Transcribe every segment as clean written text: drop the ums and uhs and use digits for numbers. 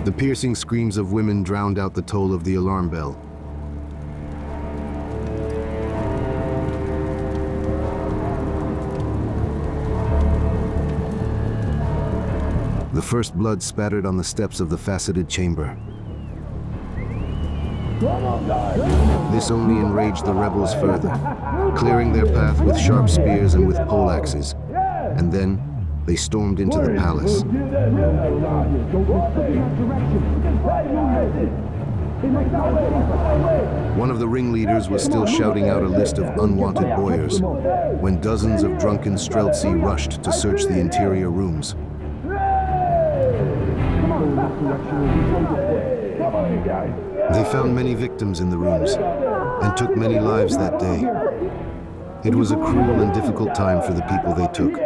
The piercing screams of women drowned out the toll of the alarm bell. The first blood spattered on the steps of the faceted chamber. This only enraged the rebels further, clearing their path with sharp spears and with poleaxes. And then they stormed into the palace. One of the ringleaders was still shouting out a list of unwanted boyars when dozens of drunken Streltsy rushed to search the interior rooms. They found many victims in the rooms and took many lives that day. It was a cruel and difficult time for the people they took,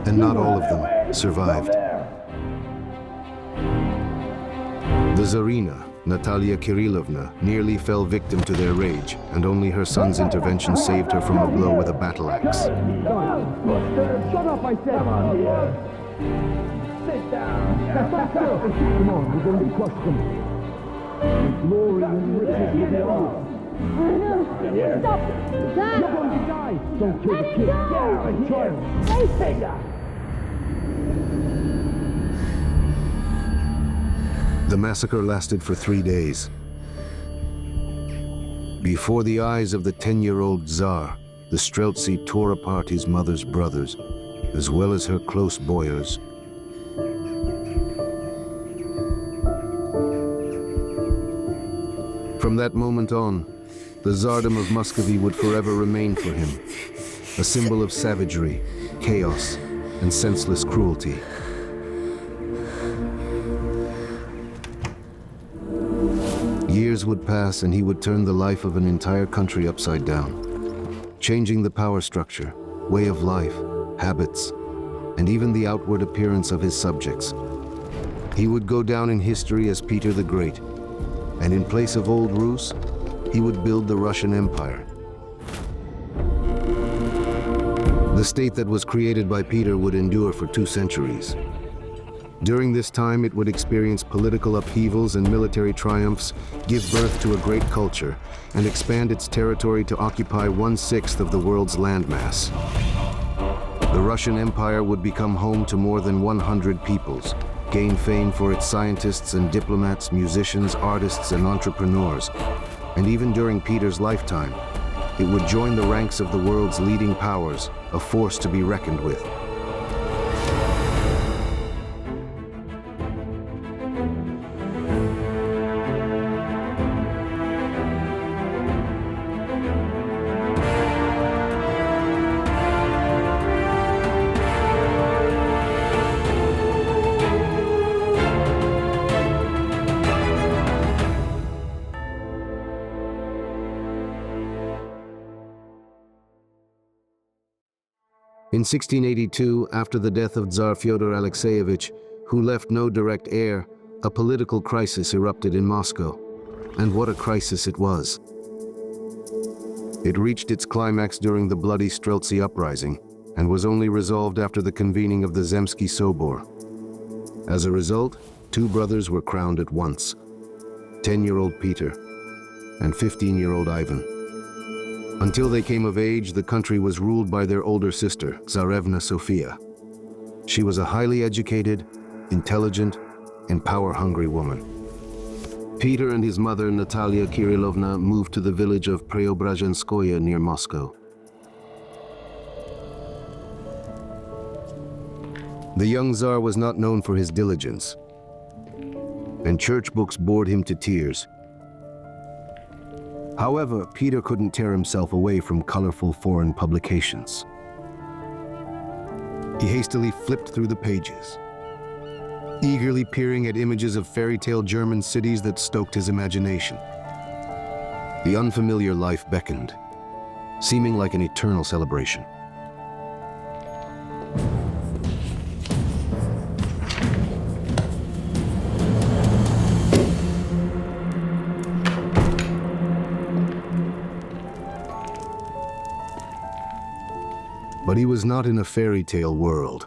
and not all of them survived. The Tsarina, Natalia Kirillovna, nearly fell victim to their rage, and only her son's intervention saved her from a blow with a battle axe. Shut up, I said! Sit down! Come on, we're going to crush them. Glory and riches with their own. Stop! Dad! You're going to die! Don't kill the kid! Let Yeah, child! Take that! The massacre lasted for 3 days. Before the eyes of the 10-year-old Tsar, the Streltsy tore apart his mother's brothers, as well as her close boyars. From that moment on, the Tsardom of Muscovy would forever remain for him, a symbol of savagery, chaos, and senseless cruelty. Years would pass and he would turn the life of an entire country upside down, changing the power structure, way of life, habits, and even the outward appearance of his subjects. He would go down in history as Peter the Great, and in place of Old Rus, he would build the Russian Empire. The state that was created by Peter would endure for 2 centuries. During this time, it would experience political upheavals and military triumphs, give birth to a great culture, and expand its territory to occupy 1/6 of the world's landmass. The Russian Empire would become home to more than 100 peoples, gain fame for its scientists and diplomats, musicians, artists, and entrepreneurs. And even during Peter's lifetime, it would join the ranks of the world's leading powers, a force to be reckoned with. In 1682, after the death of Tsar Fyodor Alexeyevich, who left no direct heir, a political crisis erupted in Moscow. And what a crisis it was. It reached its climax during the bloody Streltsy uprising, and was only resolved after the convening of the Zemsky Sobor. As a result, 2 brothers were crowned at once, 10-year-old Peter and 15-year-old Ivan. Until they came of age, the country was ruled by their older sister, Tsarevna Sofia. She was a highly educated, intelligent, and power-hungry woman. Peter and his mother, Natalia Kirillovna, moved to the village of Preobrazhenskoye near Moscow. The young Tsar was not known for his diligence, and church books bored him to tears. However, Peter couldn't tear himself away from colorful foreign publications. He hastily flipped through the pages, eagerly peering at images of fairy tale German cities that stoked his imagination. The unfamiliar life beckoned, seeming like an eternal celebration. But he was not in a fairy tale world.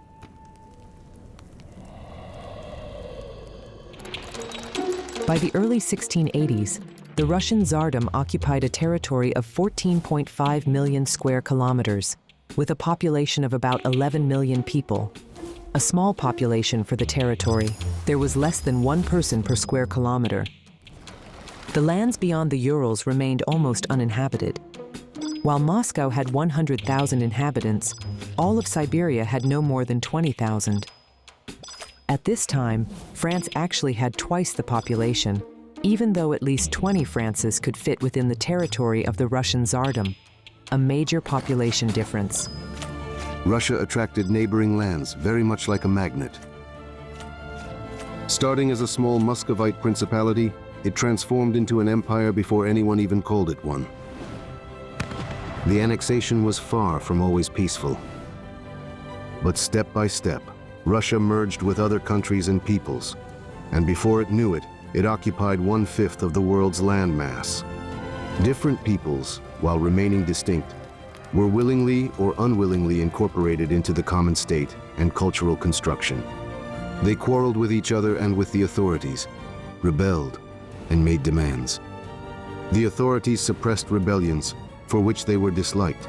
By the early 1680s, the Russian Tsardom occupied a territory of 14.5 million square kilometers, with a population of about 11 million people. A small population for the territory. There was less than 1 person per square kilometer. The lands beyond the Urals remained almost uninhabited. While Moscow had 100,000 inhabitants, all of Siberia had no more than 20,000. At this time, France actually had twice the population, even though at least 20 Frances could fit within the territory of the Russian Tsardom, a major population difference. Russia attracted neighboring lands very much like a magnet. Starting as a small Muscovite principality, it transformed into an empire before anyone even called it one. The annexation was far from always peaceful. But step by step, Russia merged with other countries and peoples, and before it knew it, it occupied 1/5 of the world's landmass. Different peoples, while remaining distinct, were willingly or unwillingly incorporated into the common state and cultural construction. They quarreled with each other and with the authorities, rebelled, and made demands. The authorities suppressed rebellions for which they were disliked,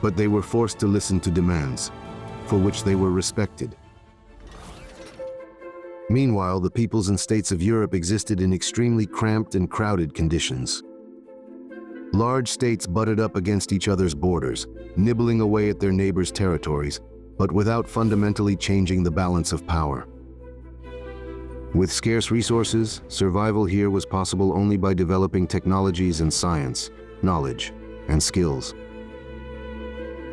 but they were forced to listen to demands for which they were respected. Meanwhile, the peoples and states of Europe existed in extremely cramped and crowded conditions. Large states butted up against each other's borders, nibbling away at their neighbors' territories, but without fundamentally changing the balance of power. With scarce resources, survival here was possible only by developing technologies and science, knowledge, and skills.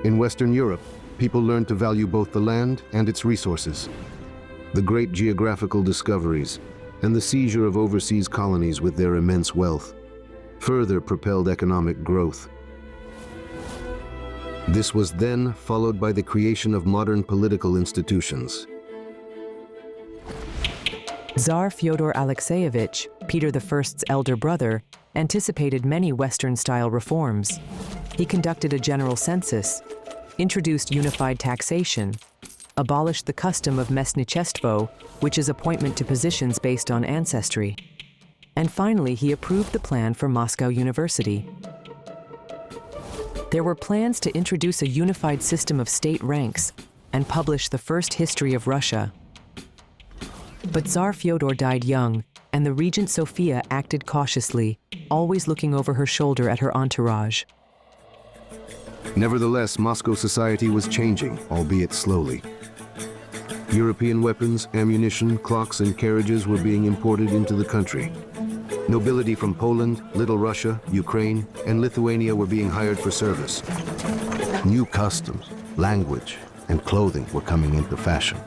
In Western Europe, people learned to value both the land and its resources. The great geographical discoveries and the seizure of overseas colonies with their immense wealth further propelled economic growth. This was then followed by the creation of modern political institutions. Tsar Fyodor Alexeyevich, Peter I's elder brother, anticipated many Western-style reforms. He conducted a general census, introduced unified taxation, abolished the custom of mesnichestvo, which is appointment to positions based on ancestry, and finally he approved the plan for Moscow University. There were plans to introduce a unified system of state ranks and publish the first history of Russia. But Tsar Fyodor died young, and the regent Sophia acted cautiously, always looking over her shoulder at her entourage. Nevertheless, Moscow society was changing, albeit slowly. European weapons, ammunition, clocks, and carriages were being imported into the country. Nobility from Poland, Little Russia, Ukraine, and Lithuania were being hired for service. New customs, language, and clothing were coming into fashion.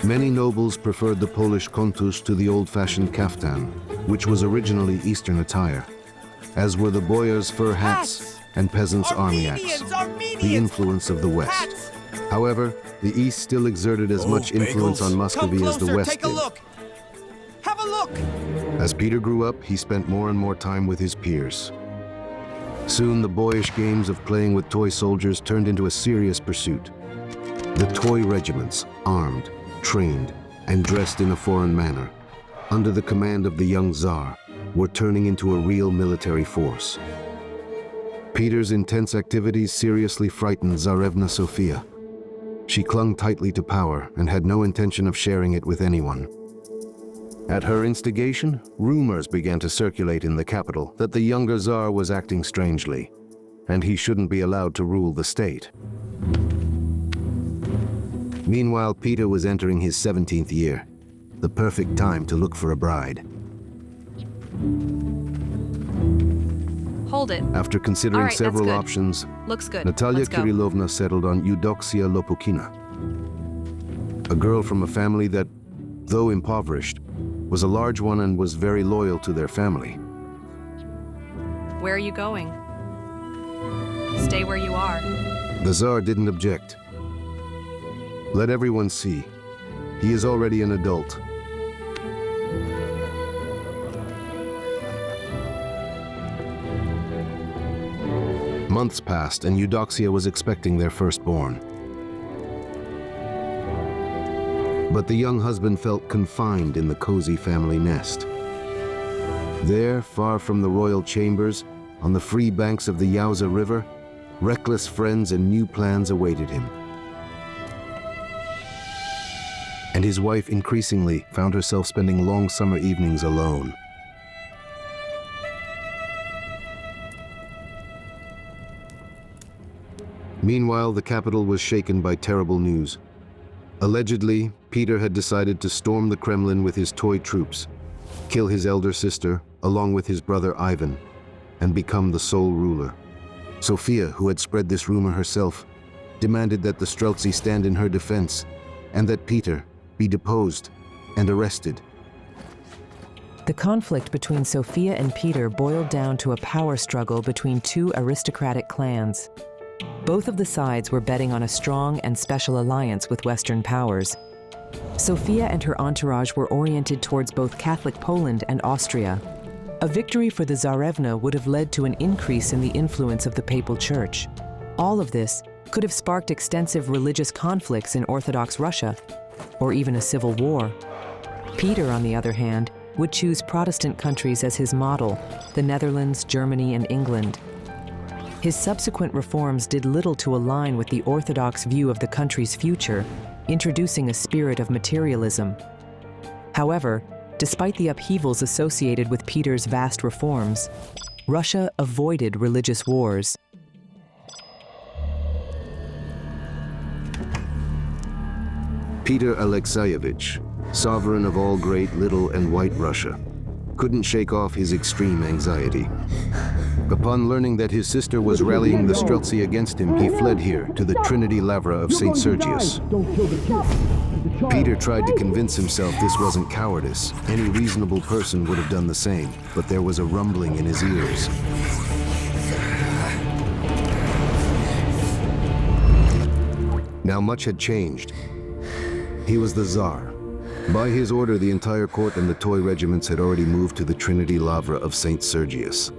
Many nobles preferred the Polish kontusz to the old-fashioned kaftan, which was originally Eastern attire, as were the boyars' fur hats and peasants' armyaks, the influence of the West. However, the East still exerted as much influence on Muscovy as the West did. Take a look. Have a look. As Peter grew up, he spent more and more time with his peers. Soon, the boyish games of playing with toy soldiers turned into a serious pursuit. The toy regiments, armed, trained, and dressed in a foreign manner, under the command of the young Tsar, were turning into a real military force. Peter's intense activities seriously frightened Tsarevna Sophia. She clung tightly to power and had no intention of sharing it with anyone. At her instigation, rumors began to circulate in the capital that the younger Tsar was acting strangely, and he shouldn't be allowed to rule the state. Meanwhile, Peter was entering his 17th year, the perfect time to look for a bride. Hold it. After considering All right, several that's good. options, Looks good. Natalia Let's go. Kirillovna settled on Eudoxia Lopukina, a girl from a family that, though impoverished, was a large one and was very loyal to their family. Where are you going? Stay where you are. The Tsar didn't object. Let everyone see. He is already an adult. Months passed, and Eudoxia was expecting their firstborn. But the young husband felt confined in the cozy family nest. There, far from the royal chambers, on the free banks of the Yauza River, reckless friends and new plans awaited him. And his wife increasingly found herself spending long summer evenings alone. Meanwhile, the capital was shaken by terrible news. Allegedly, Peter had decided to storm the Kremlin with his toy troops, kill his elder sister, along with his brother Ivan, and become the sole ruler. Sophia, who had spread this rumor herself, demanded that the Streltsy stand in her defense, and that Peter be deposed and arrested. The conflict between Sophia and Peter boiled down to a power struggle between two aristocratic clans. Both of the sides were betting on a strong and special alliance with Western powers. Sophia and her entourage were oriented towards both Catholic Poland and Austria. A victory for the Tsarevna would have led to an increase in the influence of the Papal Church. All of this could have sparked extensive religious conflicts in Orthodox Russia, or even a civil war. Peter, on the other hand, would choose Protestant countries as his model, the Netherlands, Germany, and England. His subsequent reforms did little to align with the Orthodox view of the country's future, introducing a spirit of materialism. However, despite the upheavals associated with Peter's vast reforms, Russia avoided religious wars. Peter Alexeyevich, sovereign of all Great, Little, and White Russia, couldn't shake off his extreme anxiety. Upon learning that his sister was rallying the Streltsy against him, he fled here to the Trinity Lavra of St. Sergius. Peter tried to convince himself this wasn't cowardice. Any reasonable person would have done the same, but there was a rumbling in his ears. Now much had changed. He was the Tsar. By his order, the entire court and the toy regiments had already moved to the Trinity Lavra of St. Sergius.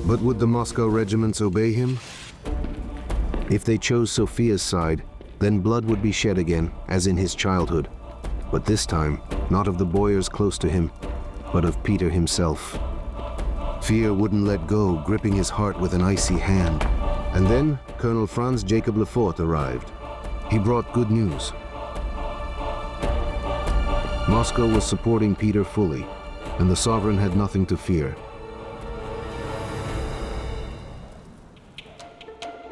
But would the Moscow regiments obey him? If they chose Sophia's side, then blood would be shed again, as in his childhood. But this time, not of the boyars close to him, but of Peter himself. Fear wouldn't let go, gripping his heart with an icy hand. And then, Colonel Franz Jacob Lefort arrived. He brought good news. Moscow was supporting Peter fully, and the sovereign had nothing to fear.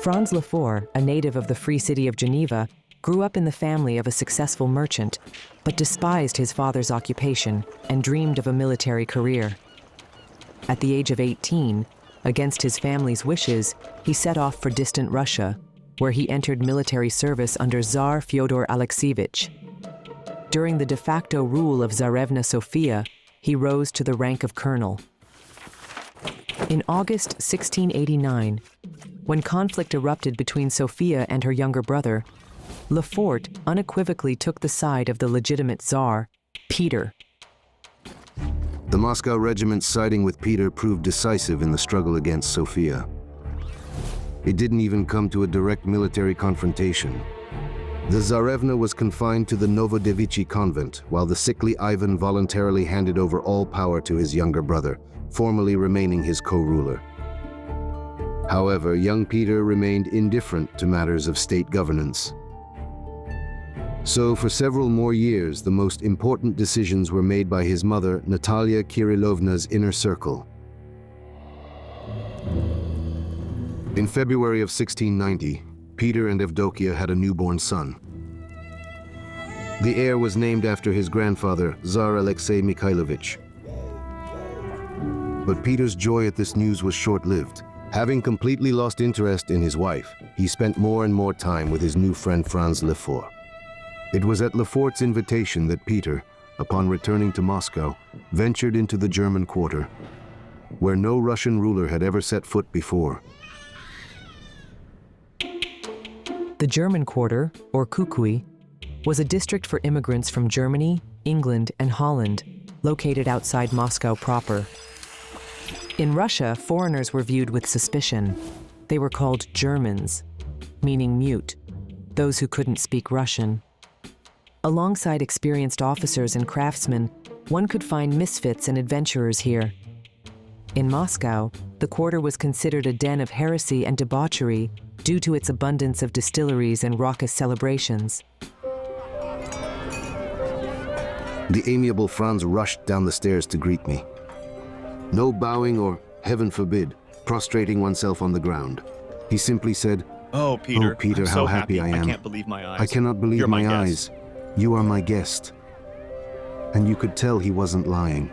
Franz Lefort, a native of the Free City of Geneva, grew up in the family of a successful merchant, but despised his father's occupation and dreamed of a military career. At the age of 18, against his family's wishes, he set off for distant Russia, where he entered military service under Tsar Fyodor Alexeyevich. During the de facto rule of Tsarevna Sophia, he rose to the rank of colonel. In August 1689, when conflict erupted between Sophia and her younger brother, Lefort unequivocally took the side of the legitimate Tsar, Peter. The Moscow regiment siding with Peter proved decisive in the struggle against Sophia. It didn't even come to a direct military confrontation. The Tsarevna was confined to the Novodevichi convent, while the sickly Ivan voluntarily handed over all power to his younger brother, formally remaining his co-ruler. However, young Peter remained indifferent to matters of state governance. So for several more years, the most important decisions were made by his mother, Natalia Kirillovna's inner circle. In February of 1690, Peter and Evdokia had a newborn son. The heir was named after his grandfather, Tsar Alexei Mikhailovich. But Peter's joy at this news was short-lived. Having completely lost interest in his wife, he spent more and more time with his new friend Franz Lefort. It was at Lefort's invitation that Peter, upon returning to Moscow, ventured into the German quarter, where no Russian ruler had ever set foot before. The German quarter, or Kukui, was a district for immigrants from Germany, England, and Holland, located outside Moscow proper. In Russia, foreigners were viewed with suspicion. They were called Germans, meaning mute, those who couldn't speak Russian. Alongside experienced officers and craftsmen, one could find misfits and adventurers here. In Moscow, the quarter was considered a den of heresy and debauchery due to its abundance of distilleries and raucous celebrations. The amiable Franz rushed down the stairs to greet me. No bowing or, heaven forbid, prostrating oneself on the ground. He simply said, Oh, Peter, "Oh, Peter, I'm how so happy I am. I can't believe my eyes. I cannot believe You're my guest." eyes. You are my guest." And you could tell he wasn't lying.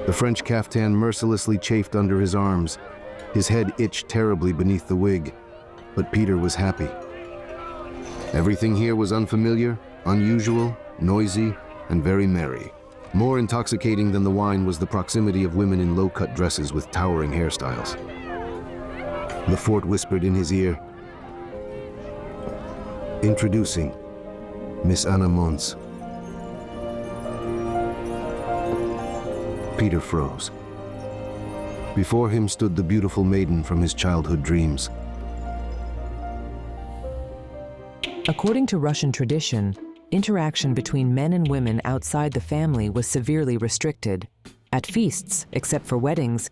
The French caftan mercilessly chafed under his arms. His head itched terribly beneath the wig, but Peter was happy. Everything here was unfamiliar, unusual, noisy, and very merry. More intoxicating than the wine was the proximity of women in low-cut dresses with towering hairstyles. Lefort whispered in his ear, "Introducing Miss Anna Mons." Peter froze. Before him stood the beautiful maiden from his childhood dreams. According to Russian tradition, interaction between men and women outside the family was severely restricted. At feasts, except for weddings,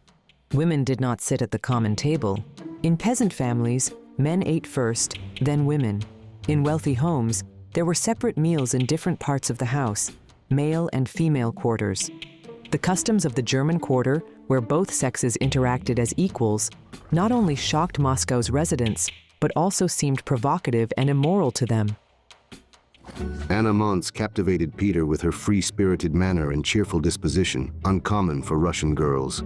women did not sit at the common table. In peasant families, men ate first, then women. In wealthy homes, there were separate meals in different parts of the house, male and female quarters. The customs of the German quarter, where both sexes interacted as equals, not only shocked Moscow's residents, but also seemed provocative and immoral to them. Anna Mons captivated Peter with her free-spirited manner and cheerful disposition, uncommon for Russian girls.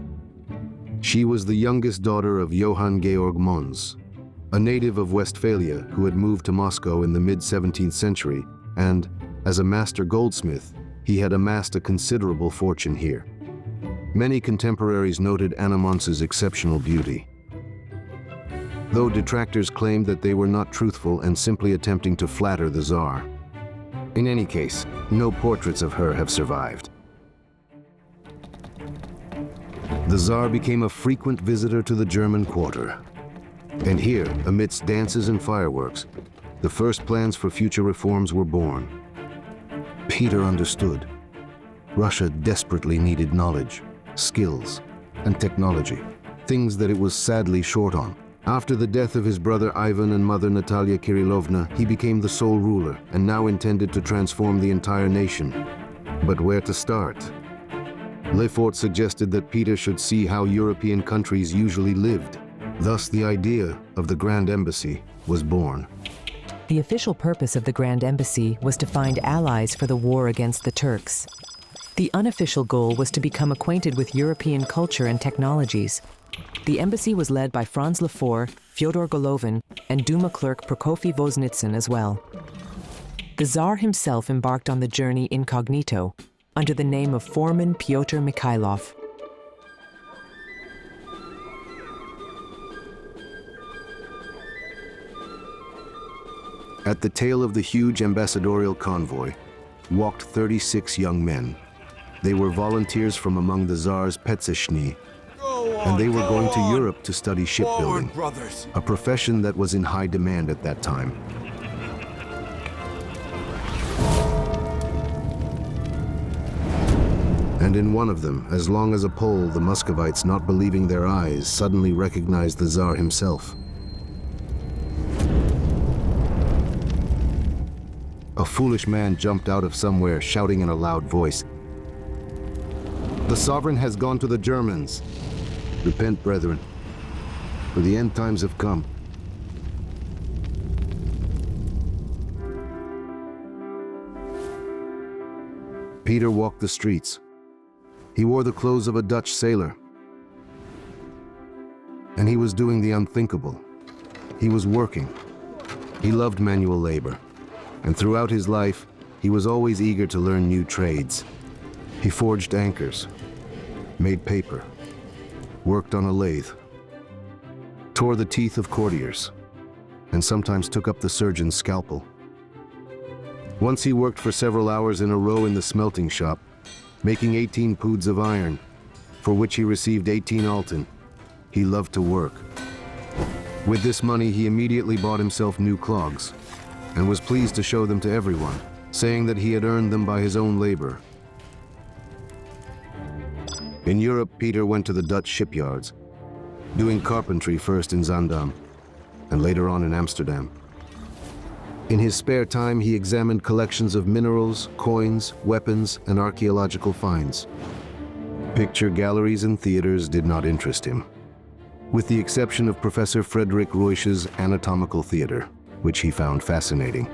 She was the youngest daughter of Johann Georg Mons, a native of Westphalia who had moved to Moscow in the mid-17th century, and, as a master goldsmith, he had amassed a considerable fortune here. Many contemporaries noted Anna Mons's exceptional beauty, though detractors claimed that they were not truthful and simply attempting to flatter the Tsar. In any case, no portraits of her have survived. The Tsar became a frequent visitor to the German quarter. And here, amidst dances and fireworks, the first plans for future reforms were born. Peter understood. Russia desperately needed knowledge, skills, and technology, things that it was sadly short on. After the death of his brother Ivan and mother Natalia Kirillovna, he became the sole ruler and now intended to transform the entire nation. But where to start? Lefort suggested that Peter should see how European countries usually lived. Thus, the idea of the Grand Embassy was born. The official purpose of the Grand Embassy was to find allies for the war against the Turks. The unofficial goal was to become acquainted with European culture and technologies. The embassy was led by Franz Lefort, Fyodor Golovin, and Duma clerk Prokofy Voznitsin as well. The Tsar himself embarked on the journey incognito, under the name of Foreman Pyotr Mikhailov. At the tail of the huge ambassadorial convoy walked 36 young men. They were volunteers from among the Tsar's Petsashny, and they were going to Europe to study shipbuilding, a profession that was in high demand at that time. And in one of them, as long as a pole, the Muscovites, not believing their eyes, suddenly recognized the Tsar himself. A foolish man jumped out of somewhere, shouting in a loud voice, "The sovereign has gone to the Germans. Repent, brethren, for the end times have come." Peter walked the streets. He wore the clothes of a Dutch sailor. And he was doing the unthinkable. He was working. He loved manual labor. And throughout his life, he was always eager to learn new trades. He forged anchors, made paper, worked on a lathe, tore the teeth of courtiers, and sometimes took up the surgeon's scalpel. Once he worked for several hours in a row in the smelting shop, making 18 poods of iron, for which he received 18 alten. He loved to work. With this money, he immediately bought himself new clogs, and was pleased to show them to everyone, saying that he had earned them by his own labor. In Europe, Peter went to the Dutch shipyards, doing carpentry first in Zaandam and later on in Amsterdam. In his spare time, he examined collections of minerals, coins, weapons, and archaeological finds. Picture galleries and theaters did not interest him, with the exception of Professor Frederick Ruysch's anatomical theater, which he found fascinating.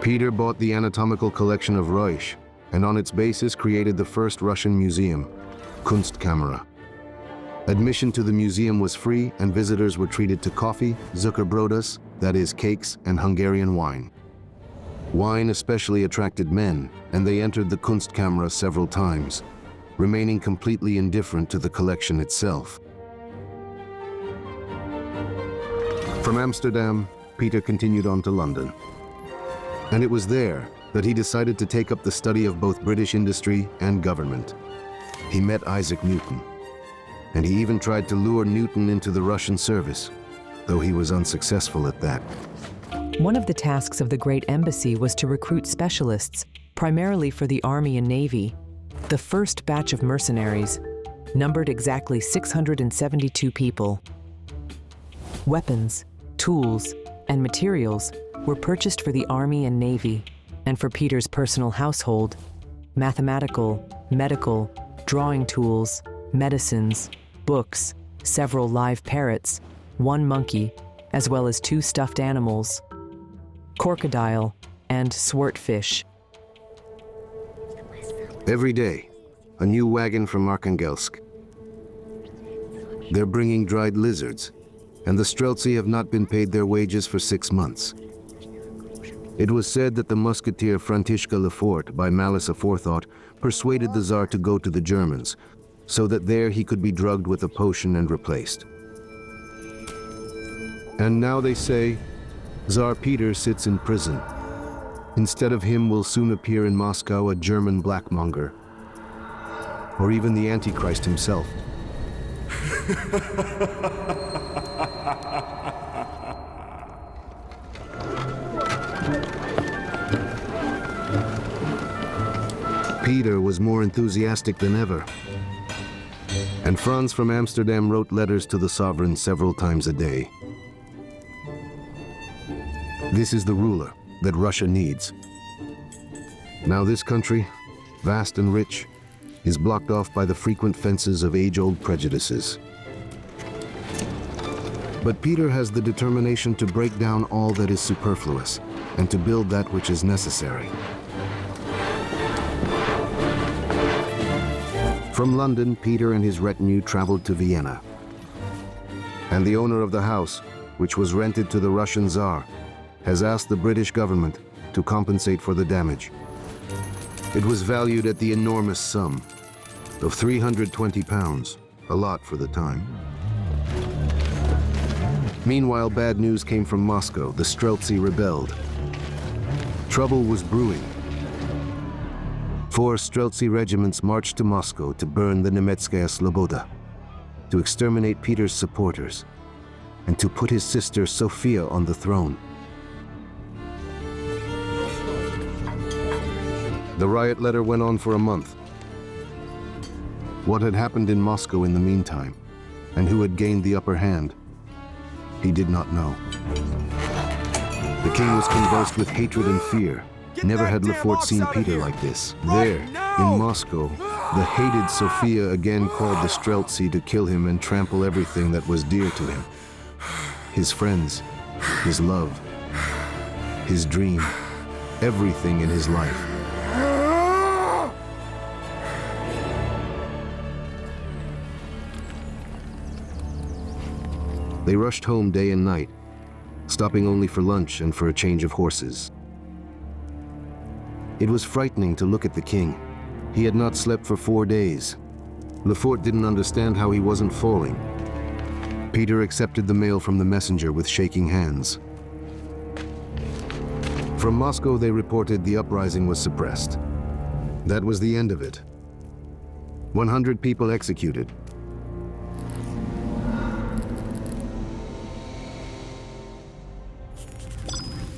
Peter bought the anatomical collection of Ruysch, and on its basis created the first Russian museum, Kunstkamera. Admission to the museum was free, and visitors were treated to coffee, zuckerbrodas, that is, cakes, and Hungarian wine. Wine especially attracted men, and they entered the Kunstkamera several times, remaining completely indifferent to the collection itself. From Amsterdam, Peter continued on to London. And it was there that he decided to take up the study of both British industry and government. He met Isaac Newton, and he even tried to lure Newton into the Russian service, though he was unsuccessful at that. One of the tasks of the Great Embassy was to recruit specialists, primarily for the Army and Navy. The first batch of mercenaries numbered exactly 672 people. Weapons, tools, and materials were purchased for the Army and Navy, and for Peter's personal household, mathematical, medical, drawing tools, medicines, books, several live parrots, one monkey, as well as 2 stuffed animals, crocodile and swordfish. Every day, a new wagon from Arkhangelsk. They're bringing dried lizards, and the Streltsy have not been paid their wages for 6 months. It was said that the musketeer Františka Lefort, by malice aforethought, persuaded the Tsar to go to the Germans, so that there he could be drugged with a potion and replaced. And now they say, Tsar Peter sits in prison. Instead of him will soon appear in Moscow a German blackmonger, or even the Antichrist himself. Peter was more enthusiastic than ever, and Franz from Amsterdam wrote letters to the sovereign several times a day. This is the ruler that Russia needs. Now this country, vast and rich, is blocked off by the frequent fences of age-old prejudices. But Peter has the determination to break down all that is superfluous and to build that which is necessary. From London, Peter and his retinue traveled to Vienna. And the owner of the house, which was rented to the Russian Tsar, has asked the British government to compensate for the damage. It was valued at the enormous sum of 320 pounds, a lot for the time. Meanwhile, bad news came from Moscow. The Streltsy rebelled. Trouble was brewing. 4 Streltsy regiments marched to Moscow to burn the Nemetskaya Sloboda, to exterminate Peter's supporters, and to put his sister Sophia on the throne. The riot letter went on for a month. What had happened in Moscow in the meantime, and who had gained the upper hand, he did not know. The king was convulsed with hatred and fear. Never had Lefort seen Peter like this. There, in Moscow, the hated Sophia again called the Streltsy to kill him and trample everything that was dear to him. His friends, his love, his dream, everything in his life. They rushed home day and night, stopping only for lunch and for a change of horses. It was frightening to look at the king. He had not slept for 4 days. Lefort didn't understand how he wasn't falling. Peter accepted the mail from the messenger with shaking hands. From Moscow, they reported the uprising was suppressed. That was the end of it. 100 people executed.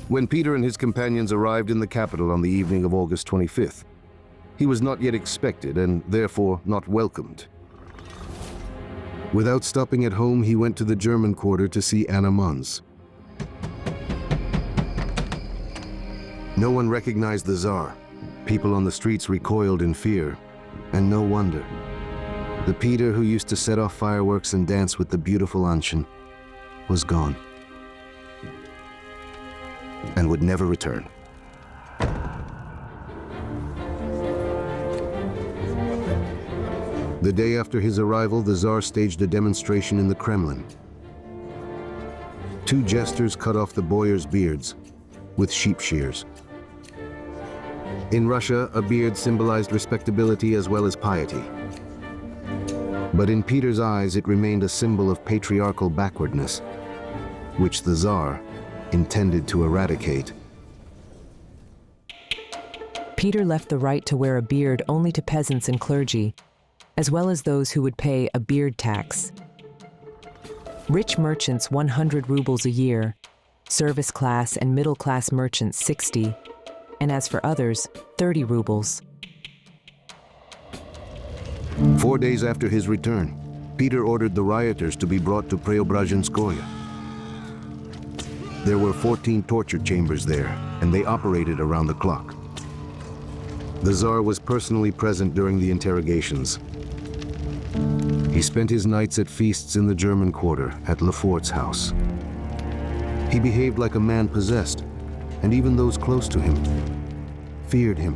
When Peter and his companions arrived in the capital on the evening of August 25th, He was not yet expected and therefore not welcomed. Without stopping at home, he went to the German quarter to see Anna Mons. No one recognized the Tsar. People on the streets recoiled in fear, and no wonder. The Peter who used to set off fireworks and dance with the beautiful Anshin was gone and would never return. The day after his arrival, the Tsar staged a demonstration in the Kremlin. 2 jesters cut off the boyars' beards with sheep shears. In Russia, a beard symbolized respectability as well as piety. But in Peter's eyes, it remained a symbol of patriarchal backwardness, which the Tsar intended to eradicate. Peter left the right to wear a beard only to peasants and clergy, as well as those who would pay a beard tax. Rich merchants 100 rubles a year, service class and middle class merchants 60, and as for others, 30 rubles. 4 days after his return, Peter ordered the rioters to be brought to Preobrazhenskoye. There were 14 torture chambers there, and they operated around the clock. The Tsar was personally present during the interrogations. He spent his nights at feasts in the German quarter at Lefort's house. He behaved like a man possessed, and even those close to him feared him.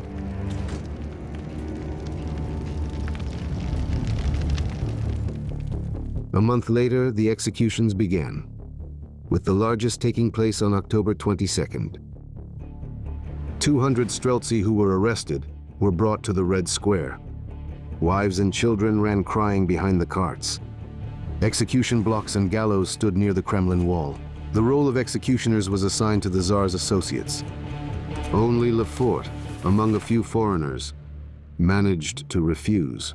A month later, the executions began, with the largest taking place on October 22nd. 200 Streltsy who were arrested were brought to the Red Square. Wives and children ran crying behind the carts. Execution blocks and gallows stood near the Kremlin wall. The role of executioners was assigned to the Tsar's associates. Only Lefort, among a few foreigners, managed to refuse.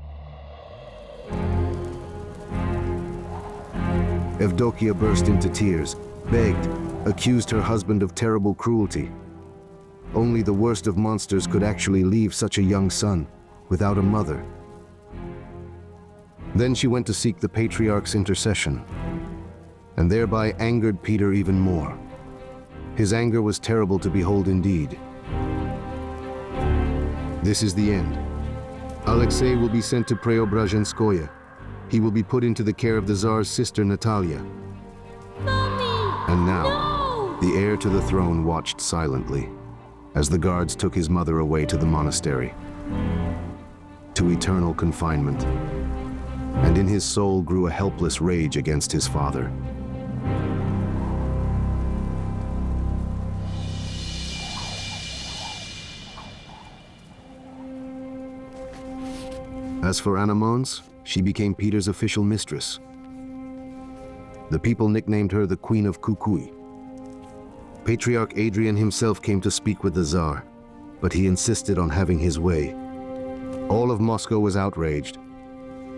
Evdokia burst into tears, begged, accused her husband of terrible cruelty. Only the worst of monsters could actually leave such a young son without a mother. Then she went to seek the patriarch's intercession, and thereby angered Peter even more. His anger was terrible to behold indeed. This is the end. Alexei will be sent to Preobrazhenskoye. He will be put into the care of the Tsar's sister Natalia. Mommy! And now, No! the heir to the throne watched silently as the guards took his mother away to the monastery, to eternal confinement. And in his soul grew a helpless rage against his father. As for Anna Mons, she became Peter's official mistress. The people nicknamed her the Queen of Kukui. Patriarch Adrian himself came to speak with the Tsar, but he insisted on having his way. All of Moscow was outraged.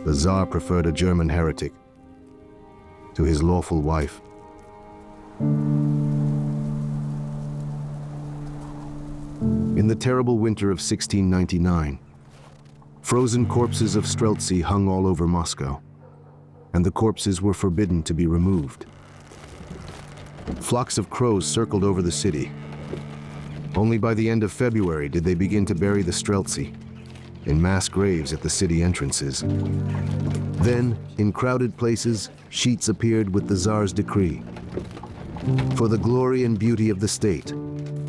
The Tsar preferred a German heretic to his lawful wife. In the terrible winter of 1699, frozen corpses of Streltsy hung all over Moscow, and the corpses were forbidden to be removed. Flocks of crows circled over the city. Only by the end of February did they begin to bury the Streltsy in mass graves at the city entrances. Then, in crowded places, sheets appeared with the Tsar's decree. For the glory and beauty of the state,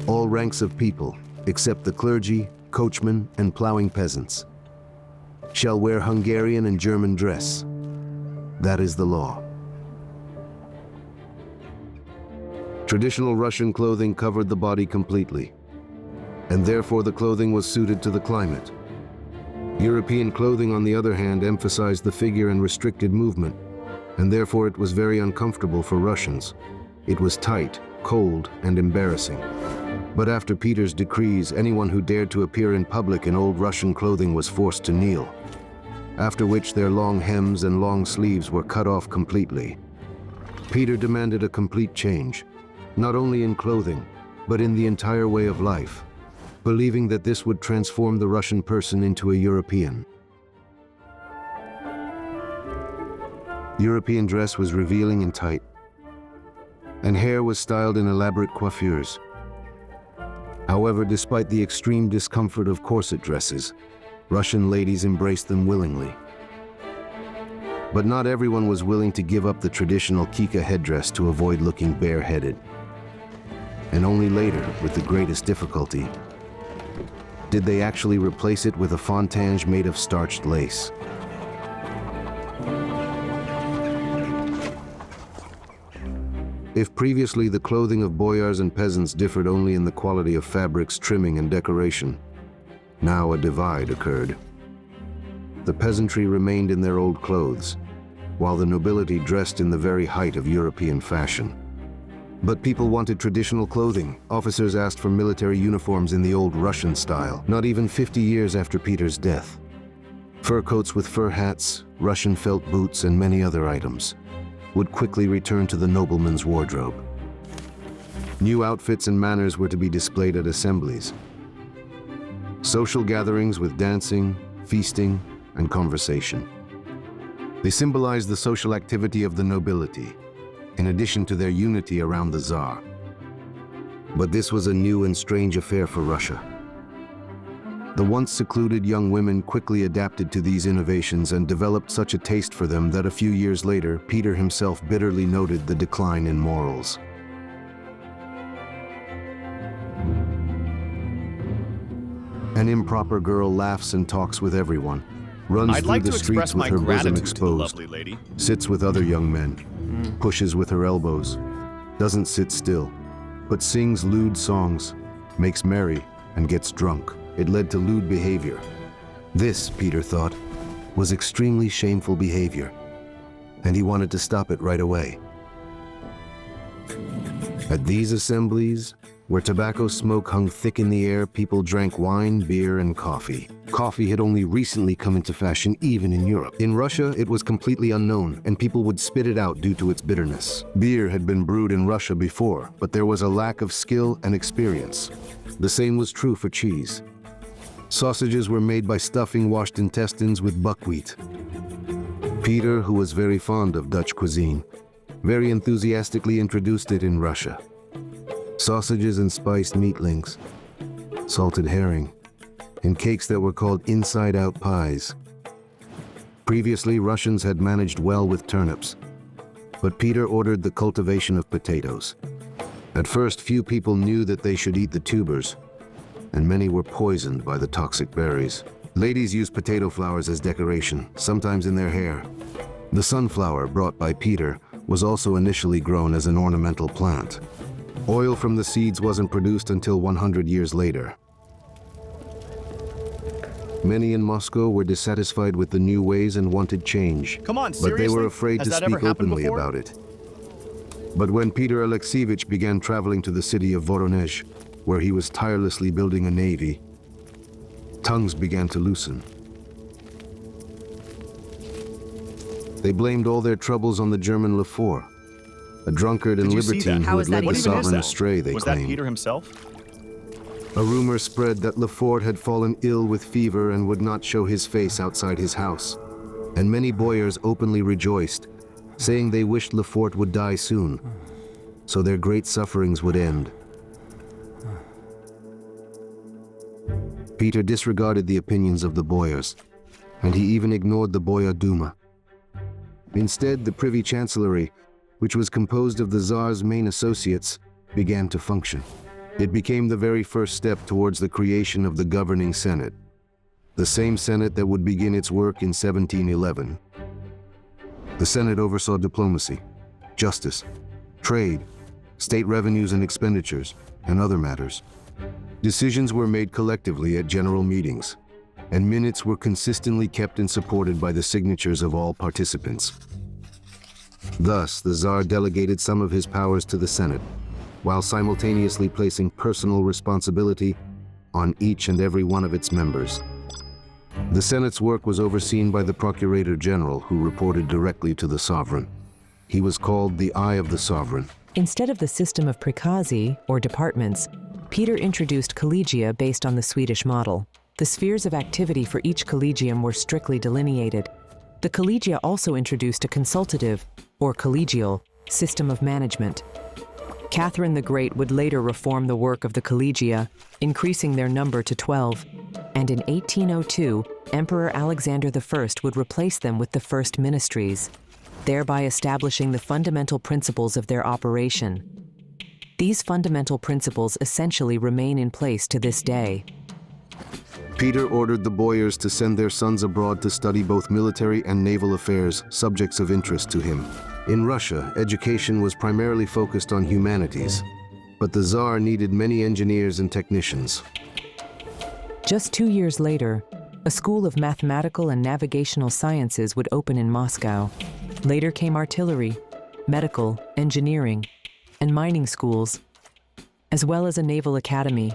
all ranks of people, except the clergy, coachmen, and plowing peasants, shall wear Hungarian and German dress. That is the law. Traditional Russian clothing covered the body completely, and therefore the clothing was suited to the climate. European clothing, on the other hand, emphasized the figure and restricted movement, and therefore it was very uncomfortable for Russians. It was tight, cold, and embarrassing. But after Peter's decrees, anyone who dared to appear in public in old Russian clothing was forced to kneel, after which their long hems and long sleeves were cut off completely. Peter demanded a complete change, not only in clothing, but in the entire way of life. believing that this would transform the Russian person into a European. European dress was revealing and tight, and hair was styled in elaborate coiffures. However, despite the extreme discomfort of corset dresses, Russian ladies embraced them willingly. But not everyone was willing to give up the traditional kika headdress to avoid looking bareheaded. And only later, with the greatest difficulty, did they actually replace it with a fontange made of starched lace. If previously the clothing of boyars and peasants differed only in the quality of fabrics, trimming, and decoration, now a divide occurred. The peasantry remained in their old clothes, while the nobility dressed in the very height of European fashion. But people wanted traditional clothing. Officers asked for military uniforms in the old Russian style, not even 50 years after Peter's death. Fur coats with fur hats, Russian felt boots, and many other items would quickly return to the nobleman's wardrobe. New outfits and manners were to be displayed at assemblies. Social gatherings with dancing, feasting, and conversation. They symbolized the social activity of the nobility, in addition to their unity around the Tsar. But this was a new and strange affair for Russia. The once secluded young women quickly adapted to these innovations and developed such a taste for them that a few years later, Peter himself bitterly noted the decline in morals. An improper girl laughs and talks with everyone, runs through the streets with her bosom exposed, sits with other young men, pushes with her elbows, doesn't sit still, but sings lewd songs, makes merry, and gets drunk. It led to lewd behavior. This, Peter thought, was extremely shameful behavior, and he wanted to stop it right away. At these assemblies, where tobacco smoke hung thick in the air, people drank wine, beer, and coffee. Coffee had only recently come into fashion even in Europe. In Russia, it was completely unknown, and people would spit it out due to its bitterness. Beer had been brewed in Russia before, but there was a lack of skill and experience. The same was true for cheese. Sausages were made by stuffing washed intestines with buckwheat. Peter, who was very fond of Dutch cuisine, very enthusiastically introduced it in Russia. Sausages and spiced meatlings, salted herring, and cakes that were called inside-out pies. Previously, Russians had managed well with turnips, but Peter ordered the cultivation of potatoes. At first, few people knew that they should eat the tubers, and many were poisoned by the toxic berries. Ladies used potato flowers as decoration, sometimes in their hair. The sunflower brought by Peter was also initially grown as an ornamental plant. Oil from the seeds wasn't produced until 100 years later. Many in Moscow were dissatisfied with the new ways and wanted change. Come on, but they were afraid Has to that ever speak happened openly before? about it. But when Peter Alexeyevich began traveling to the city of Voronezh, where he was tirelessly building a navy, tongues began to loosen. They blamed all their troubles on the German Lefort, a drunkard and Did you see libertine that? who How had is that led the even sovereign possible? astray, they Was that claimed. Peter himself? A rumor spread that Lefort had fallen ill with fever and would not show his face outside his house, and many boyars openly rejoiced, saying they wished Lefort would die soon, so their great sufferings would end. Peter disregarded the opinions of the boyars, and he even ignored the Boyar Duma. Instead, the Privy Chancellery, which was composed of the Tsar's main associates, began to function. It became the very first step towards the creation of the governing Senate, the same Senate that would begin its work in 1711. The Senate oversaw diplomacy, justice, trade, state revenues and expenditures, and other matters. Decisions were made collectively at general meetings, and minutes were consistently kept and supported by the signatures of all participants. Thus, the Tsar delegated some of his powers to the Senate, while simultaneously placing personal responsibility on each and every one of its members. The Senate's work was overseen by the Procurator General, who reported directly to the sovereign. He was called the Eye of the Sovereign. Instead of the system of prikazi, or departments, Peter introduced collegia based on the Swedish model. The spheres of activity for each collegium were strictly delineated. The collegia also introduced a consultative, or collegial, system of management. Catherine the Great would later reform the work of the collegia, increasing their number to 12, and in 1802, Emperor Alexander I would replace them with the first ministries, thereby establishing the fundamental principles of their operation. These fundamental principles essentially remain in place to this day. Peter ordered the boyars to send their sons abroad to study both military and naval affairs, subjects of interest to him. In Russia, education was primarily focused on humanities, but the Tsar needed many engineers and technicians. Just 2 years later, a school of mathematical and navigational sciences would open in Moscow. Later came artillery, medical, engineering, and mining schools, as well as a naval academy.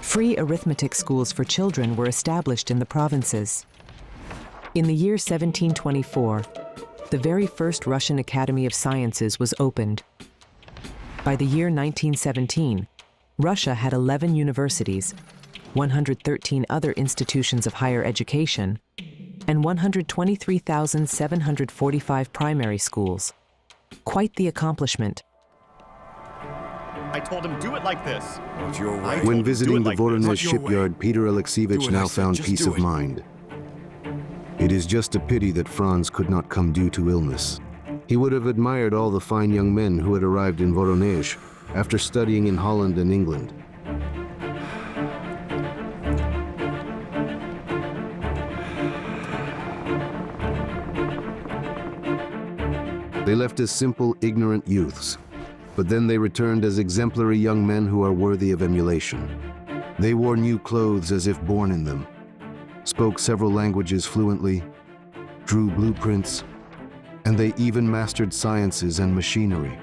Free arithmetic schools for children were established in the provinces. In the year 1724, the very first Russian Academy of Sciences was opened. By the year 1917, Russia had 11 universities, 113 other institutions of higher education, and 123,745 primary schools. Quite the accomplishment. I told him do it like this. Not your way. When visiting the Not your Voronezh way. shipyard, Peter Alexeyevich Do what I now said, found just peace do of it. mind. It is just a pity that Franz could not come due to illness. He would have admired all the fine young men who had arrived in Voronezh after studying in Holland and England. They left as simple, ignorant youths, but then they returned as exemplary young men who are worthy of emulation. They wore new clothes as if born in them, spoke several languages fluently, drew blueprints, and they even mastered sciences and machinery.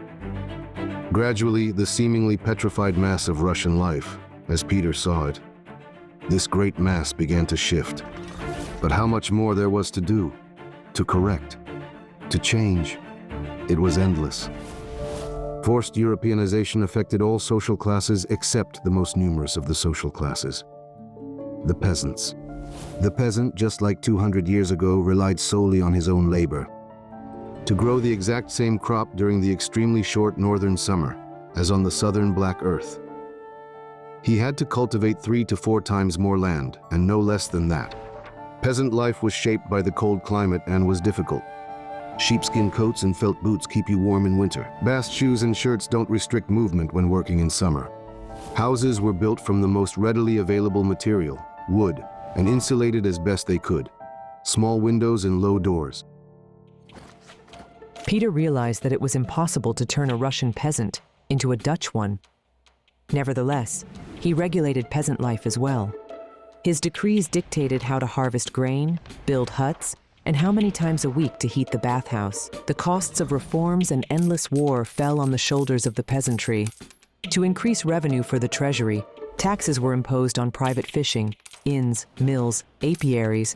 Gradually, the seemingly petrified mass of Russian life, as Peter saw it, this great mass began to shift. But how much more there was to do, to correct, to change. It was endless. Forced Europeanization affected all social classes except the most numerous of the social classes, the peasants. The peasant, just like 200 years ago, relied solely on his own labor. To grow the exact same crop during the extremely short northern summer, as on the southern black earth. He had to cultivate 3 to 4 times more land, and no less than that. Peasant life was shaped by the cold climate and was difficult. Sheepskin coats and felt boots keep you warm in winter. Bast shoes and shirts don't restrict movement when working in summer. Houses were built from the most readily available material, wood, and insulated as best they could. Small windows and low doors. Peter realized that it was impossible to turn a Russian peasant into a Dutch one. Nevertheless, he regulated peasant life as well. His decrees dictated how to harvest grain, build huts, and how many times a week to heat the bathhouse. The costs of reforms and endless war fell on the shoulders of the peasantry. To increase revenue for the treasury, taxes were imposed on private fishing, inns, mills, apiaries,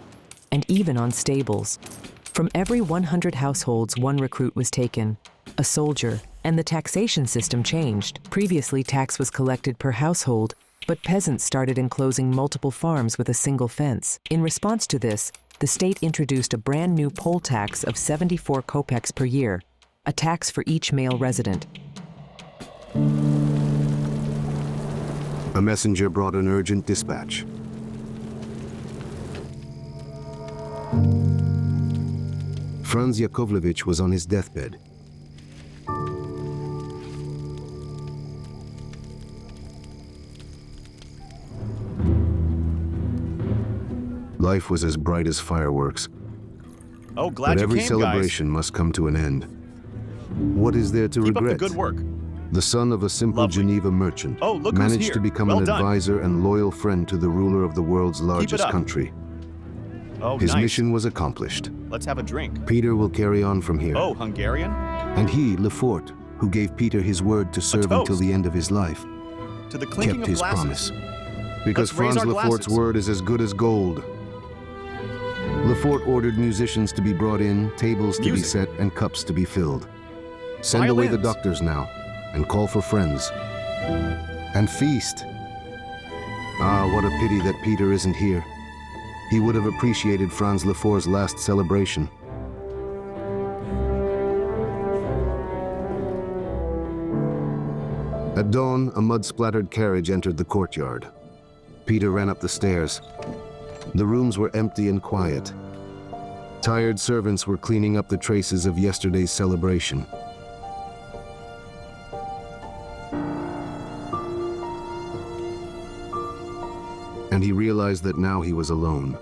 and even on stables. From every 100 households, 1 recruit was taken, a soldier, and the taxation system changed. Previously, tax was collected per household, but peasants started enclosing multiple farms with a single fence. In response to this, the state introduced a brand new poll tax of 74 kopecks per year, a tax for each male resident. A messenger brought an urgent dispatch. Franz Yakovlevich was on his deathbed. Life was as bright as fireworks, Oh, glad but you every came, celebration must come to an end. What is there to guys. Keep regret? up the good work. The son of a simple Lovely. Geneva merchant, Oh, look who's managed here. to become Well an done. advisor and loyal friend to the ruler of the world's largest up. country. Oh, His nice. mission was accomplished. Let's have a drink. Peter will carry on from here. Oh, Hungarian? And he, Lefort, who gave Peter his word to serve until toast. the end of his life, To the clinking kept of his glasses. promise. Because Let's raise Franz our Lefort's glasses. word is as good as gold. Lefort ordered musicians to be brought in, tables to be Music. set, and cups to be filled. Send away the Violins. doctors now, and call for friends. and feast. Ah, what a pity that Peter isn't here. He would have appreciated Franz Lefort's last celebration. At dawn, a mud-splattered carriage entered the courtyard. Peter ran up the stairs. The rooms were empty and quiet. Tired servants were cleaning up the traces of yesterday's celebration. And he realized that now he was alone.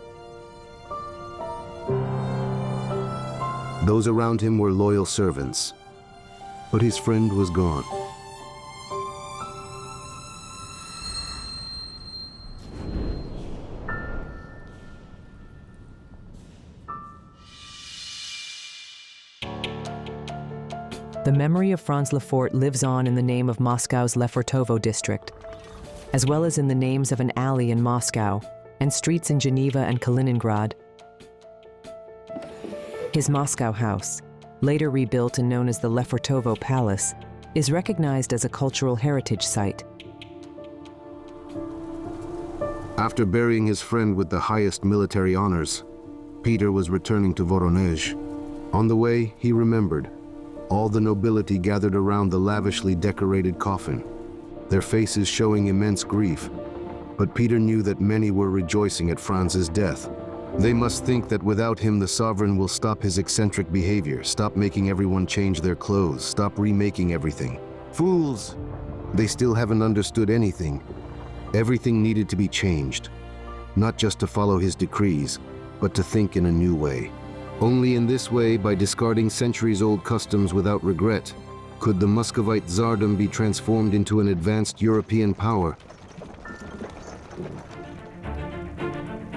Those around him were loyal servants, but his friend was gone. The memory of Franz Lefort lives on in the name of Moscow's Lefortovo district, as well as in the names of an alley in Moscow and streets in Geneva and Kaliningrad. His Moscow house, later rebuilt and known as the Lefortovo Palace, is recognized as a cultural heritage site. After burying his friend with the highest military honors, Peter was returning to Voronezh. On the way, he remembered. All the nobility gathered around the lavishly decorated coffin, their faces showing immense grief. But Peter knew that many were rejoicing at Franz's death. They must think that without him the sovereign will stop his eccentric behavior, stop making everyone change their clothes, stop remaking everything. Fools! They still haven't understood anything. Everything needed to be changed, not just to follow his decrees, but to think in a new way. Only in this way, by discarding centuries-old customs without regret, could the Muscovite Tsardom be transformed into an advanced European power.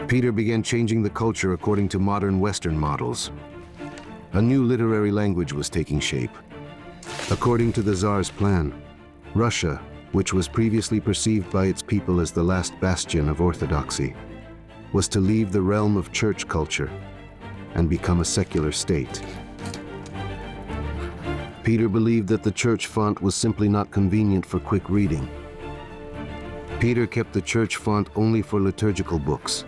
Peter began changing the culture according to modern Western models. A new literary language was taking shape. According to the Tsar's plan, Russia, which was previously perceived by its people as the last bastion of orthodoxy, was to leave the realm of church culture and become a secular state. Peter believed that the church font was simply not convenient for quick reading. Peter kept the church font only for liturgical books,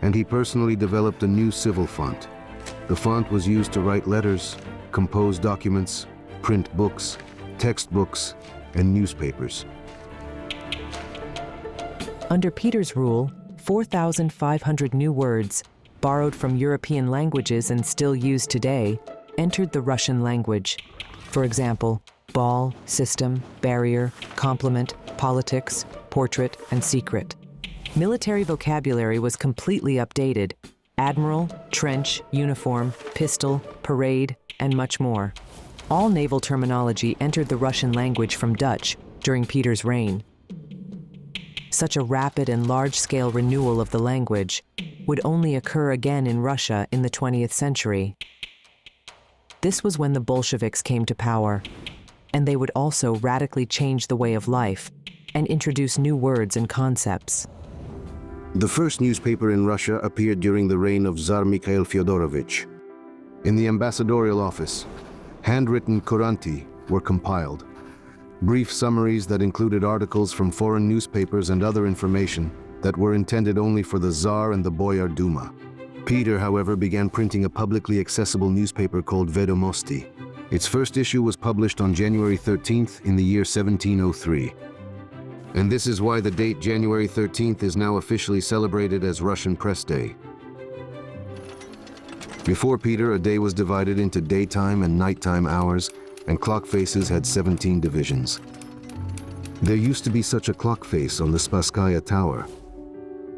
and he personally developed a new civil font. The font was used to write letters, compose documents, print books, textbooks, and newspapers. Under Peter's rule, 4,500 new words, borrowed from European languages and still used today, entered the Russian language. For example, ball, system, barrier, complement, politics, portrait, and secret. Military vocabulary was completely updated: admiral, trench, uniform, pistol, parade, and much more. All naval terminology entered the Russian language from Dutch during Peter's reign. Such a rapid and large-scale renewal of the language would only occur again in Russia in the 20th century. This was when the Bolsheviks came to power, and they would also radically change the way of life and introduce new words and concepts. The first newspaper in Russia appeared during the reign of Tsar Mikhail Fyodorovich. In the ambassadorial office, handwritten couranti were compiled, brief summaries that included articles from foreign newspapers and other information that were intended only for the Tsar and the Boyar Duma. Peter, however, began printing a publicly accessible newspaper called Vedomosti. Its first issue was published on January 13th in the year 1703. And this is why the date January 13th is now officially celebrated as Russian Press Day. Before Peter, a day was divided into daytime and nighttime hours, and clock faces had 17 divisions. There used to be such a clock face on the Spasskaya Tower.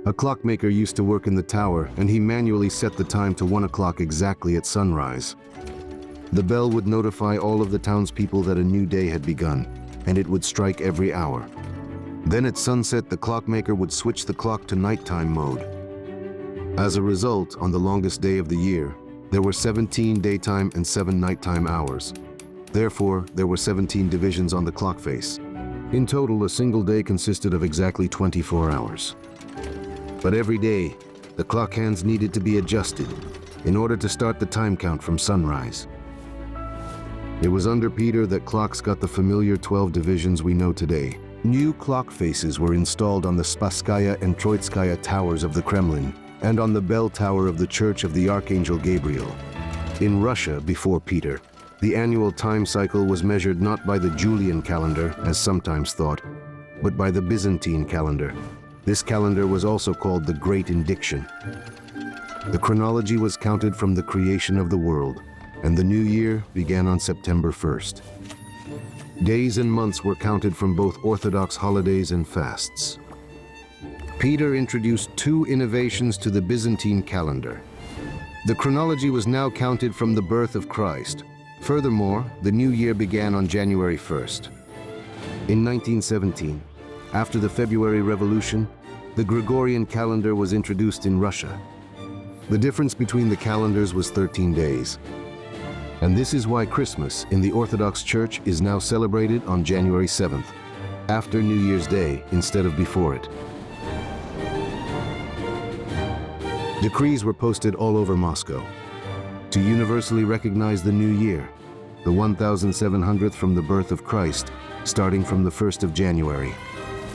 A clockmaker used to work in the tower, and he manually set the time to 1 o'clock exactly at sunrise. The bell would notify all of the townspeople that a new day had begun, and it would strike every hour. Then at sunset, the clockmaker would switch the clock to nighttime mode. As a result, on the longest day of the year, there were 17 daytime and 7 nighttime hours. Therefore, there were 17 divisions on the clock face. In total, a single day consisted of exactly 24 hours. But every day, the clock hands needed to be adjusted in order to start the time count from sunrise. It was under Peter that clocks got the familiar 12 divisions we know today. New clock faces were installed on the Spasskaya and Troitskaya towers of the Kremlin and on the bell tower of the Church of the Archangel Gabriel. In Russia, before Peter, the annual time cycle was measured not by the Julian calendar, as sometimes thought, but by the Byzantine calendar. This calendar was also called the Great Indiction. The chronology was counted from the creation of the world, and the new year began on September 1st. Days and months were counted from both Orthodox holidays and fasts. Peter introduced two innovations to the Byzantine calendar. The chronology was now counted from the birth of Christ. Furthermore, the new year began on January 1st. In 1917, after the February Revolution, the Gregorian calendar was introduced in Russia. The difference between the calendars was 13 days. And this is why Christmas in the Orthodox Church is now celebrated on January 7th, after New Year's Day instead of before it. Decrees were posted all over Moscow to universally recognize the new year, the 1700th from the birth of Christ, starting from the 1st of January.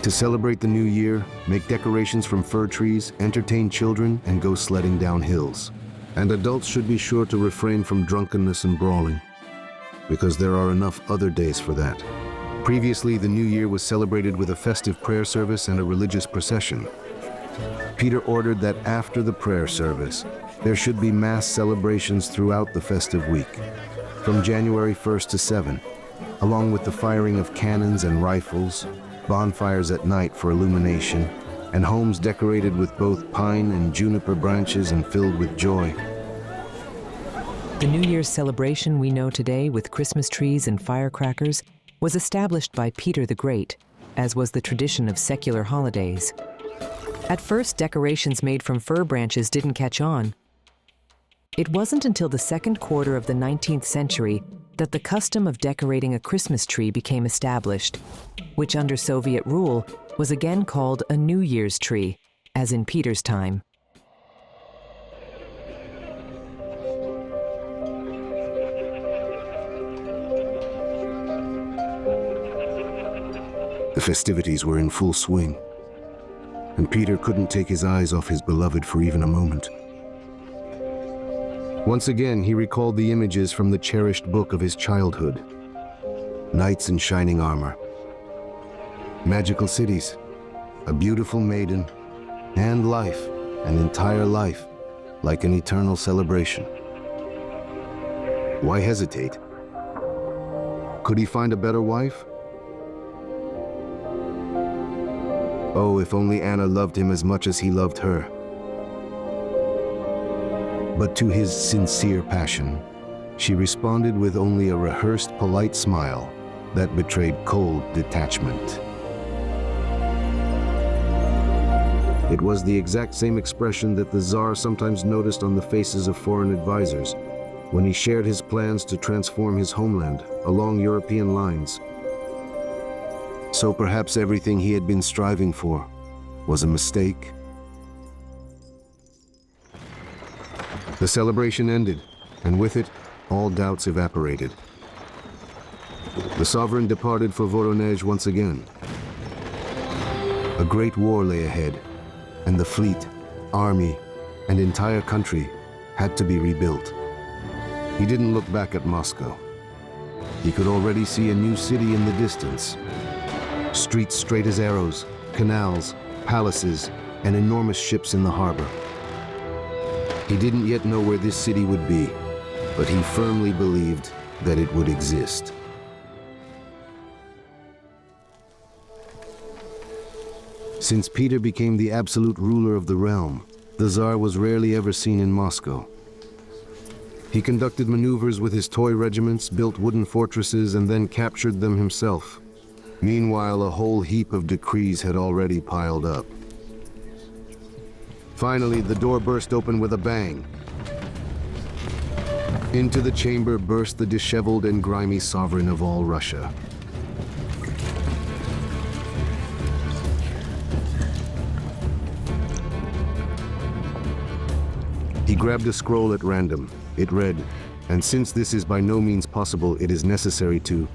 To celebrate the new year, make decorations from fir trees, entertain children, and go sledding down hills. And adults should be sure to refrain from drunkenness and brawling, because there are enough other days for that. Previously, the new year was celebrated with a festive prayer service and a religious procession. Peter ordered that after the prayer service, there should be mass celebrations throughout the festive week, from January 1st to 7, along with the firing of cannons and rifles, bonfires at night for illumination, and homes decorated with both pine and juniper branches and filled with joy. The New Year's celebration we know today with Christmas trees and firecrackers was established by Peter the Great, as was the tradition of secular holidays. At first, decorations made from fir branches didn't catch on. It wasn't until the second quarter of the 19th century that the custom of decorating a Christmas tree became established, which under Soviet rule was again called a New Year's tree, as in Peter's time. The festivities were in full swing, and Peter couldn't take his eyes off his beloved for even a moment. Once again, he recalled the images from the cherished book of his childhood. Knights in shining armor, magical cities, a beautiful maiden, and life, an entire life, like an eternal celebration. Why hesitate? Could he find a better wife? Oh, if only Anna loved him as much as he loved her. But to his sincere passion, she responded with only a rehearsed, polite smile that betrayed cold detachment. It was the exact same expression that the Tsar sometimes noticed on the faces of foreign advisors when he shared his plans to transform his homeland along European lines. So perhaps everything he had been striving for was a mistake. The celebration ended, and with it, all doubts evaporated. The sovereign departed for Voronezh once again. A great war lay ahead, and the fleet, army, and entire country had to be rebuilt. He didn't look back at Moscow. He could already see a new city in the distance. Streets straight as arrows, canals, palaces, and enormous ships in the harbor. He didn't yet know where this city would be, but he firmly believed that it would exist. Since Peter became the absolute ruler of the realm, the Tsar was rarely ever seen in Moscow. He conducted maneuvers with his toy regiments, built wooden fortresses, and then captured them himself. Meanwhile, a whole heap of decrees had already piled up. Finally, the door burst open with a bang. Into the chamber burst the disheveled and grimy sovereign of all Russia. He grabbed a scroll at random. It read, "And since this is by no means possible, it is necessary to..."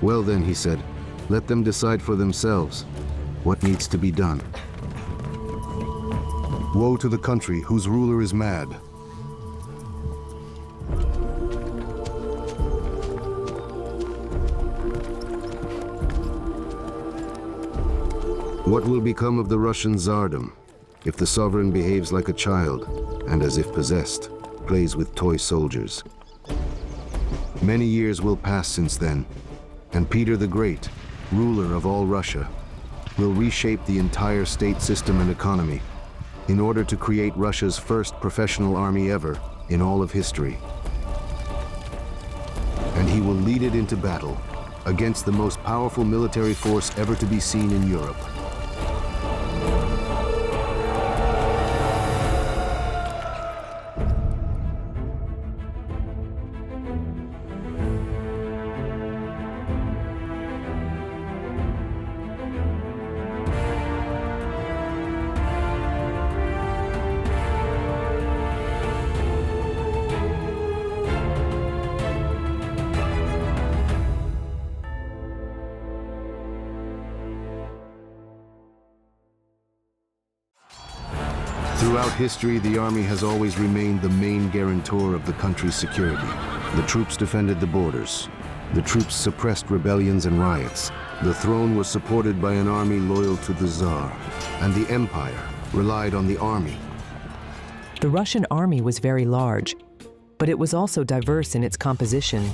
"Well then," he said, Let them decide for themselves what needs to be done. Woe to the country whose ruler is mad. What will become of the Russian Tsardom if the sovereign behaves like a child and, as if possessed, plays with toy soldiers? Many years will pass since then, and Peter the Great, ruler of all Russia, will reshape the entire state system and economy in order to create Russia's first professional army ever in all of history. And he will lead it into battle against the most powerful military force ever to be seen in Europe. Throughout history, the army has always remained the main guarantor of the country's security. The troops defended the borders. The troops suppressed rebellions and riots. The throne was supported by an army loyal to the Tsar, and the empire relied on the army. The Russian army was very large, but it was also diverse in its composition.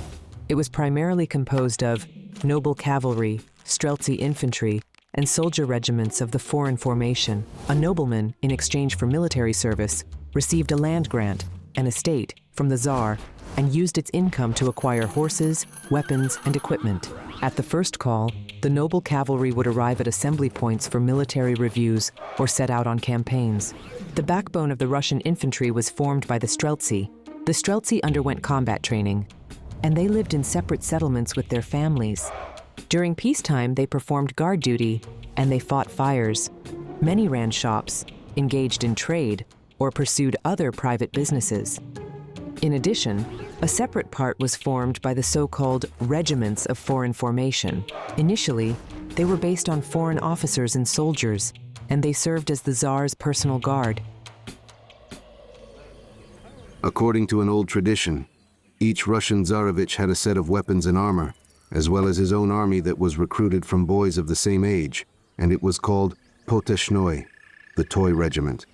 It was primarily composed of noble cavalry, streltsy infantry, and soldier regiments of the foreign formation. A nobleman, in exchange for military service, received a land grant, an estate, from the Tsar, and used its income to acquire horses, weapons, and equipment. At the first call, the noble cavalry would arrive at assembly points for military reviews or set out on campaigns. The backbone of the Russian infantry was formed by the streltsy. The streltsy underwent combat training, and they lived in separate settlements with their families. During peacetime, they performed guard duty, and they fought fires. Many ran shops, engaged in trade, or pursued other private businesses. In addition, a separate part was formed by the so-called regiments of foreign formation. Initially, they were based on foreign officers and soldiers, and they served as the Tsar's personal guard. According to an old tradition, each Russian Tsarevich had a set of weapons and armor, as well as his own army that was recruited from boys of the same age, and it was called Poteshnoi, the toy regiment.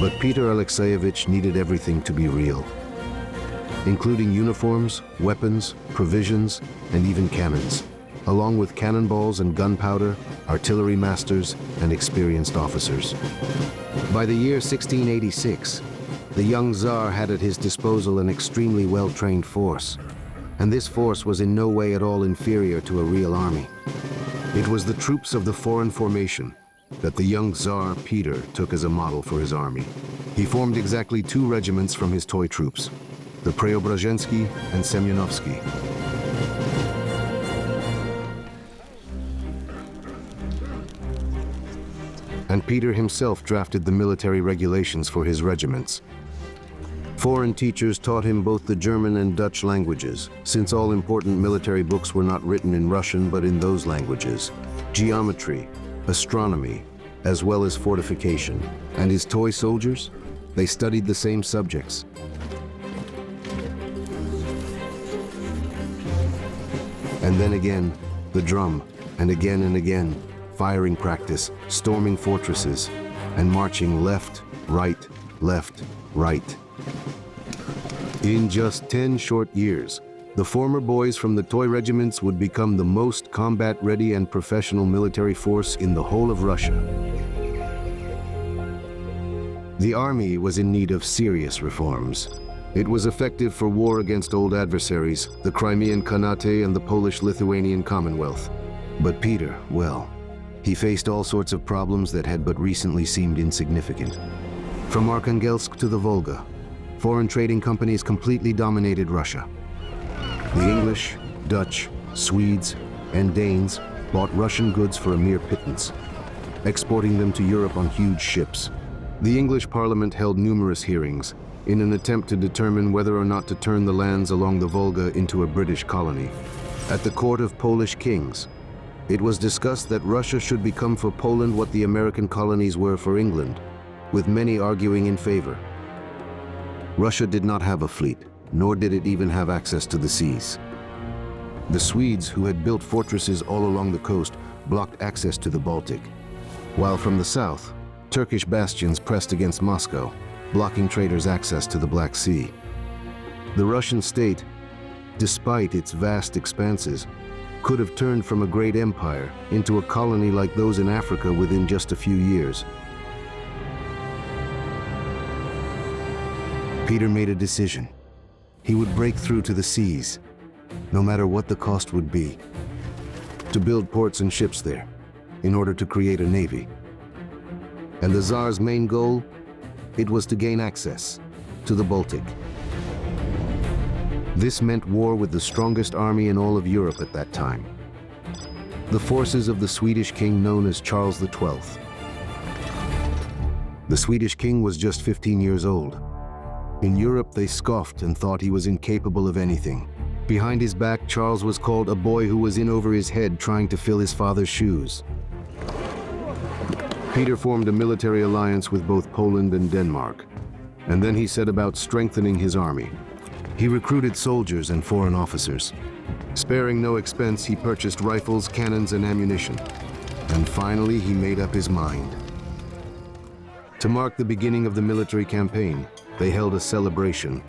But Peter Alexeyevich needed everything to be real, including uniforms, weapons, provisions, and even cannons, along with cannonballs and gunpowder, artillery masters, and experienced officers. By the year 1686, the young Tsar had at his disposal an extremely well-trained force, and this force was in no way at all inferior to a real army. It was the troops of the foreign formation that the young Tsar Peter took as a model for his army. He formed exactly 2 regiments from his toy troops, the Preobrazhensky and Semyonovsky. And Peter himself drafted the military regulations for his regiments. Foreign teachers taught him both the German and Dutch languages, since all important military books were not written in Russian but in those languages, geometry, astronomy, as well as fortification. And his toy soldiers? They studied the same subjects. And then again, the drum, and again, firing practice, storming fortresses, and marching left, right, left, right. In just 10 short years, the former boys from the toy regiments would become the most combat-ready and professional military force in the whole of Russia. The army was in need of serious reforms. It was effective for war against old adversaries, the Crimean Khanate and the Polish-Lithuanian Commonwealth. But Peter, well, he faced all sorts of problems that had but recently seemed insignificant. From Arkhangelsk to the Volga, foreign trading companies completely dominated Russia. The English, Dutch, Swedes, and Danes bought Russian goods for a mere pittance, exporting them to Europe on huge ships. The English Parliament held numerous hearings in an attempt to determine whether or not to turn the lands along the Volga into a British colony. At the court of Polish kings, it was discussed that Russia should become for Poland what the American colonies were for England, with many arguing in favor. Russia did not have a fleet, nor did it even have access to the seas. The Swedes, who had built fortresses all along the coast, blocked access to the Baltic, while from the south, Turkish bastions pressed against Moscow, blocking traders' access to the Black Sea. The Russian state, despite its vast expanses, could have turned from a great empire into a colony like those in Africa within just a few years. Peter made a decision. He would break through to the seas, no matter what the cost would be, to build ports and ships there, in order to create a navy. And the Tsar's main goal? It was to gain access to the Baltic. This meant war with the strongest army in all of Europe at that time. The forces of the Swedish king known as Charles XII. The Swedish king was just 15 years old. In Europe, they scoffed and thought he was incapable of anything. Behind his back, Charles was called a boy who was in over his head trying to fill his father's shoes. Peter formed a military alliance with both Poland and Denmark, and then he set about strengthening his army. He recruited soldiers and foreign officers. Sparing no expense, he purchased rifles, cannons, and ammunition. And finally, he made up his mind. To mark the beginning of the military campaign, they held a celebration.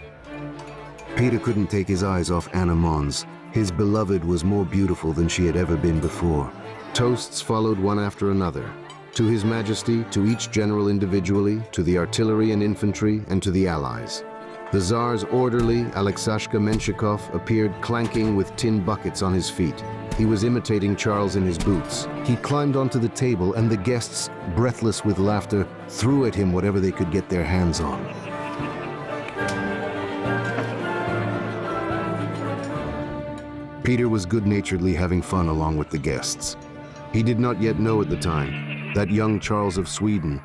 Peter couldn't take his eyes off Anna Mons. His beloved was more beautiful than she had ever been before. Toasts followed one after another. To His Majesty, to each general individually, to the artillery and infantry, and to the allies. The Tsar's orderly, Alexashka Menshikov, appeared clanking with tin buckets on his feet. He was imitating Charles in his boots. He climbed onto the table, and the guests, breathless with laughter, threw at him whatever they could get their hands on. Peter was good-naturedly having fun along with the guests. He did not yet know at the time that young Charles of Sweden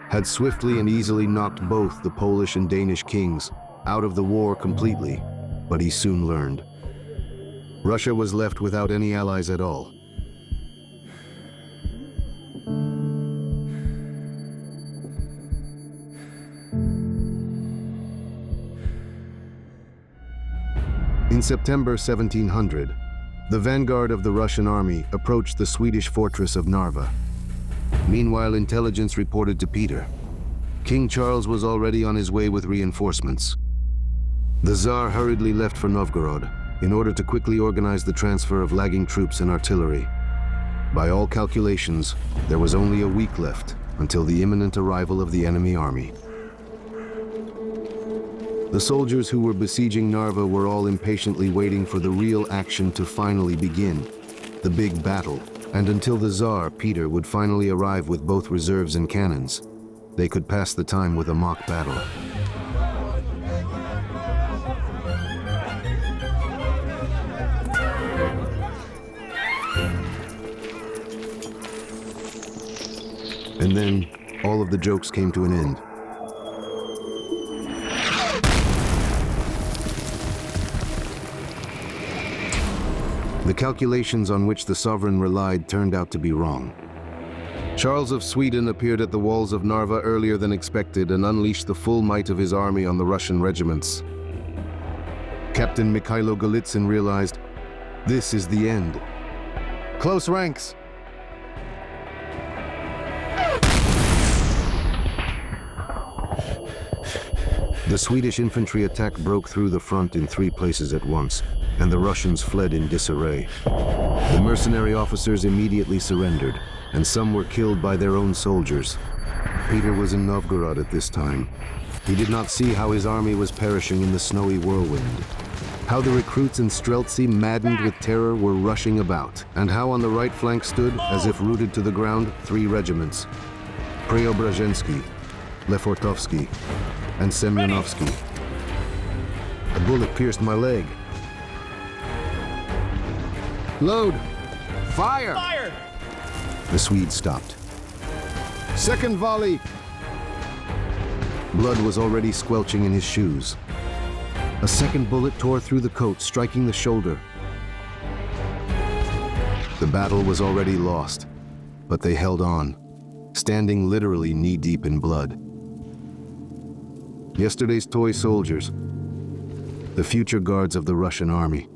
had swiftly and easily knocked both the Polish and Danish kings out of the war completely, but he soon learned. Russia was left without any allies at all. In September 1700, the vanguard of the Russian army approached the Swedish fortress of Narva. Meanwhile, intelligence reported to Peter. King Charles was already on his way with reinforcements. The Tsar hurriedly left for Novgorod in order to quickly organize the transfer of lagging troops and artillery. By all calculations, there was only a week left until the imminent arrival of the enemy army. The soldiers who were besieging Narva were all impatiently waiting for the real action to finally begin, the big battle. And until the Tsar, Peter, would finally arrive with both reserves and cannons, they could pass the time with a mock battle. And then, all of the jokes came to an end. The calculations on which the sovereign relied turned out to be wrong. Charles of Sweden appeared at the walls of Narva earlier than expected and unleashed the full might of his army on the Russian regiments. Captain Mikhailo Golitsyn realized, this is the end. Close ranks! The Swedish infantry attack broke through the front in 3 places at once, and the Russians fled in disarray. The mercenary officers immediately surrendered, and some were killed by their own soldiers. Peter was in Novgorod at this time. He did not see how his army was perishing in the snowy whirlwind, how the recruits in Streltsy, maddened with terror, were rushing about, and how on the right flank stood, as if rooted to the ground, 3 regiments: Preobrazhensky, Lefortovsky, and Semyonovsky. A bullet pierced my leg. Load! Fire! Fire! The Swede stopped. Second volley! Blood was already squelching in his shoes. A second bullet tore through the coat, striking the shoulder. The battle was already lost, but they held on, standing literally knee-deep in blood. Yesterday's toy soldiers, the future guards of the Russian army.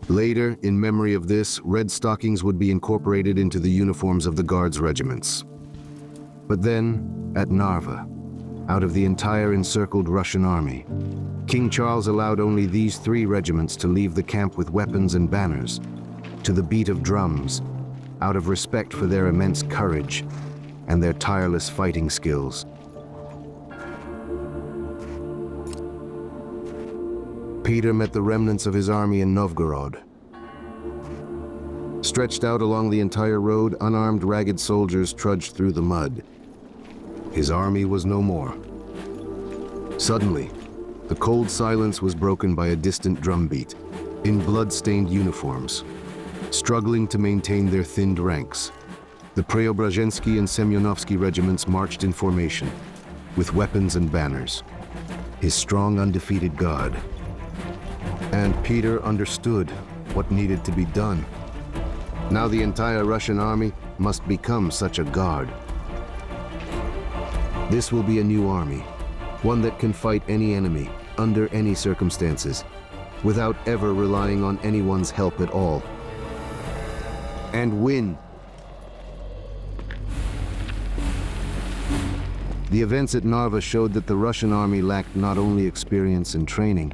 Later, in memory of this, red stockings would be incorporated into the uniforms of the guards' regiments. But then, at Narva, out of the entire encircled Russian army, King Charles allowed only these 3 regiments to leave the camp with weapons and banners, to the beat of drums, out of respect for their immense courage and their tireless fighting skills. Peter met the remnants of his army in Novgorod. Stretched out along the entire road, unarmed, ragged soldiers trudged through the mud. His army was no more. Suddenly, the cold silence was broken by a distant drumbeat, in blood-stained uniforms. Struggling to maintain their thinned ranks, the Preobrazhensky and Semyonovsky regiments marched in formation, with weapons and banners, his strong, undefeated guard. And Peter understood what needed to be done. Now the entire Russian army must become such a guard. This will be a new army, one that can fight any enemy, under any circumstances, without ever relying on anyone's help at all. And win. The events at Narva showed that the Russian army lacked not only experience and training,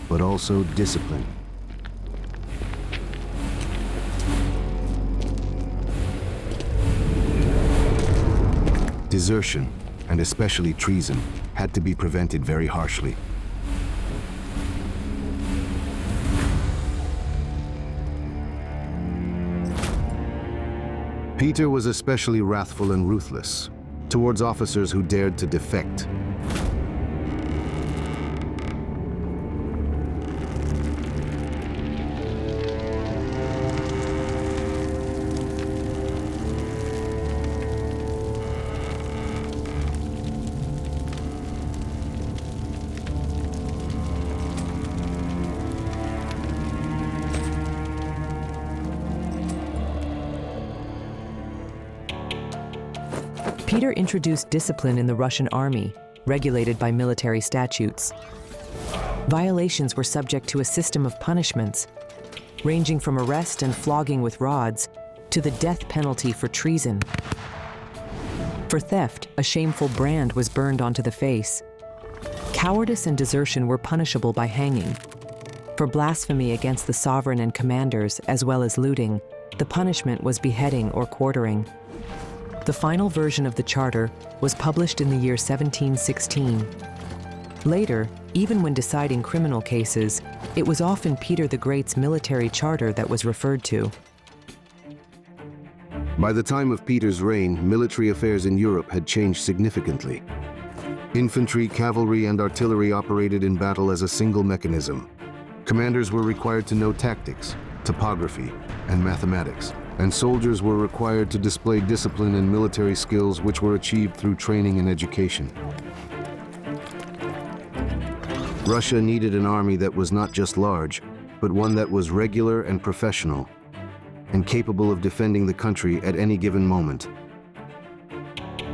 but also discipline. Desertion, and especially treason, had to be prevented very harshly. Peter was especially wrathful and ruthless towards officers who dared to defect. Peter introduced discipline in the Russian army, regulated by military statutes. Violations were subject to a system of punishments, ranging from arrest and flogging with rods to the death penalty for treason. For theft, a shameful brand was burned onto the face. Cowardice and desertion were punishable by hanging. For blasphemy against the sovereign and commanders, as well as looting, the punishment was beheading or quartering. The final version of the charter was published in the year 1716. Later, even when deciding criminal cases, it was often Peter the Great's military charter that was referred to. By the time of Peter's reign, military affairs in Europe had changed significantly. Infantry, cavalry, and artillery operated in battle as a single mechanism. Commanders were required to know tactics, topography, and mathematics, and soldiers were required to display discipline and military skills which were achieved through training and education. Russia needed an army that was not just large, but one that was regular and professional, and capable of defending the country at any given moment.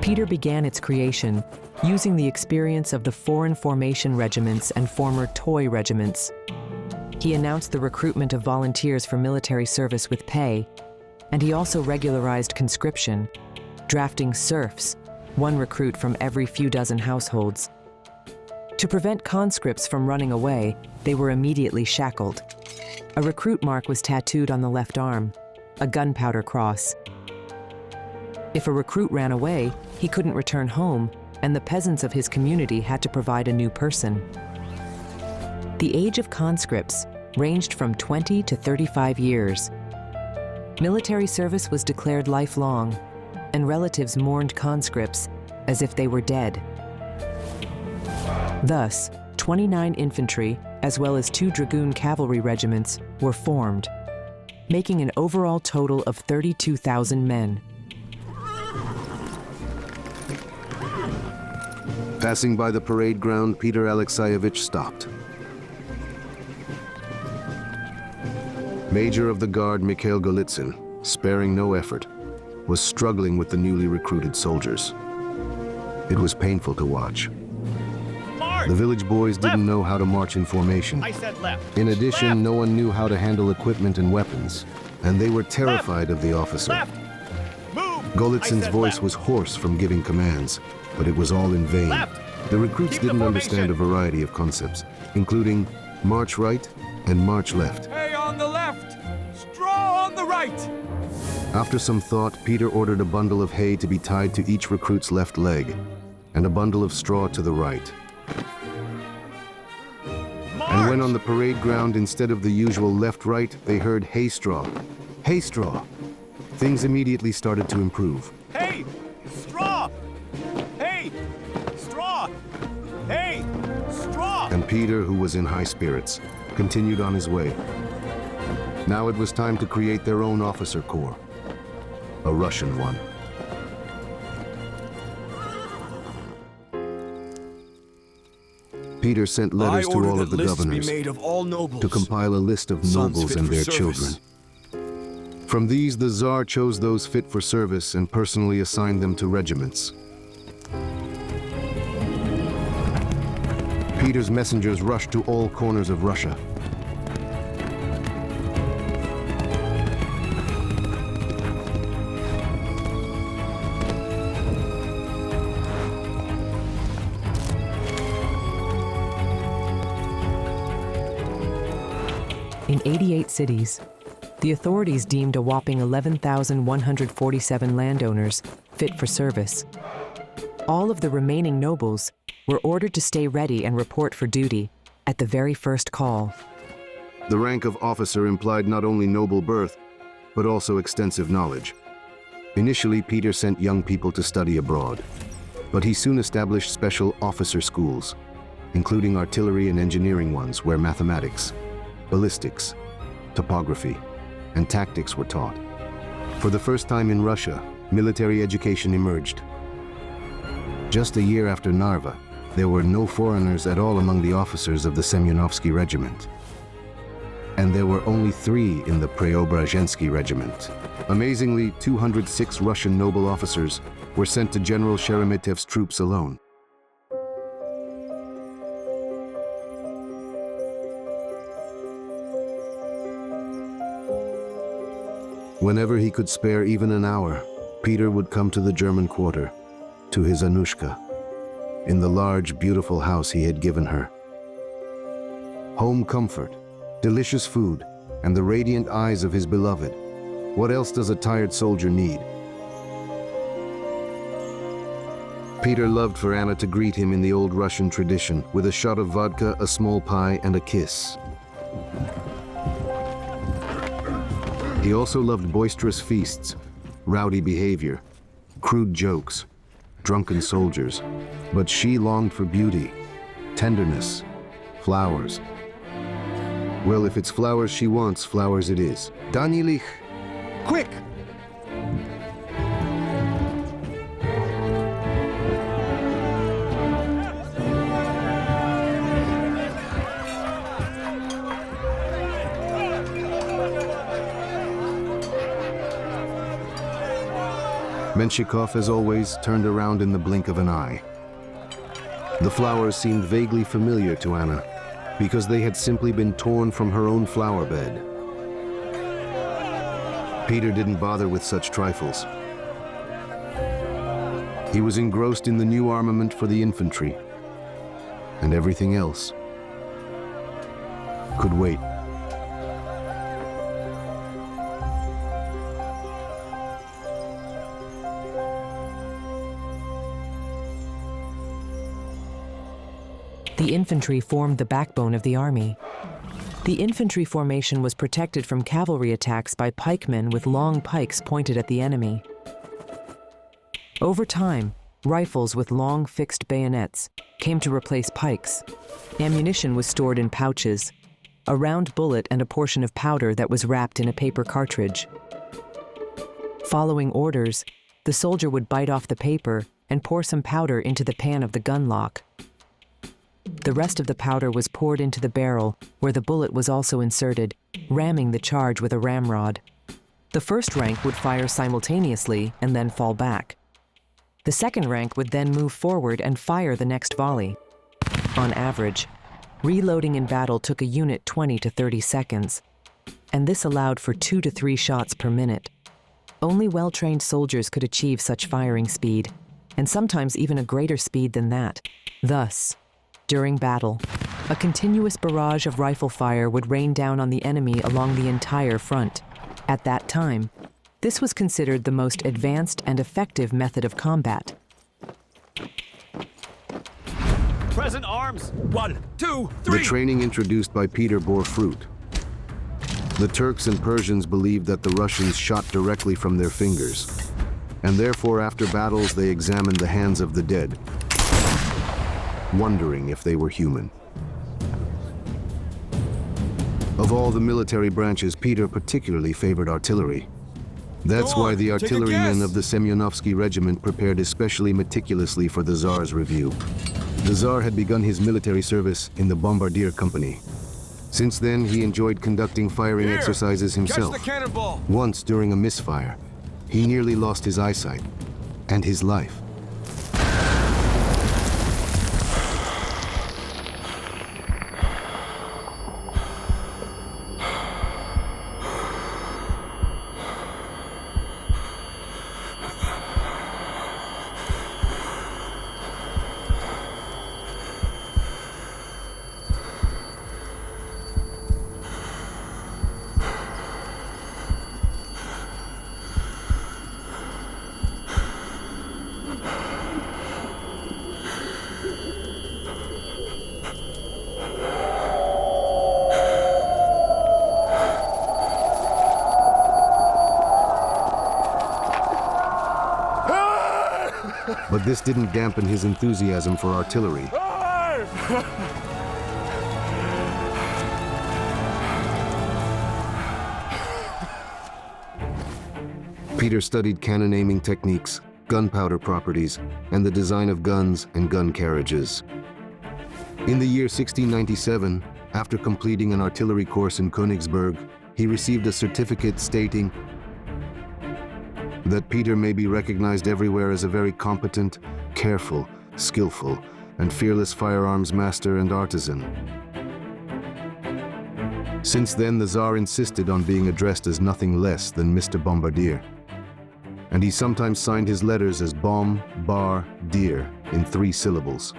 Peter began its creation using the experience of the foreign formation regiments and former toy regiments. He announced the recruitment of volunteers for military service with pay, and he also regularized conscription, drafting serfs, one recruit from every few dozen households. To prevent conscripts from running away, they were immediately shackled. A recruit mark was tattooed on the left arm, a gunpowder cross. If a recruit ran away, he couldn't return home, and the peasants of his community had to provide a new person. The age of conscripts ranged from 20 to 35 years. Military service was declared lifelong, and relatives mourned conscripts as if they were dead. Thus, 29 infantry, as well as 2 dragoon cavalry regiments, were formed, making an overall total of 32,000 men. Passing by the parade ground, Peter Alexeyevich stopped. Major of the Guard Mikhail Golitsyn, sparing no effort, was struggling with the newly recruited soldiers. It was painful to watch. March! The village boys didn't know how to march in formation. I said left. In addition, Left! no one knew how to handle equipment and weapons, and they were terrified of the officer. Left! Move! I Golitsyn's said voice left. was hoarse from giving commands, but it was all in vain. Left! The recruits Keep the didn't understand a formation. variety of concepts, including march right and march left. Hay on the left! Straw on the right! After some thought, Peter ordered a bundle of hay to be tied to each recruit's left leg, and a bundle of straw to the right. And when on the parade ground, instead of the usual left-right, they heard hay straw. Hay straw! Things immediately started to improve. Hey! Straw! Hey! Straw! Hey! Straw! And Peter, who was in high spirits, continued on his way. Now it was time to create their own officer corps. A Russian one. Peter sent letters to all of the governors of all nobles. to compile a list of Sons nobles fit and for their service. children. From these, the Tsar chose those fit for service and personally assigned them to regiments. Peter's messengers rushed to all corners of Russia. In 88 cities, the authorities deemed a whopping 11,147 landowners fit for service. All of the remaining nobles were ordered to stay ready and report for duty at the very first call. The rank of officer implied not only noble birth, but also extensive knowledge. Initially, Peter sent young people to study abroad, but he soon established special officer schools, including artillery and engineering ones where mathematics, ballistics, topography, and tactics were taught. For the first time in Russia, military education emerged. Just a year after Narva, there were no foreigners at all among the officers of the Semyonovsky Regiment. And there were only 3 in the Preobrazhensky Regiment. Amazingly, 206 Russian noble officers were sent to General Sheremetev's troops alone. Whenever he could spare even an hour, Peter would come to the German quarter, to his Anushka, in the large, beautiful house he had given her. Home comfort, delicious food, and the radiant eyes of his beloved. What else does a tired soldier need? Peter loved for Anna to greet him in the old Russian tradition, with a shot of vodka, a small pie, and a kiss. He also loved boisterous feasts, rowdy behavior, crude jokes, drunken soldiers. But she longed for beauty, tenderness, flowers. Well, if it's flowers she wants, flowers it is. Danilich, quick! Menshikov, as always, turned around in the blink of an eye. The flowers seemed vaguely familiar to Anna, because they had simply been torn from her own flower bed. Peter didn't bother with such trifles. He was engrossed in the new armament for the infantry, and everything else could wait. The infantry formed the backbone of the army. The infantry formation was protected from cavalry attacks by pikemen with long pikes pointed at the enemy. Over time, rifles with long fixed bayonets came to replace pikes. Ammunition was stored in pouches, a round bullet and a portion of powder that was wrapped in a paper cartridge. Following orders, the soldier would bite off the paper and pour some powder into the pan of the gun lock. The rest of the powder was poured into the barrel, where the bullet was also inserted, ramming the charge with a ramrod. The first rank would fire simultaneously and then fall back. The second rank would then move forward and fire the next volley. On average, reloading in battle took a unit 20 to 30 seconds, and this allowed for 2 to 3 shots per minute. Only well-trained soldiers could achieve such firing speed, and sometimes even a greater speed than that. Thus, during battle, a continuous barrage of rifle fire would rain down on the enemy along the entire front. At that time, this was considered the most advanced and effective method of combat. Present arms! 1, 2, 3! The training introduced by Peter bore fruit. The Turks and Persians believed that the Russians shot directly from their fingers, and therefore after battles they examined the hands of the dead, wondering if they were human. Of all the military branches, Peter particularly favored artillery. That's why the artillerymen of the Semyonovsky regiment prepared especially meticulously for the Tsar's review. The Tsar had begun his military service in the Bombardier Company. Since then, he enjoyed conducting firing exercises himself. Catch the cannonball! Once, during a misfire, he nearly lost his eyesight and his life. But this didn't dampen his enthusiasm for artillery. Peter studied cannon aiming techniques, gunpowder properties, and the design of guns and gun carriages. In the year 1697, after completing an artillery course in Königsberg, he received a certificate stating that Peter may be recognized everywhere as a very competent, careful, skillful, and fearless firearms master and artisan. Since then, the Tsar insisted on being addressed as nothing less than Mr. Bombardier, and he sometimes signed his letters as Bom, Bar, Deer in 3 syllables.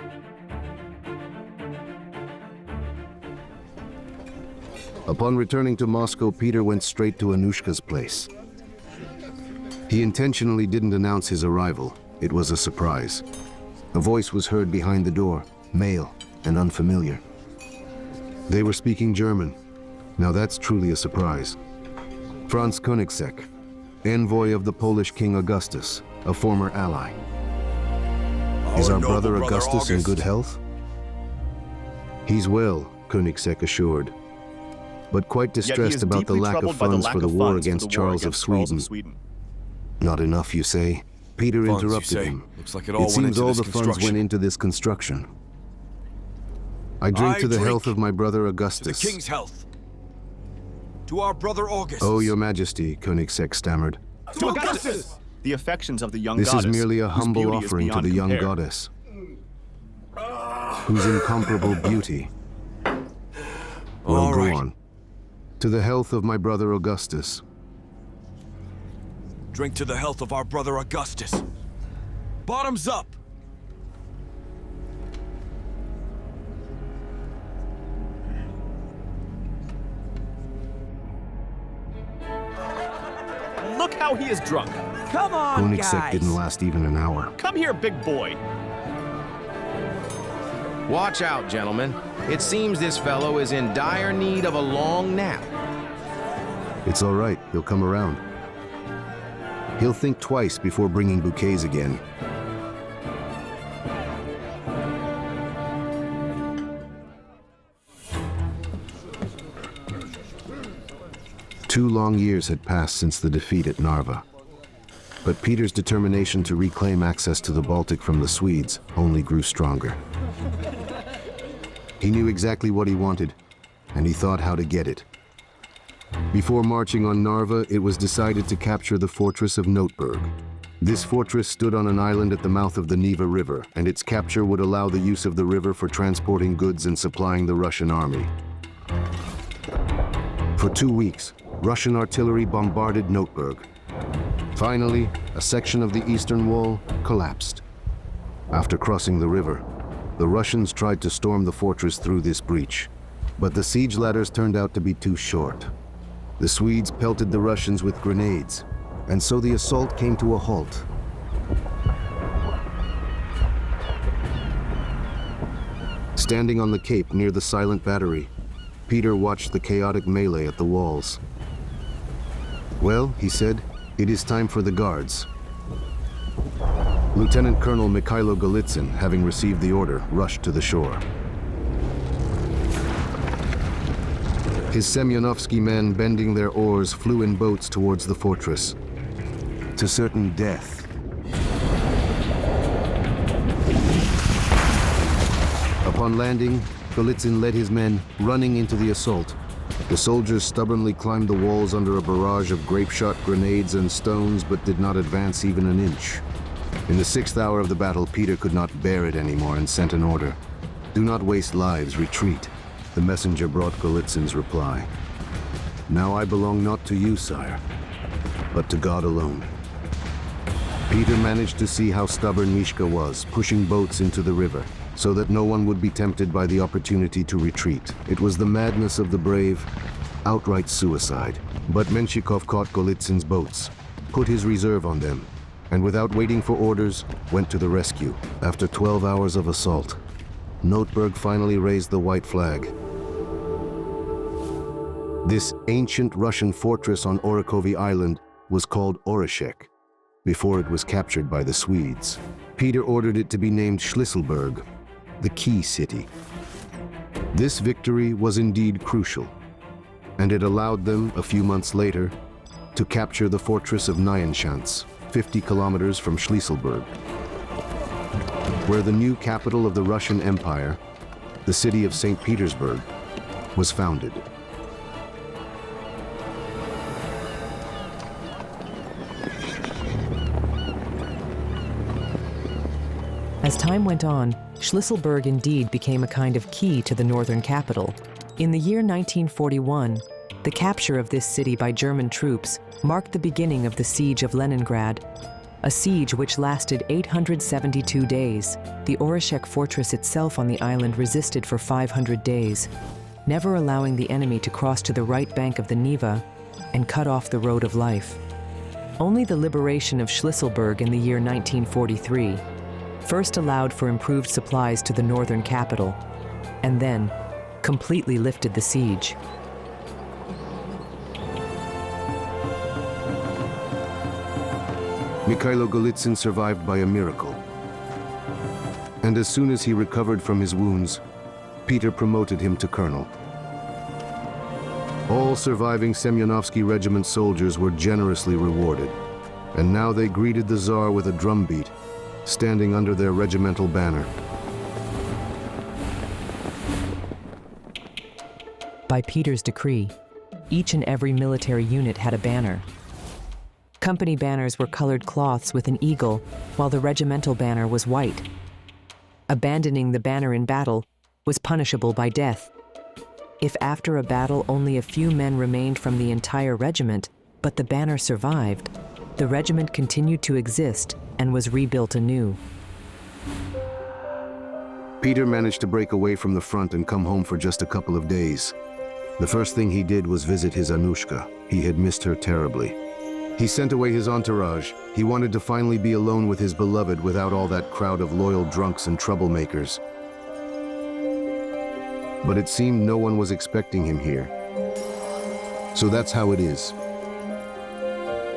Upon returning to Moscow, Peter went straight to Anushka's place. He intentionally didn't announce his arrival. It was a surprise. A voice was heard behind the door, male and unfamiliar. They were speaking German. Now that's truly a surprise. Franz Koenigsegg, envoy of the Polish King Augustus, a former ally. Is our brother Augustus in good health? He's well, Koenigsegg assured, but quite distressed about the lack of funds for the war against Charles of Sweden. Not enough, you say? Peter interrupted him. Looks like it seems all the funds went into this construction. I drink to the health of my brother Augustus. To the king's health. To our brother Augustus. Oh, your majesty, Koenigsegg stammered. To Augustus! The affections of the young This goddess, is merely a whose humble beauty is offering to beyond the young compare. goddess, whose incomparable beauty will All go right. on. To the health of my brother Augustus. Drink to the health of our brother Augustus. Bottoms up! Look how he is drunk. Come on, Koenigsegg guys. didn't last even an hour. Come here, big boy. Watch out, gentlemen. It seems this fellow is in dire need of a long nap. It's all right, he'll come around. He'll think twice before bringing bouquets again. Two long years had passed since the defeat at Narva. But Peter's determination to reclaim access to the Baltic from the Swedes only grew stronger. He knew exactly what he wanted, and he thought how to get it. Before marching on Narva, it was decided to capture the fortress of Notburg. This fortress stood on an island at the mouth of the Neva River, and its capture would allow the use of the river for transporting goods and supplying the Russian army. For 2 weeks, Russian artillery bombarded Notburg. Finally, a section of the eastern wall collapsed. After crossing the river, the Russians tried to storm the fortress through this breach, but the siege ladders turned out to be too short. The Swedes pelted the Russians with grenades, and so the assault came to a halt. Standing on the cape near the silent battery, Peter watched the chaotic melee at the walls. "Well," he said, "it is time for the guards." Lieutenant Colonel Mikhailo Golitsyn, having received the order, rushed to the shore. His Semyonovsky men, bending their oars, flew in boats towards the fortress, to certain death. Upon landing, Golitsyn led his men, running into the assault. The soldiers stubbornly climbed the walls under a barrage of grape-shot grenades and stones, but did not advance even an inch. In the 6th hour of the battle, Peter could not bear it anymore and sent an order. "Do not waste lives, retreat." The messenger brought Golitsyn's reply. "Now I belong not to you, sire, but to God alone." Peter managed to see how stubborn Mishka was, pushing boats into the river, so that no one would be tempted by the opportunity to retreat. It was the madness of the brave, outright suicide. But Menshikov caught Golitsyn's boats, put his reserve on them, and without waiting for orders, went to the rescue. After 12 hours of assault, Notburg finally raised the white flag. This ancient Russian fortress on Orakovi Island was called Oreshek, before it was captured by the Swedes. Peter ordered it to be named Schlisselburg, the key city. This victory was indeed crucial, and it allowed them, a few months later, to capture the fortress of Nyenschans, 50 kilometers from Schlisselburg, where the new capital of the Russian Empire, the city of St. Petersburg, was founded. As time went on, Schlisselburg indeed became a kind of key to the northern capital. In the year 1941, the capture of this city by German troops marked the beginning of the Siege of Leningrad, a siege which lasted 872 days. The Oreshek fortress itself on the island resisted for 500 days, never allowing the enemy to cross to the right bank of the Neva and cut off the road of life. Only the liberation of Schlisselburg in the year 1943 first allowed for improved supplies to the northern capital, and then completely lifted the siege. Mikhailo Golitsyn survived by a miracle. And as soon as he recovered from his wounds, Peter promoted him to colonel. All surviving Semyonovsky Regiment soldiers were generously rewarded, and now they greeted the Tsar with a drumbeat, standing under their regimental banner. By Peter's decree, each and every military unit had a banner. Company banners were colored cloths with an eagle, while the regimental banner was white. Abandoning the banner in battle was punishable by death. If after a battle only a few men remained from the entire regiment, but the banner survived, the regiment continued to exist and was rebuilt anew. Peter managed to break away from the front and come home for just a couple of days. The first thing he did was visit his Anushka. He had missed her terribly. He sent away his entourage. He wanted to finally be alone with his beloved without all that crowd of loyal drunks and troublemakers. But it seemed no one was expecting him here. So that's how it is.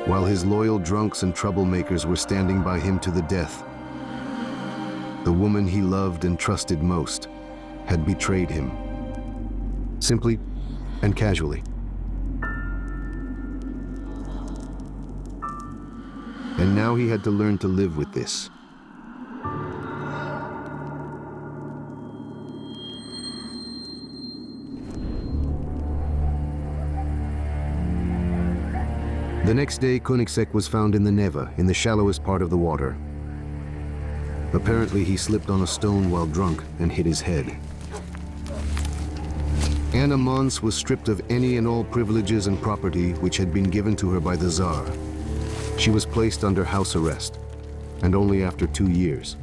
While his loyal drunks and troublemakers were standing by him to the death, the woman he loved and trusted most had betrayed him. Simply and casually. And now he had to learn to live with this. The next day, Koenigsegg was found in the Neva, in the shallowest part of the water. Apparently, he slipped on a stone while drunk and hit his head. Anna Mons was stripped of any and all privileges and property which had been given to her by the Tsar. She was placed under house arrest, and only after 2 years,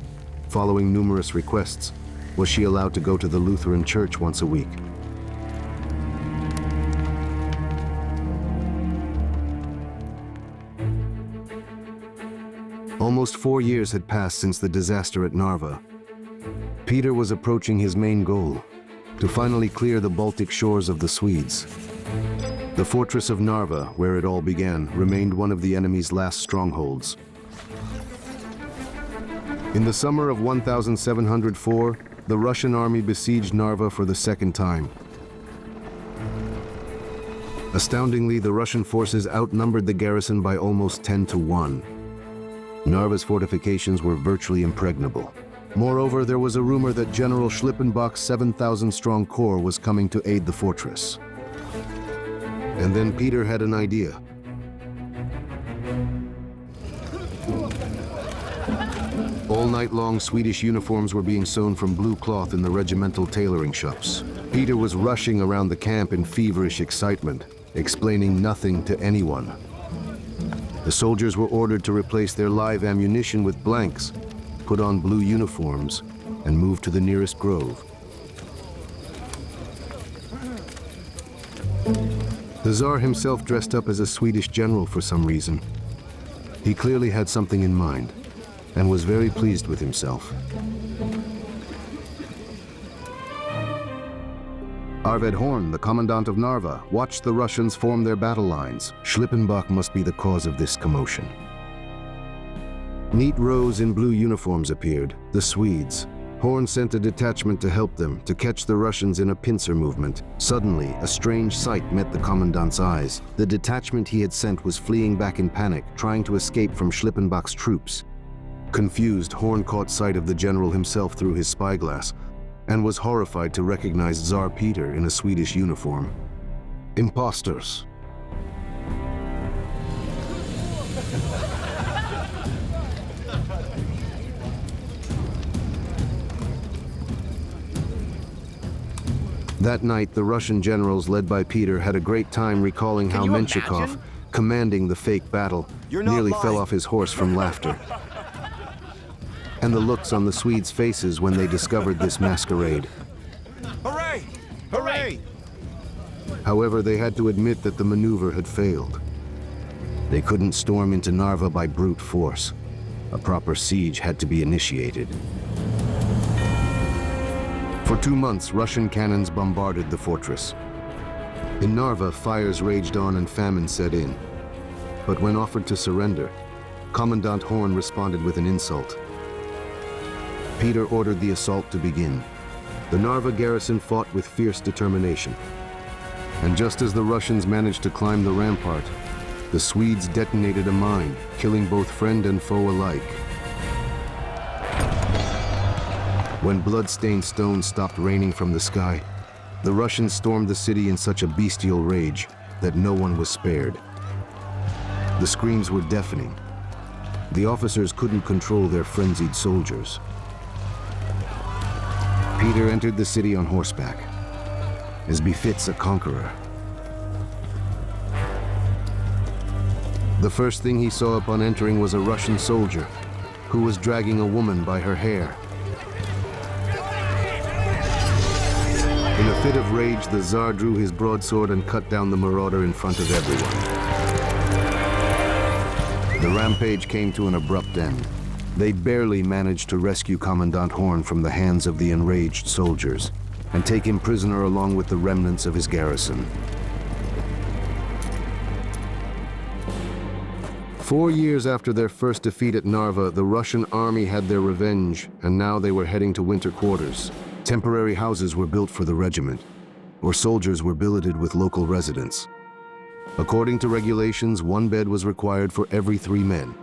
following numerous requests, was she allowed to go to the Lutheran church once a week. Almost 4 years had passed since the disaster at Narva. Peter was approaching his main goal, to finally clear the Baltic shores of the Swedes. The fortress of Narva, where it all began, remained one of the enemy's last strongholds. In the summer of 1704, the Russian army besieged Narva for the second time. Astoundingly, the Russian forces outnumbered the garrison by almost 10-1. Narva's fortifications were virtually impregnable. Moreover, there was a rumor that General Schlippenbach's 7,000-strong corps was coming to aid the fortress. And then Peter had an idea. All night long, Swedish uniforms were being sewn from blue cloth in the regimental tailoring shops. Peter was rushing around the camp in feverish excitement, explaining nothing to anyone. The soldiers were ordered to replace their live ammunition with blanks, put on blue uniforms, and move to the nearest grove. The Tsar himself dressed up as a Swedish general for some reason. He clearly had something in mind, and was very pleased with himself. Arvid Horn, the commandant of Narva, watched the Russians form their battle lines. Schlippenbach must be the cause of this commotion. Neat rows in blue uniforms appeared, the Swedes. Horn sent a detachment to help them, to catch the Russians in a pincer movement. Suddenly, a strange sight met the commandant's eyes. The detachment he had sent was fleeing back in panic, trying to escape from Schlippenbach's troops. Confused, Horn caught sight of the general himself through his spyglass, and was horrified to recognize Tsar Peter in a Swedish uniform. Imposters. That night, the Russian generals led by Peter had a great time recalling how you Menshikov, imagine? commanding the fake battle, You're not nearly lying. fell off his horse from laughter. And the looks on the Swedes' faces when they discovered this masquerade. Hooray! Hooray! However, they had to admit that the maneuver had failed. They couldn't storm into Narva by brute force. A proper siege had to be initiated. For 2 months, Russian cannons bombarded the fortress. In Narva, fires raged on and famine set in. But when offered to surrender, Commandant Horn responded with an insult. Peter ordered the assault to begin. The Narva garrison fought with fierce determination. And just as the Russians managed to climb the rampart, the Swedes detonated a mine, killing both friend and foe alike. When blood-stained stones stopped raining from the sky, the Russians stormed the city in such a bestial rage that no one was spared. The screams were deafening. The officers couldn't control their frenzied soldiers. Peter entered the city on horseback, as befits a conqueror. The first thing he saw upon entering was a Russian soldier who was dragging a woman by her hair. In a fit of rage, the Tsar drew his broadsword and cut down the marauder in front of everyone. The rampage came to an abrupt end. They barely managed to rescue Commandant Horn from the hands of the enraged soldiers and take him prisoner along with the remnants of his garrison. 4 years after their first defeat at Narva, the Russian army had their revenge, and now they were heading to winter quarters. Temporary houses were built for the regiment, or soldiers were billeted with local residents. According to regulations, 1 bed was required for every 3 men,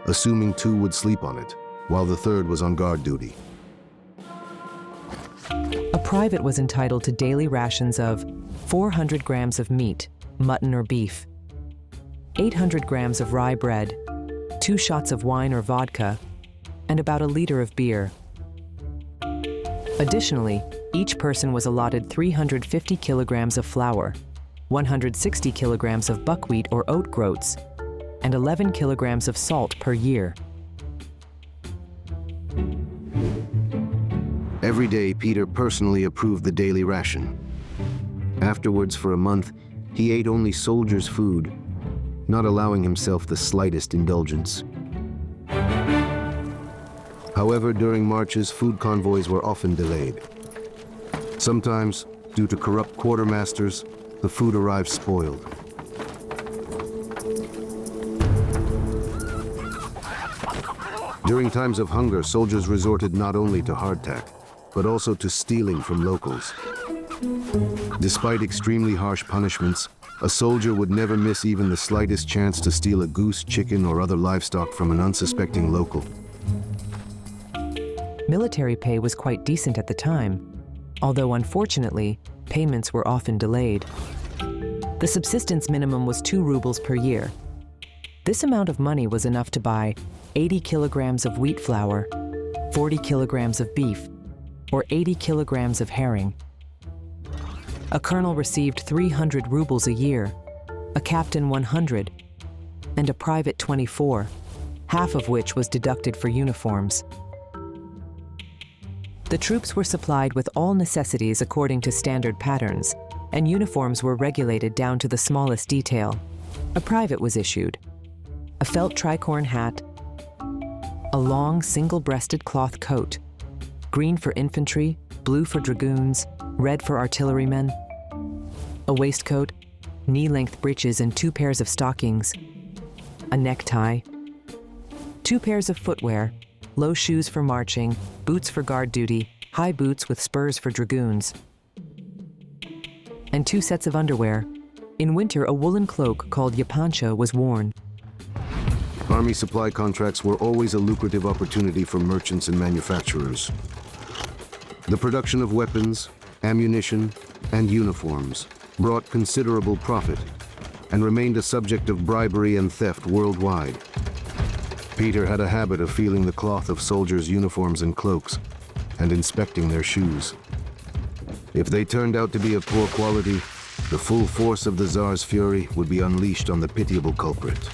assuming 2 would sleep on it, while the 3rd was on guard duty. A private was entitled to daily rations of 400 grams of meat, mutton or beef, 800 grams of rye bread, 2 shots of wine or vodka, and about a liter of beer. Additionally, each person was allotted 350 kilograms of flour, 160 kilograms of buckwheat or oat groats, and 11 kilograms of salt per year. Every day, Peter personally approved the daily ration. Afterwards, for a month, he ate only soldiers' food, not allowing himself the slightest indulgence. However, during marches, food convoys were often delayed. Sometimes, due to corrupt quartermasters, the food arrived spoiled. During times of hunger, soldiers resorted not only to hardtack, but also to stealing from locals. Despite extremely harsh punishments, a soldier would never miss even the slightest chance to steal a goose, chicken, or other livestock from an unsuspecting local. Military pay was quite decent at the time, although unfortunately, payments were often delayed. The subsistence minimum was 2 rubles per year. This amount of money was enough to buy 80 kilograms of wheat flour, 40 kilograms of beef, or 80 kilograms of herring. A colonel received 300 rubles a year, a captain 100, and a private 24, half of which was deducted for uniforms. The troops were supplied with all necessities according to standard patterns, and uniforms were regulated down to the smallest detail. A private was issued, a felt tricorn hat, a long single-breasted cloth coat, green for infantry, blue for dragoons, red for artillerymen, a waistcoat, knee-length breeches and 2 pairs of stockings, a necktie, 2 pairs of footwear, low shoes for marching, boots for guard duty, high boots with spurs for dragoons, and 2 sets of underwear. In winter, a woolen cloak called yapancha was worn. Army supply contracts were always a lucrative opportunity for merchants and manufacturers. The production of weapons, ammunition, and uniforms brought considerable profit and remained a subject of bribery and theft worldwide. Peter had a habit of feeling the cloth of soldiers' uniforms and cloaks and inspecting their shoes. If they turned out to be of poor quality, the full force of the Tsar's fury would be unleashed on the pitiable culprit.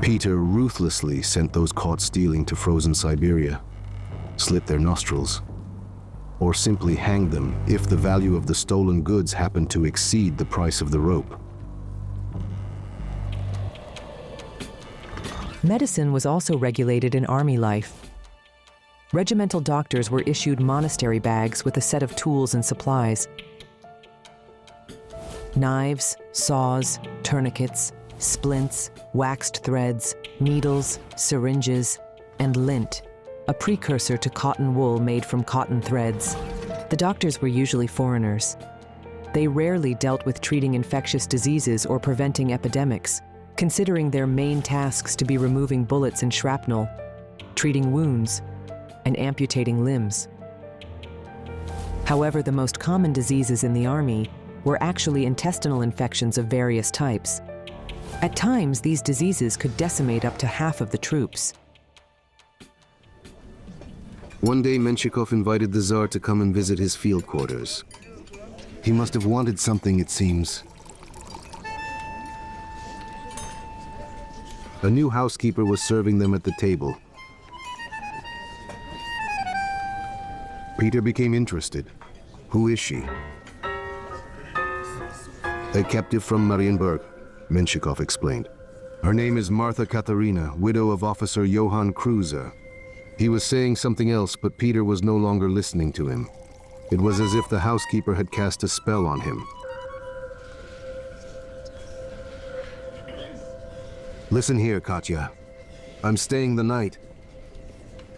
Peter ruthlessly sent those caught stealing to frozen Siberia, slit their nostrils, or simply hanged them if the value of the stolen goods happened to exceed the price of the rope. Medicine was also regulated in army life. Regimental doctors were issued monastery bags with a set of tools and supplies. Knives, saws, tourniquets, splints, waxed threads, needles, syringes, and lint, a precursor to cotton wool made from cotton threads. The doctors were usually foreigners. They rarely dealt with treating infectious diseases or preventing epidemics, considering their main tasks to be removing bullets and shrapnel, treating wounds, and amputating limbs. However, the most common diseases in the army were actually intestinal infections of various types. At times, these diseases could decimate up to half of the troops. One day, Menshikov invited the Tsar to come and visit his field quarters. He must have wanted something, it seems. A new housekeeper was serving them at the table. Peter became interested. Who is she? A captive from Marienburg, Menshikov explained. Her name is Martha Katharina, widow of Officer Johann Kruse. He was saying something else, but Peter was no longer listening to him. It was as if the housekeeper had cast a spell on him. Listen here, Katya. I'm staying the night.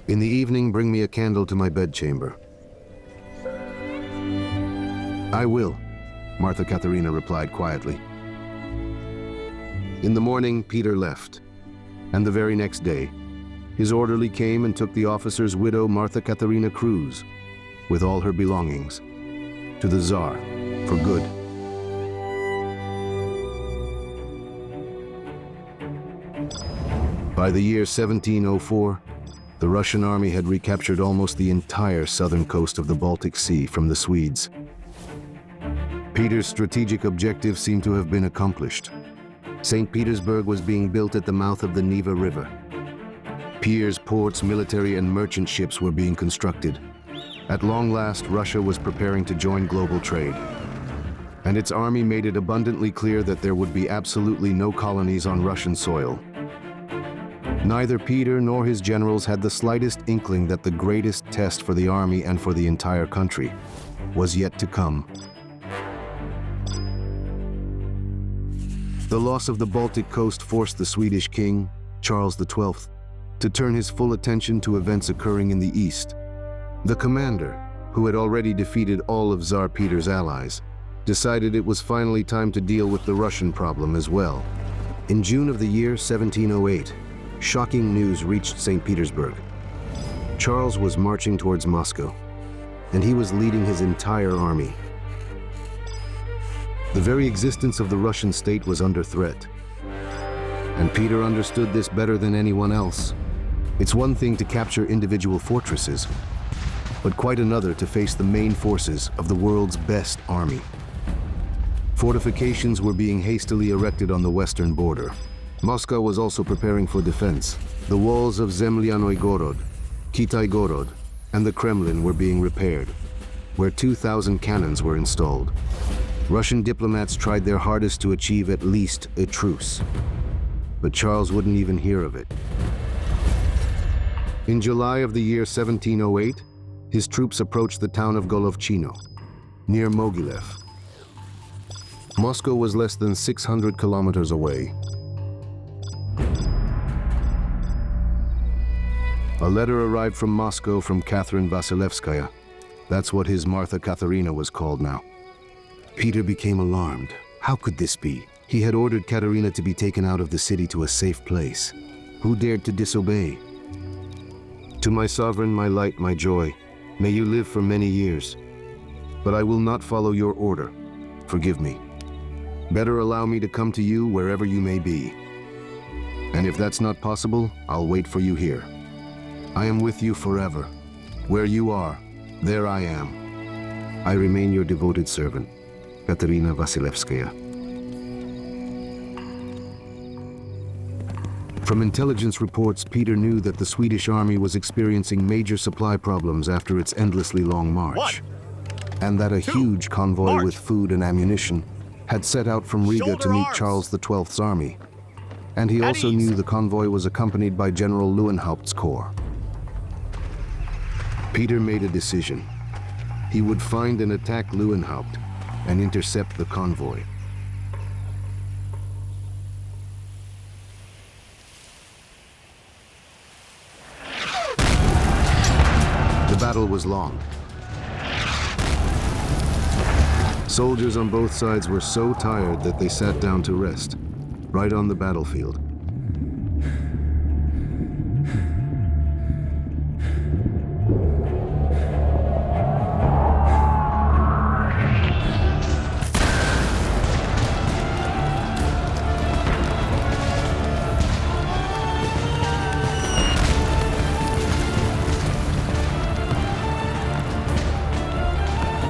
In the evening, bring me a candle to my bedchamber. I will, Martha Katharina replied quietly. In the morning, Peter left, and the very next day, his orderly came and took the officer's widow, Martha Katharina Kruse, with all her belongings, to the Tsar for good. By the year 1704, the Russian army had recaptured almost the entire southern coast of the Baltic Sea from the Swedes. Peter's strategic objective seemed to have been accomplished. St. Petersburg was being built at the mouth of the Neva River. Piers, ports, military and merchant ships were being constructed. At long last, Russia was preparing to join global trade. And its army made it abundantly clear that there would be absolutely no colonies on Russian soil. Neither Peter nor his generals had the slightest inkling that the greatest test for the army and for the entire country was yet to come. The loss of the Baltic coast forced the Swedish king, Charles XII, to turn his full attention to events occurring in the east. The commander, who had already defeated all of Tsar Peter's allies, decided it was finally time to deal with the Russian problem as well. In June of the year 1708, shocking news reached St. Petersburg. Charles was marching towards Moscow, and he was leading his entire army. The very existence of the Russian state was under threat, and Peter understood this better than anyone else. It's one thing to capture individual fortresses, but quite another to face the main forces of the world's best army. Fortifications were being hastily erected on the western border. Moscow was also preparing for defense. The walls of Zemlyanoy Gorod, Kitai Gorod, and the Kremlin were being repaired, where 2,000 cannons were installed. Russian diplomats tried their hardest to achieve at least a truce, but Charles wouldn't even hear of it. In July of the year 1708, his troops approached the town of Golovchino, near Mogilev. Moscow was less than 600 kilometers away. A letter arrived from Moscow from Catherine Vasilevskaya. That's what his Martha Katharina was called now. Peter became alarmed. How could this be? He had ordered Katerina to be taken out of the city to a safe place. Who dared to disobey? To my sovereign, my light, my joy, may you live for many years. But I will not follow your order. Forgive me. Better allow me to come to you wherever you may be. And if that's not possible, I'll wait for you here. I am with you forever. Where you are, there I am. I remain your devoted servant, Katerina Vasilevskaya. From intelligence reports, Peter knew that the Swedish army was experiencing major supply problems after its endlessly long march. And that a huge convoy with food and ammunition had set out from Riga to meet Charles XII's army. And he also knew the convoy was accompanied by General Lewenhaupt's corps. Peter made a decision. He would find and attack Lewenhaupt and intercept the convoy. The battle was long. Soldiers on both sides were so tired that they sat down to rest, right on the battlefield.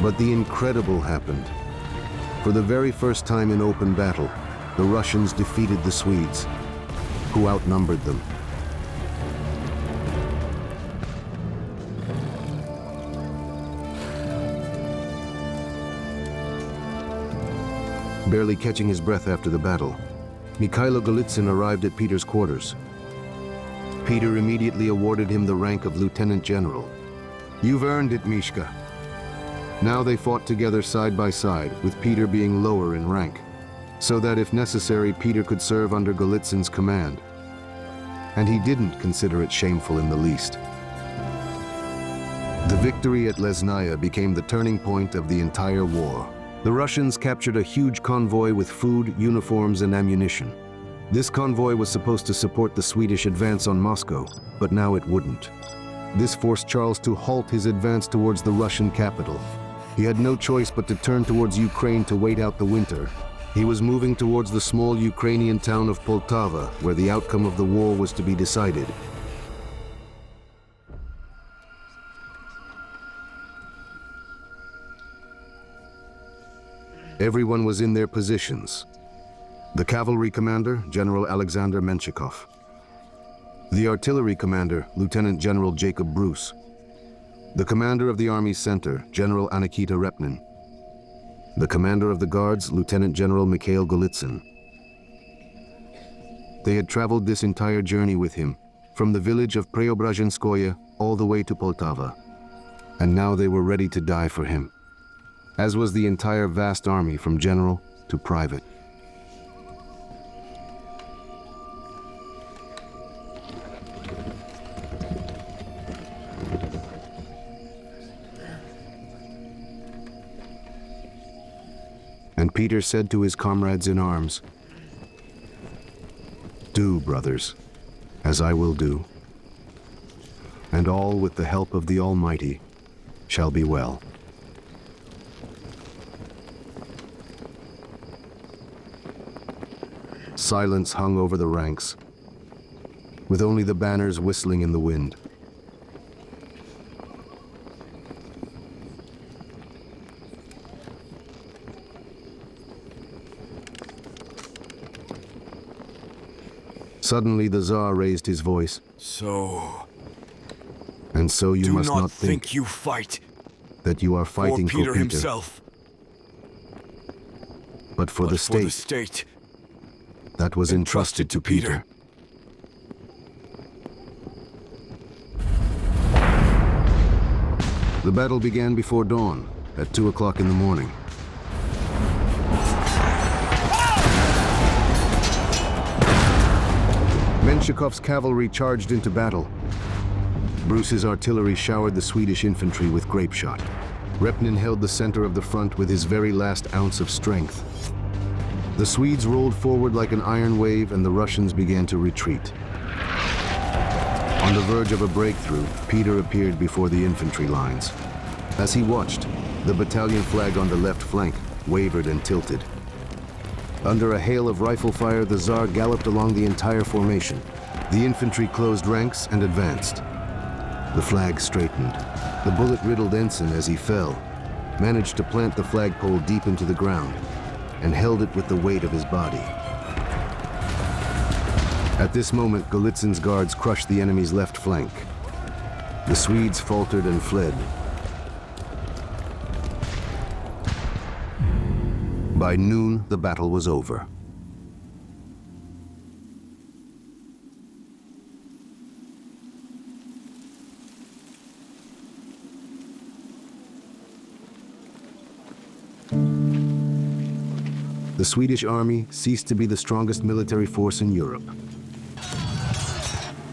But the incredible happened. For the very first time in open battle, the Russians defeated the Swedes, who outnumbered them. Barely catching his breath after the battle, Mikhailo Golitsyn arrived at Peter's quarters. Peter immediately awarded him the rank of lieutenant general. "You've earned it, Mishka." Now they fought together side by side, with Peter being lower in rank, so that if necessary, Peter could serve under Golitsyn's command. And he didn't consider it shameful in the least. The victory at Lesnaya became the turning point of the entire war. The Russians captured a huge convoy with food, uniforms, and ammunition. This convoy was supposed to support the Swedish advance on Moscow, but now it wouldn't. This forced Charles to halt his advance towards the Russian capital. He had no choice but to turn towards Ukraine to wait out the winter, He was moving towards the small Ukrainian town of Poltava, where the outcome of the war was to be decided. Everyone was in their positions. The cavalry commander, General Alexander Menshikov. The artillery commander, Lieutenant General Jacob Bruce. The commander of the Army Center, General Anikita Repnin. The commander of the Guards, Lieutenant General Mikhail Golitsyn. They had traveled this entire journey with him, from the village of Preobrazhenskoye all the way to Poltava. And now they were ready to die for him, as was the entire vast army from general to private. And Peter said to his comrades in arms, "Do, brothers, as I will do, and all with the help of the Almighty shall be well." Silence hung over the ranks, with only the banners whistling in the wind. Suddenly the Tsar raised his voice. And so you do must not think you fight that you are fighting for Peter Peter himself, but for the for the state state that was entrusted to Peter. The battle began before dawn, at 2 o'clock in the morning. Menshikov's cavalry charged into battle. Bruce's artillery showered the Swedish infantry with grape shot. Repnin held the center of the front with his very last ounce of strength. The Swedes rolled forward like an iron wave, and the Russians began to retreat. On the verge of a breakthrough, Peter appeared before the infantry lines. As he watched, the battalion flag on the left flank wavered and tilted. Under a hail of rifle fire, the Tsar galloped along the entire formation. The infantry closed ranks and advanced. The flag straightened. The bullet-riddled ensign, as he fell, managed to plant the flagpole deep into the ground and held it with the weight of his body. At this moment, Golitsyn's guards crushed the enemy's left flank. The Swedes faltered and fled. By noon, the battle was over. The Swedish army ceased to be the strongest military force in Europe.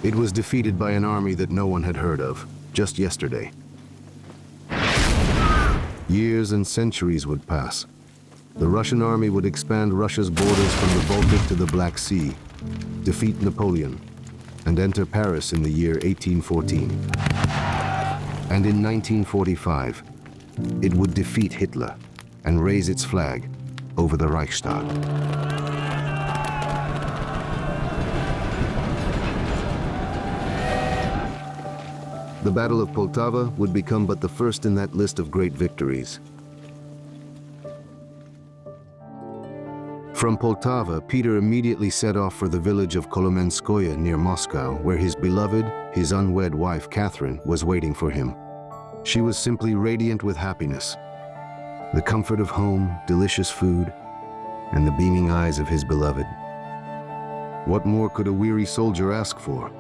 It was defeated by an army that no one had heard of, just yesterday. Years and centuries would pass. The Russian army would expand Russia's borders from the Baltic to the Black Sea, defeat Napoleon, and enter Paris in the year 1814. And in 1945, it would defeat Hitler and raise its flag over the Reichstag. The Battle of Poltava would become but the first in that list of great victories. From Poltava, Peter immediately set off for the village of Kolomenskoye near Moscow, where his beloved, his unwed wife, Catherine, was waiting for him. She was simply radiant with happiness. The comfort of home, delicious food, and the beaming eyes of his beloved. What more could a weary soldier ask for?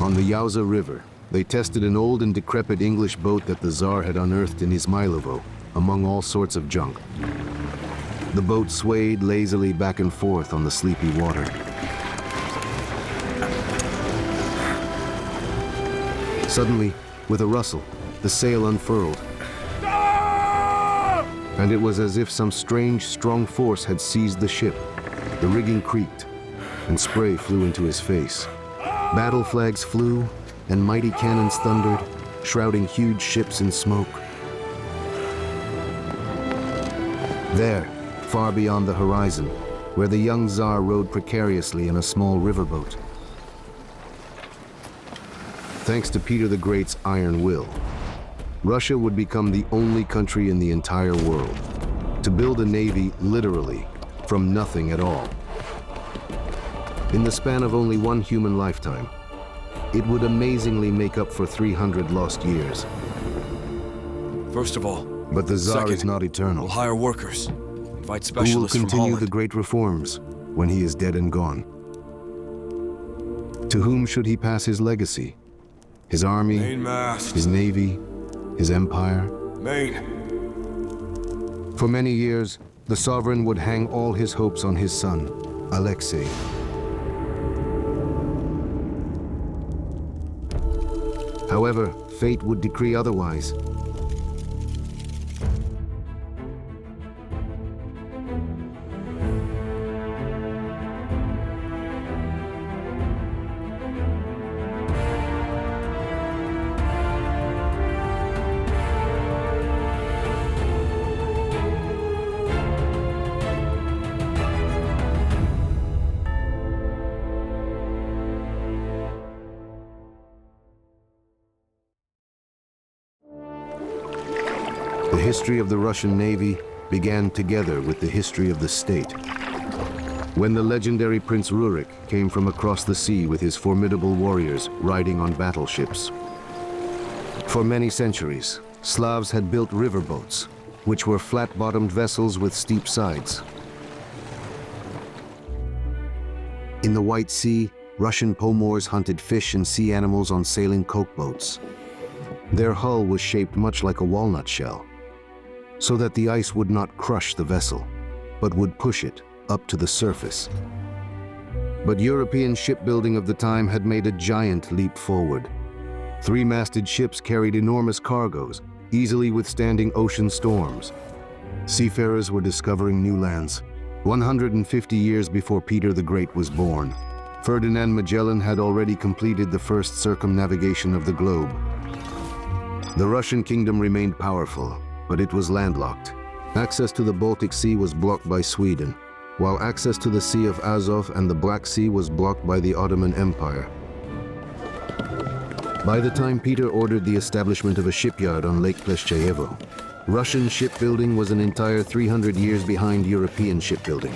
On the Yauza River, they tested an old and decrepit English boat that the Tsar had unearthed in Izmailovo, among all sorts of junk. The boat swayed lazily back and forth on the sleepy water. Suddenly, with a rustle, the sail unfurled. And it was as if some strange, strong force had seized the ship. The rigging creaked, and spray flew into his face. Battle flags flew, and mighty cannons thundered, shrouding huge ships in smoke. There, far beyond the horizon, where the young Tsar rode precariously in a small riverboat. Thanks to Peter the Great's iron will, Russia would become the only country in the entire world to build a navy literally from nothing at all. In the span of only one human lifetime, it would amazingly make up for 300 lost years. First of all, But the Tsar second, is not eternal. we'll hire workers. Invite Who will specialists from continue Holland. the great reforms when he is dead and gone? To whom should he pass his legacy? His army, Mainmast. his navy, his empire? Main. For many years, the sovereign would hang all his hopes on his son, Alexei. However, fate would decree otherwise. The history of the Russian Navy began together with the history of the state. When the legendary Prince Rurik came from across the sea with his formidable warriors riding on battleships. For many centuries, Slavs had built riverboats, which were flat-bottomed vessels with steep sides. In the White Sea, Russian pomors hunted fish and sea animals on sailing coke boats. Their hull was shaped much like a walnut shell, so that the ice would not crush the vessel, but would push it up to the surface. But European shipbuilding of the time had made a giant leap forward. Three-masted ships carried enormous cargoes, easily withstanding ocean storms. Seafarers were discovering new lands. 150 years before Peter the Great was born, Ferdinand Magellan had already completed the first circumnavigation of the globe. The Russian kingdom remained powerful, but it was landlocked. Access to the Baltic Sea was blocked by Sweden, while access to the Sea of Azov and the Black Sea was blocked by the Ottoman Empire. By the time Peter ordered the establishment of a shipyard on Lake Pleshcheyevo, Russian shipbuilding was an entire 300 years behind European shipbuilding.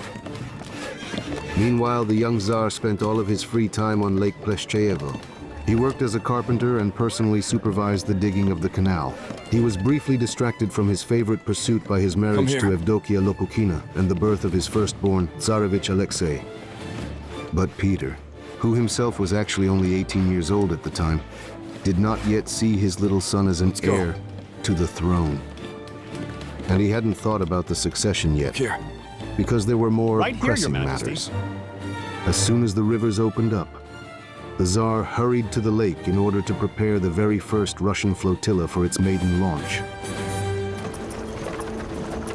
Meanwhile, the young Tsar spent all of his free time on Lake Pleshcheyevo. He worked as a carpenter and personally supervised the digging of the canal. He was briefly distracted from his favorite pursuit by his marriage to Evdokia Lopukina and the birth of his firstborn, Tsarevich Alexei. But Peter, who himself was actually only 18 years old at the time, did not yet see his little son as an heir to the throne. And he hadn't thought about the succession yet, Here. because there were more Right here, Your pressing Majesty. matters. As soon as the rivers opened up, the Tsar hurried to the lake in order to prepare the very first Russian flotilla for its maiden launch.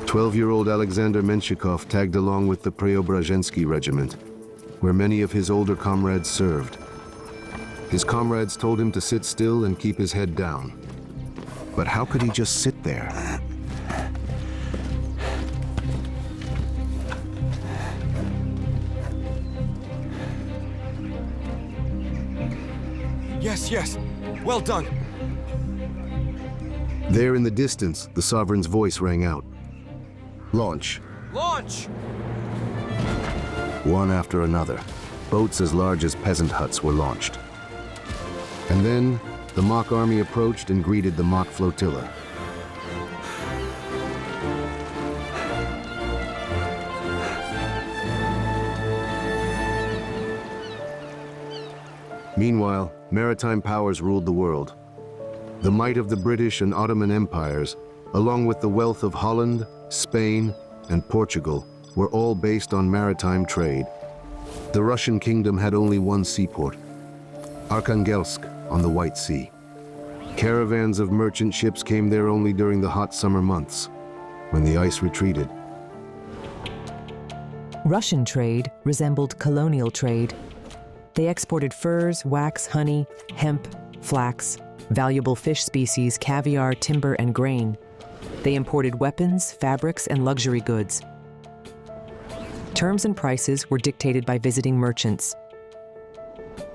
12-year-old Alexander Menshikov tagged along with the Preobrazhensky regiment, where many of his older comrades served. His comrades told him to sit still and keep his head down. But how could he just sit there? Yes, yes. Well done. There in the distance, the sovereign's voice rang out. Launch. Launch! One after another, boats as large as peasant huts were launched. And then, the mock army approached and greeted the mock flotilla. Meanwhile, maritime powers ruled the world. The might of the British and Ottoman empires, along with the wealth of Holland, Spain, and Portugal, were all based on maritime trade. The Russian kingdom had only one seaport, Arkhangelsk on the White Sea. Caravans of merchant ships came there only during the hot summer months, when the ice retreated. Russian trade resembled colonial trade. They exported furs, wax, honey, hemp, flax, valuable fish species, caviar, timber, and grain. They imported weapons, fabrics, and luxury goods. Terms and prices were dictated by visiting merchants.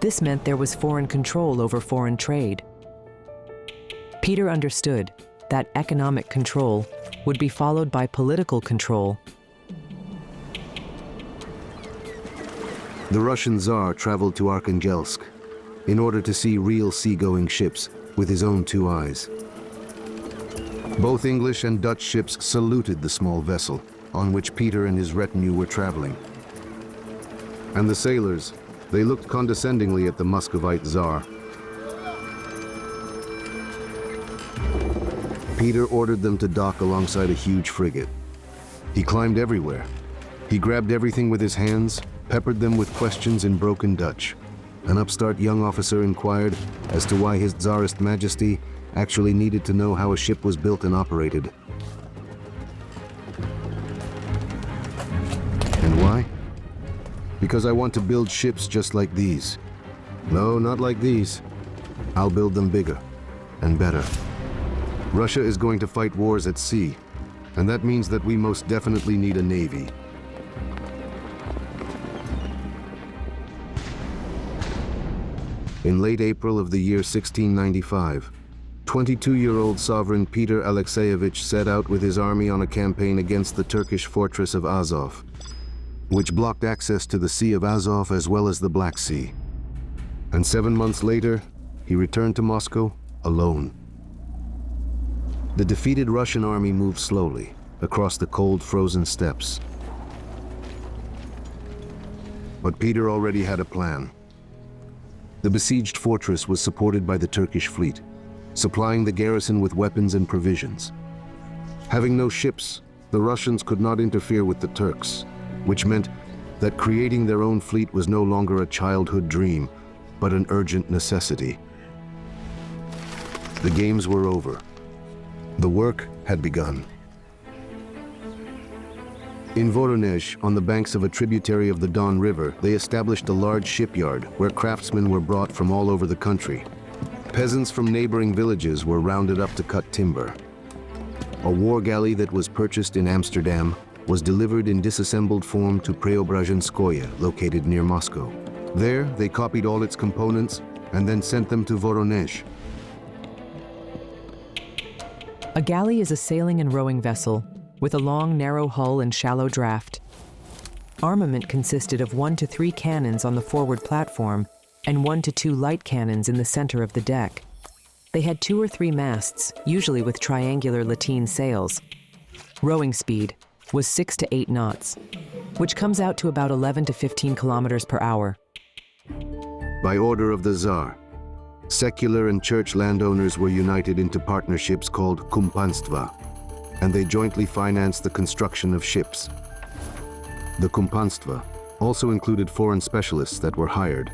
This meant there was foreign control over foreign trade. Peter understood that economic control would be followed by political control. The Russian Tsar traveled to Arkhangelsk in order to see real seagoing ships with his own two eyes. Both English and Dutch ships saluted the small vessel on which Peter and his retinue were traveling. And the sailors, they looked condescendingly at the Muscovite Tsar. Peter ordered them to dock alongside a huge frigate. He climbed everywhere. He grabbed everything with his hands, peppered them with questions in broken Dutch. An upstart young officer inquired as to why His Tsarist Majesty actually needed to know how a ship was built and operated. And why? Because I want to build ships just like these. No, not like these. I'll build them bigger and better. Russia is going to fight wars at sea, and that means that we most definitely need a navy. In late April of the year 1695, 22-year-old sovereign Peter Alexeyevich set out with his army on a campaign against the Turkish fortress of Azov, which blocked access to the Sea of Azov as well as the Black Sea. And 7 months later, he returned to Moscow alone. The defeated Russian army moved slowly across the cold, frozen steppes. But Peter already had a plan. The besieged fortress was supported by the Turkish fleet, supplying the garrison with weapons and provisions. Having no ships, the Russians could not interfere with the Turks, which meant that creating their own fleet was no longer a childhood dream, but an urgent necessity. The games were over. The work had begun. In Voronezh, on the banks of a tributary of the Don River, they established a large shipyard where craftsmen were brought from all over the country. Peasants from neighboring villages were rounded up to cut timber. A war galley that was purchased in Amsterdam was delivered in disassembled form to Preobrazhenskoye, located near Moscow. There, they copied all its components and then sent them to Voronezh. A galley is a sailing and rowing vessel with a long, narrow hull and shallow draft. Armament consisted of 1 to 3 cannons on the forward platform and 1 to 2 light cannons in the center of the deck. They had 2 or 3 masts, usually with triangular lateen sails. Rowing speed was 6 to 8 knots, which comes out to about 11 to 15 kilometers per hour. By order of the Tsar, secular and church landowners were united into partnerships called kumpanstva, and they jointly financed the construction of ships. The kumpanstva also included foreign specialists that were hired.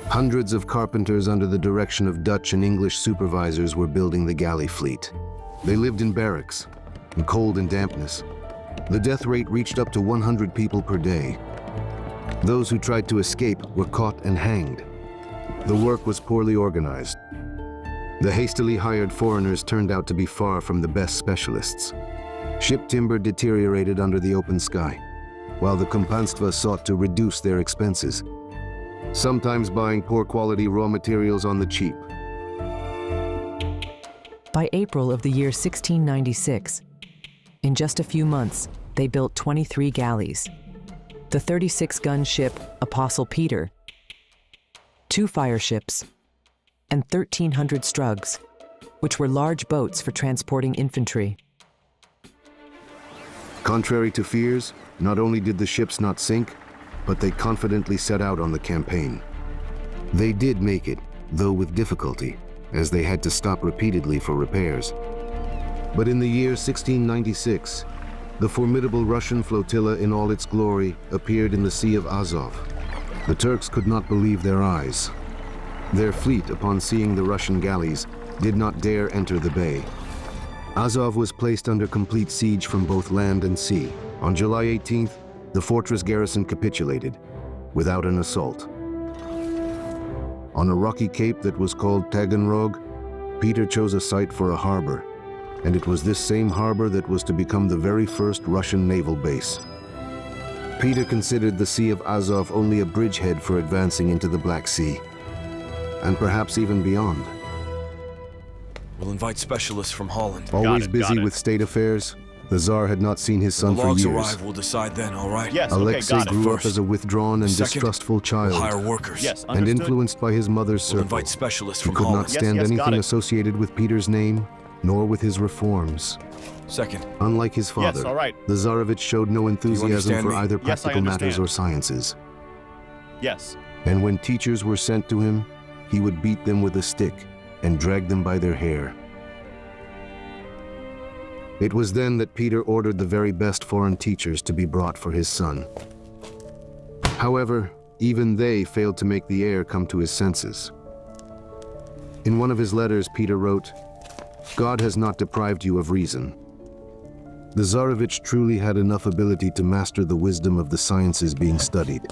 Hundreds of carpenters under the direction of Dutch and English supervisors were building the galley fleet. They lived in barracks, in cold and dampness. The death rate reached up to 100 people per day. Those who tried to escape were caught and hanged. The work was poorly organized. The hastily hired foreigners turned out to be far from the best specialists. Ship timber deteriorated under the open sky, while the kumpanstva sought to reduce their expenses, sometimes buying poor quality raw materials on the cheap. By April of the year 1696, in just a few months, they built 23 galleys. The 36-gun ship Apostle Peter, 2 fire ships, and 1,300 strugs, which were large boats for transporting infantry. Contrary to fears, not only did the ships not sink, but they confidently set out on the campaign. They did make it, though with difficulty, as they had to stop repeatedly for repairs. But in the year 1696, the formidable Russian flotilla in all its glory appeared in the Sea of Azov. The Turks could not believe their eyes. Their fleet, upon seeing the Russian galleys, did not dare enter the bay. Azov was placed under complete siege from both land and sea. On July 18th, the fortress garrison capitulated, without an assault. On a rocky cape that was called Taganrog, Peter chose a site for a harbor, and it was this same harbor that was to become the very first Russian naval base. Peter considered the Sea of Azov only a bridgehead for advancing into the Black Sea, and perhaps even beyond. We'll invite specialists from Holland. Always got busy it. with state affairs, the Tsar had not seen his son When the for logs years. arrive, we'll decide then, all right? Yes, okay, Alexei got it. grew up First. as a withdrawn and Second, distrustful child, We'll hire workers. Yes, and understood. influenced by his mother's We'll circle. invite specialists He from could not Holland. stand Yes, got anything it. associated with Peter's name, nor with his reforms. Second, Unlike his father, all right. the Tsarevich showed no enthusiasm understand for me? either Yes, I practical matters understand. or sciences. Yes. And when teachers were sent to him, he would beat them with a stick and drag them by their hair. It was then that Peter ordered the very best foreign teachers to be brought for his son. However, even they failed to make the heir come to his senses. In one of his letters, Peter wrote, "God has not deprived you of reason." The Tsarevich truly had enough ability to master the wisdom of the sciences being studied.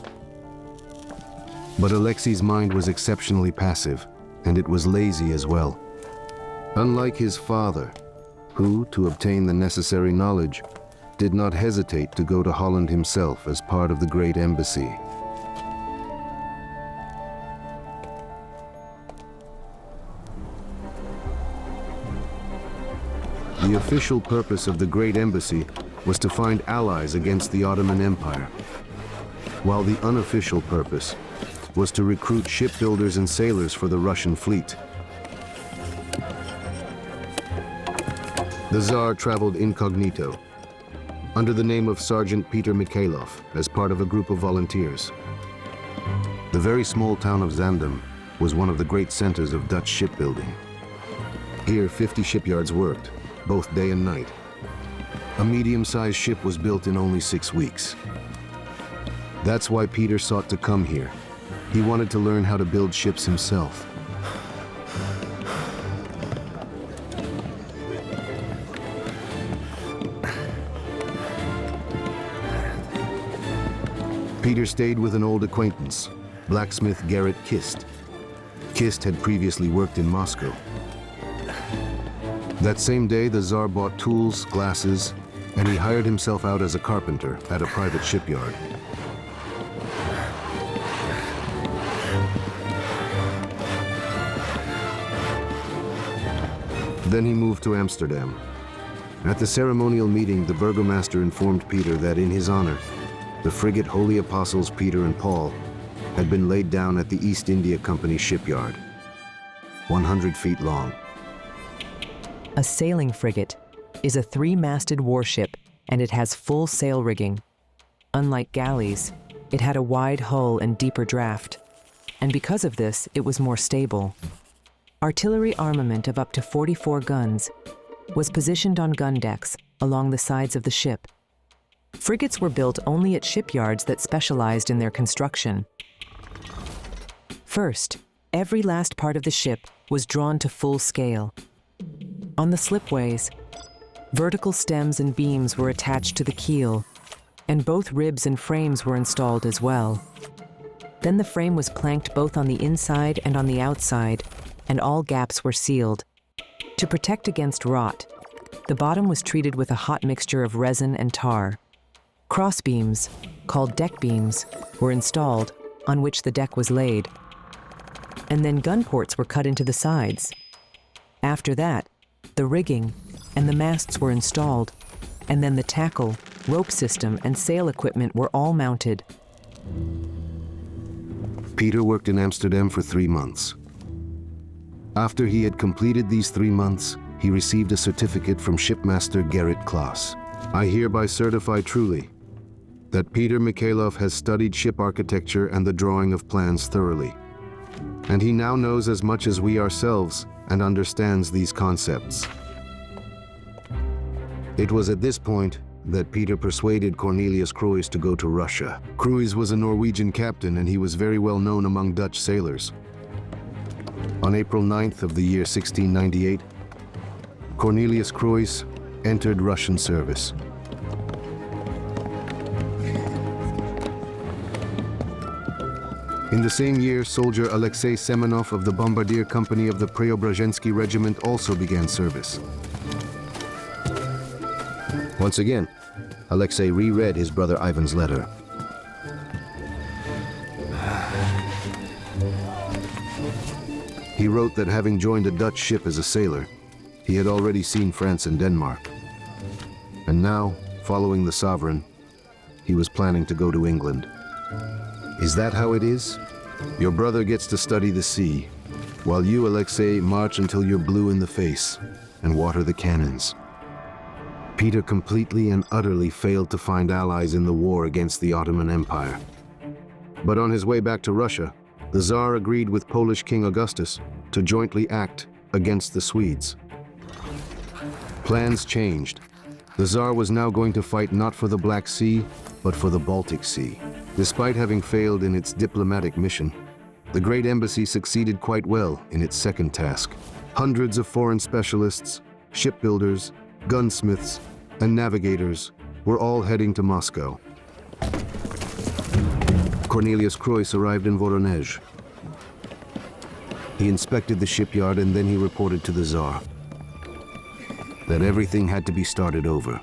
But Alexei's mind was exceptionally passive, and it was lazy as well. Unlike his father, who, to obtain the necessary knowledge, did not hesitate to go to Holland himself as part of the great embassy. The official purpose of the great embassy was to find allies against the Ottoman Empire, while the unofficial purpose was to recruit shipbuilders and sailors for the Russian fleet. The Tsar traveled incognito, under the name of Sergeant Peter Mikhailov, as part of a group of volunteers. The very small town of Zaandam was one of the great centers of Dutch shipbuilding. Here, 50 shipyards worked, both day and night. A medium-sized ship was built in only 6 weeks. That's why Peter sought to come here. He wanted to learn how to build ships himself. Peter stayed with an old acquaintance, blacksmith Garrett Kist. Kist had previously worked in Moscow. That same day, the Tsar bought tools, glasses, and he hired himself out as a carpenter at a private shipyard. Then he moved to Amsterdam. At the ceremonial meeting, the burgomaster informed Peter that in his honor, the frigate Holy Apostles Peter and Paul had been laid down at the East India Company shipyard, 100 feet long. A sailing frigate is a 3-masted warship, and it has full sail rigging. Unlike galleys, it had a wide hull and deeper draft, and because of this, it was more stable. Artillery armament of up to 44 guns was positioned on gun decks along the sides of the ship. Frigates were built only at shipyards that specialized in their construction. First, every last part of the ship was drawn to full scale. On the slipways, vertical stems and beams were attached to the keel, and both ribs and frames were installed as well. Then the frame was planked both on the inside and on the outside, and all gaps were sealed. To protect against rot, the bottom was treated with a hot mixture of resin and tar. Crossbeams, called deck beams, were installed, on which the deck was laid. And then gun ports were cut into the sides. After that, the rigging and the masts were installed, and then the tackle, rope system, and sail equipment were all mounted. Peter worked in Amsterdam for 3 months. After he had completed these 3 months, he received a certificate from shipmaster Gerrit Klaas. I hereby certify truly that Peter Mikhailov has studied ship architecture and the drawing of plans thoroughly. And he now knows as much as we ourselves and understands these concepts. It was at this point that Peter persuaded Cornelius Cruys to go to Russia. Cruys was a Norwegian captain and he was very well known among Dutch sailors. On April 9th of the year 1698, Cornelius Cruys entered Russian service. In the same year, soldier Alexei Semenov of the Bombardier Company of the Preobrazhensky Regiment also began service. Once again, Alexei reread his brother Ivan's letter. He wrote that having joined a Dutch ship as a sailor, he had already seen France and Denmark. And now, following the sovereign, he was planning to go to England. Is that how it is? Your brother gets to study the sea, while you, Alexei, march until you're blue in the face and water the cannons. Peter completely and utterly failed to find allies in the war against the Ottoman Empire. But on his way back to Russia, the Tsar agreed with Polish King Augustus to jointly act against the Swedes. Plans changed. The Tsar was now going to fight not for the Black Sea, but for the Baltic Sea. Despite having failed in its diplomatic mission, the Great Embassy succeeded quite well in its second task. Hundreds of foreign specialists, shipbuilders, gunsmiths, and navigators were all heading to Moscow. Cornelius Cruys arrived in Voronezh. He inspected the shipyard and then he reported to the Tsar that everything had to be started over.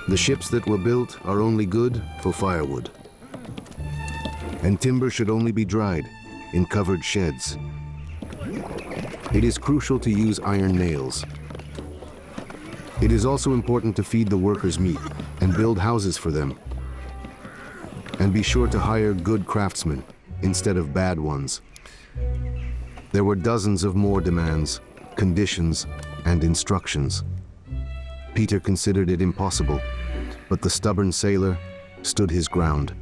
The ships that were built are only good for firewood, and timber should only be dried in covered sheds. It is crucial to use iron nails. It is also important to feed the workers meat and build houses for them. And be sure to hire good craftsmen instead of bad ones. There were dozens of more demands, conditions, and instructions. Peter considered it impossible, but the stubborn sailor stood his ground.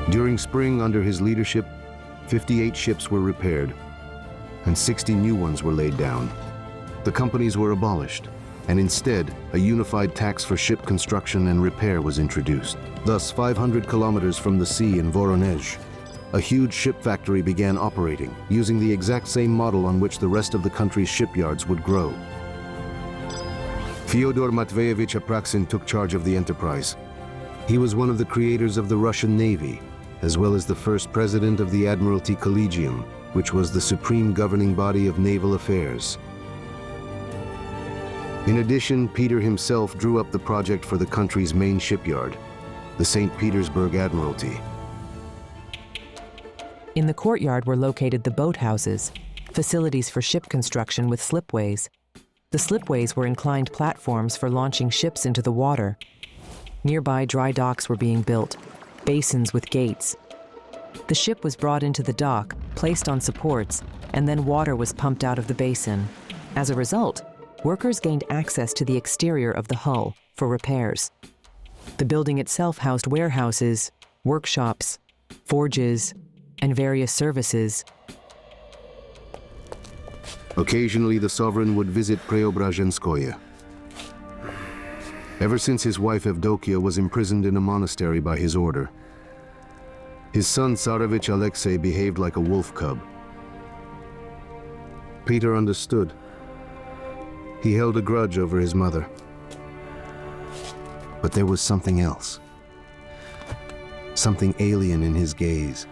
During spring, under his leadership, 58 ships were repaired, and 60 new ones were laid down. The companies were abolished, and instead, a unified tax for ship construction and repair was introduced. Thus, 500 kilometers from the sea in Voronezh, a huge ship factory began operating, using the exact same model on which the rest of the country's shipyards would grow. Fyodor Matveyevich Apraksin took charge of the enterprise. He was one of the creators of the Russian Navy, as well as the first president of the Admiralty Collegium, which was the supreme governing body of naval affairs. In addition, Peter himself drew up the project for the country's main shipyard, the St. Petersburg Admiralty. In the courtyard were located the boathouses, facilities for ship construction with slipways. The slipways were inclined platforms for launching ships into the water. Nearby dry docks were being built, basins with gates. The ship was brought into the dock, placed on supports, and then water was pumped out of the basin. As a result, workers gained access to the exterior of the hull for repairs. The building itself housed warehouses, workshops, forges, and various services. Occasionally, the sovereign would visit Preobrazhenskoye. Ever since his wife Evdokia was imprisoned in a monastery by his order, his son Tsarevich Alexei behaved like a wolf cub. Peter understood. He held a grudge over his mother. But there was something else. Something alien in his gaze.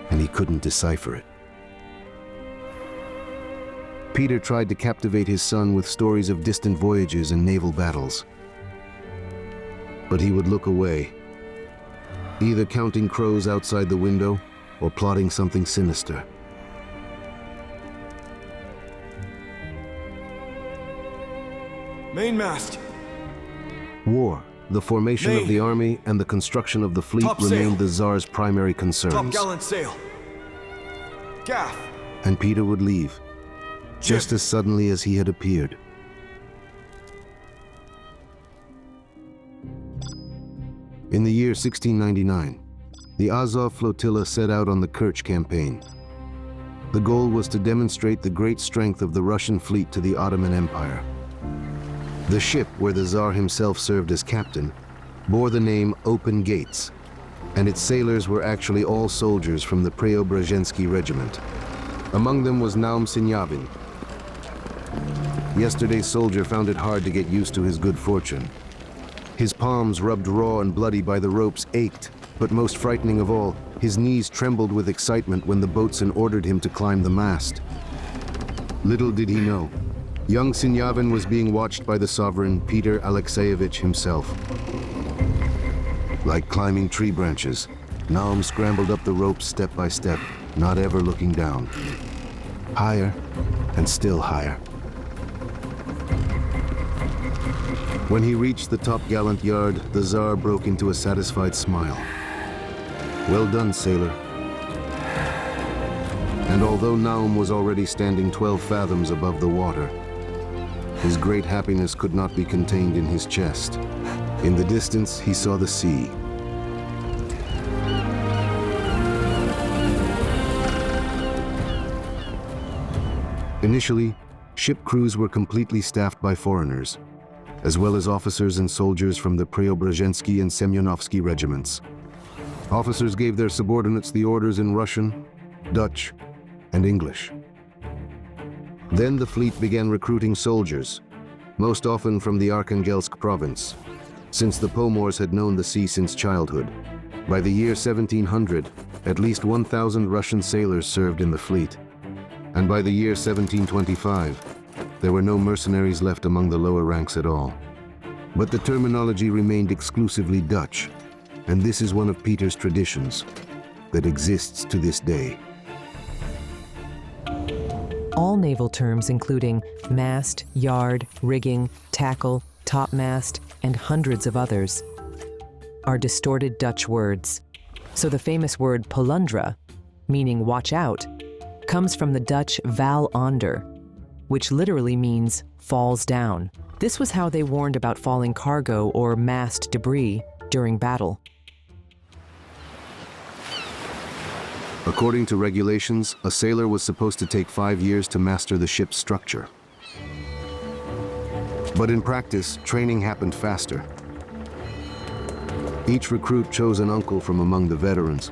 And he couldn't decipher it. Peter tried to captivate his son with stories of distant voyages and naval battles. But he would look away, either counting crows outside the window or plotting something sinister. Mainmast! War, the formation of the army, and the construction of the fleet remained the Tsar's primary concerns. Top gallant sail! Gaff! And Peter would leave, just as suddenly as he had appeared. In the year 1699, the Azov flotilla set out on the Kerch campaign. The goal was to demonstrate the great strength of the Russian fleet to the Ottoman Empire. The ship, where the Tsar himself served as captain, bore the name Open Gates, and its sailors were actually all soldiers from the Preobrazhensky regiment. Among them was Naum Sinyavin. Yesterday's soldier found it hard to get used to his good fortune. His palms, rubbed raw and bloody by the ropes, ached, but most frightening of all, his knees trembled with excitement when the boatswain ordered him to climb the mast. Little did he know, young Sinyavin was being watched by the sovereign Peter Alexeyevich himself. Like climbing tree branches, Naum scrambled up the ropes step by step, not ever looking down. Higher and still higher. When he reached the topgallant yard, the Tsar broke into a satisfied smile. Well done, sailor. And although Naum was already standing 12 fathoms above the water, his great happiness could not be contained in his chest. In the distance, he saw the sea. Initially, ship crews were completely staffed by foreigners, as well as officers and soldiers from the Preobrazhensky and Semyonovsky regiments. Officers gave their subordinates the orders in Russian, Dutch, and English. Then the fleet began recruiting soldiers, most often from the Arkhangelsk province, since the Pomors had known the sea since childhood. By the year 1700, at least 1,000 Russian sailors served in the fleet. And by the year 1725, there were no mercenaries left among the lower ranks at all. But the terminology remained exclusively Dutch, and this is one of Peter's traditions that exists to this day. All naval terms, including mast, yard, rigging, tackle, topmast, and hundreds of others, are distorted Dutch words. So the famous word polundra, meaning watch out, comes from the Dutch val onder, which literally means falls down. This was how they warned about falling cargo or mast debris during battle. According to regulations, a sailor was supposed to take 5 years to master the ship's structure. But in practice, training happened faster. Each recruit chose an uncle from among the veterans,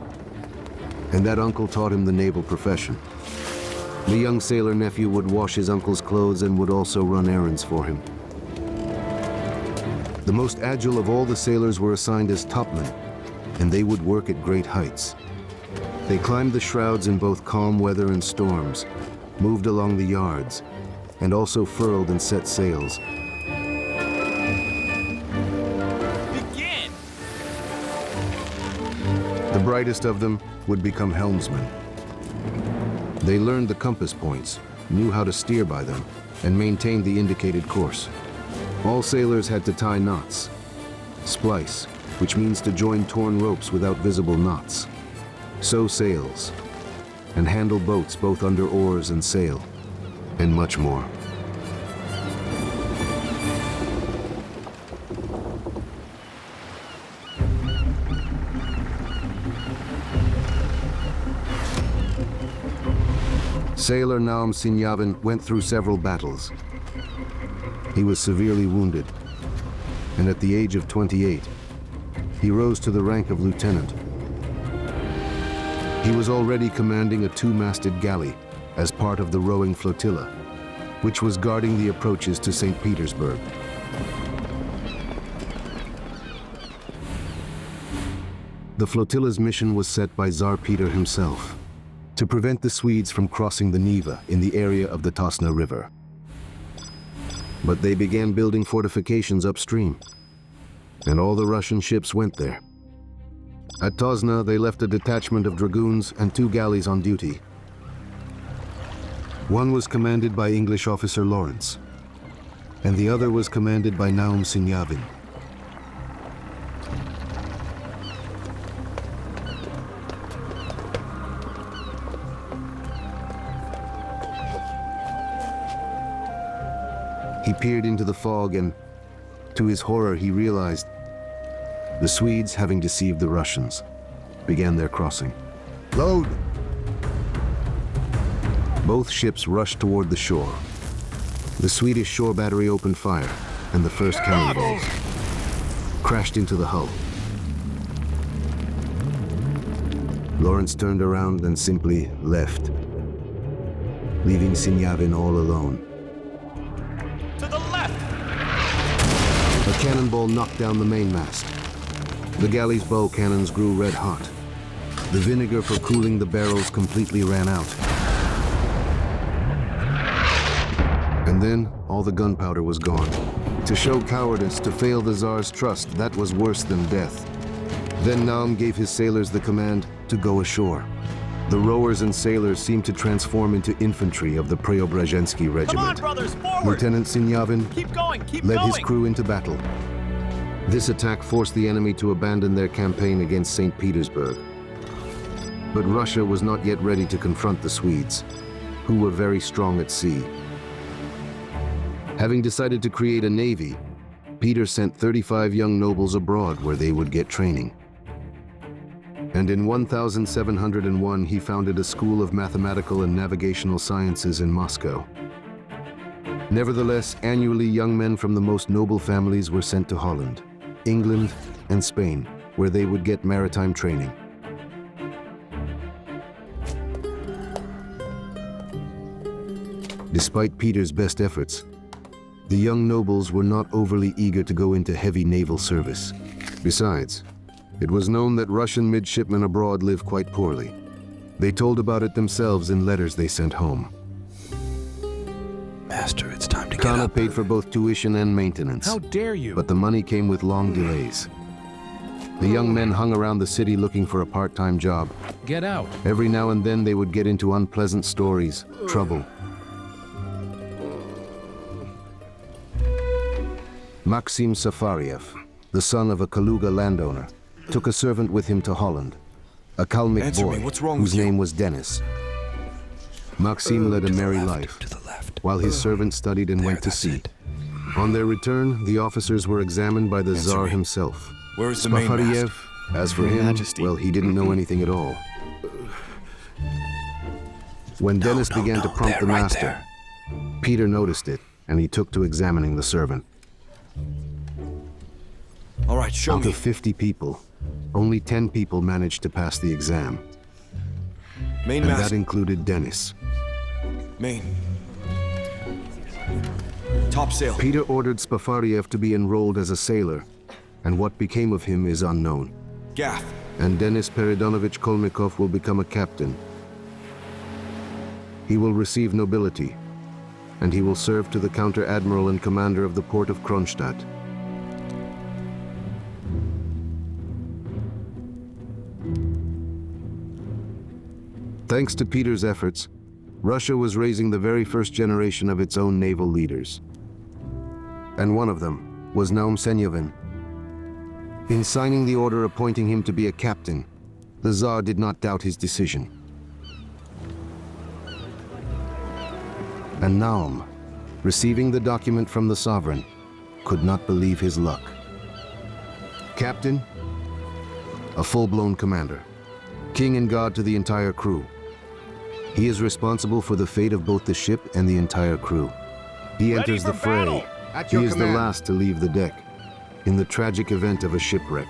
and that uncle taught him the naval profession. The young sailor nephew would wash his uncle's clothes and would also run errands for him. The most agile of all the sailors were assigned as topmen, and they would work at great heights. They climbed the shrouds in both calm weather and storms, moved along the yards, and also furled and set sails. Begin! The brightest of them would become helmsmen. They learned the compass points, knew how to steer by them, and maintained the indicated course. All sailors had to tie knots, splice, which means to join torn ropes without visible knots, sew sails, and handle boats both under oars and sail, and much more. Sailor Naum Sinyavin went through several battles. He was severely wounded, and at the age of 28, he rose to the rank of lieutenant. He was already commanding a 2-masted galley as part of the rowing flotilla, which was guarding the approaches to St. Petersburg. The flotilla's mission was set by Tsar Peter himself, to prevent the Swedes from crossing the Neva in the area of the Tosna River. But they began building fortifications upstream, and all the Russian ships went there. At Tosna, they left a detachment of dragoons and 2 galleys on duty. One was commanded by English officer Lawrence, and the other was commanded by Naum Sinyavin. He peered into the fog and, to his horror, he realized The Swedes, having deceived the Russians, began their crossing. Load! Both ships rushed toward the shore. The Swedish shore battery opened fire, and the first cannonballs crashed into the hull. Lawrence turned around and simply left, leaving Sinyavin all alone. To the left! A cannonball knocked down the mainmast. The galley's bow cannons grew red hot. The vinegar for cooling the barrels completely ran out. And then, all the gunpowder was gone. To show cowardice, to fail the Tsar's trust, that was worse than death. Then Naum gave his sailors the command to go ashore. The rowers and sailors seemed to transform into infantry of the Preobrazhensky regiment. Come on, brothers, forward! Lieutenant Sinyavin Keep going, keep led going! his crew into battle. This attack forced the enemy to abandon their campaign against St. Petersburg. But Russia was not yet ready to confront the Swedes, who were very strong at sea. Having decided to create a navy, Peter sent 35 young nobles abroad where they would get training. And in 1701, he founded a school of mathematical and navigational sciences in Moscow. Nevertheless, annually young men from the most noble families were sent to Holland, England, and Spain, where they would get maritime training. Despite Peter's best efforts, the young nobles were not overly eager to go into heavy naval service. Besides, it was known that Russian midshipmen abroad lived quite poorly. They told about it themselves in letters they sent home. Master, it's time to get Kana up. paid for both tuition and maintenance. How dare you? But the money came with long delays. The young men hung around the city looking for a part-time job. Get out. Every now and then they would get into unpleasant stories, trouble. Maxim Safariev, the son of a Kaluga landowner, took a servant with him to Holland, a Kalmyk Answer boy me, what's wrong whose with you? name was Dennis. Maxim led a merry life, To the left. while his servant studied and went to that's sea. it. On their return, the officers were examined by the Answer Tsar me. himself. Where is the mainmast? Safariev, as for Your him, Majesty. well, he didn't know anything at all. When Dennis began to prompt the right master, there. Peter noticed it, and he took to examining the servant. All right, show Out me. of 50 people, only 10 people managed to pass the exam, and Mainmast. that included Dennis. Main. Topsail. Peter ordered Spafariev to be enrolled as a sailor, and what became of him is unknown. Gaff. And Denis Peridonovich Kolmikov will become a captain. He will receive nobility, and he will serve to the counter-admiral and commander of the port of Kronstadt. Thanks to Peter's efforts, Russia was raising the very first generation of its own naval leaders. And one of them was Naum Senyavin. In signing the order appointing him to be a captain, the Tsar did not doubt his decision. And Naum, receiving the document from the sovereign, could not believe his luck. Captain, a full-blown commander, king and god to the entire crew. He is responsible for the fate of both the ship and the entire crew. He enters the for fray. battle! He is the last to leave the deck, in the tragic event of a shipwreck.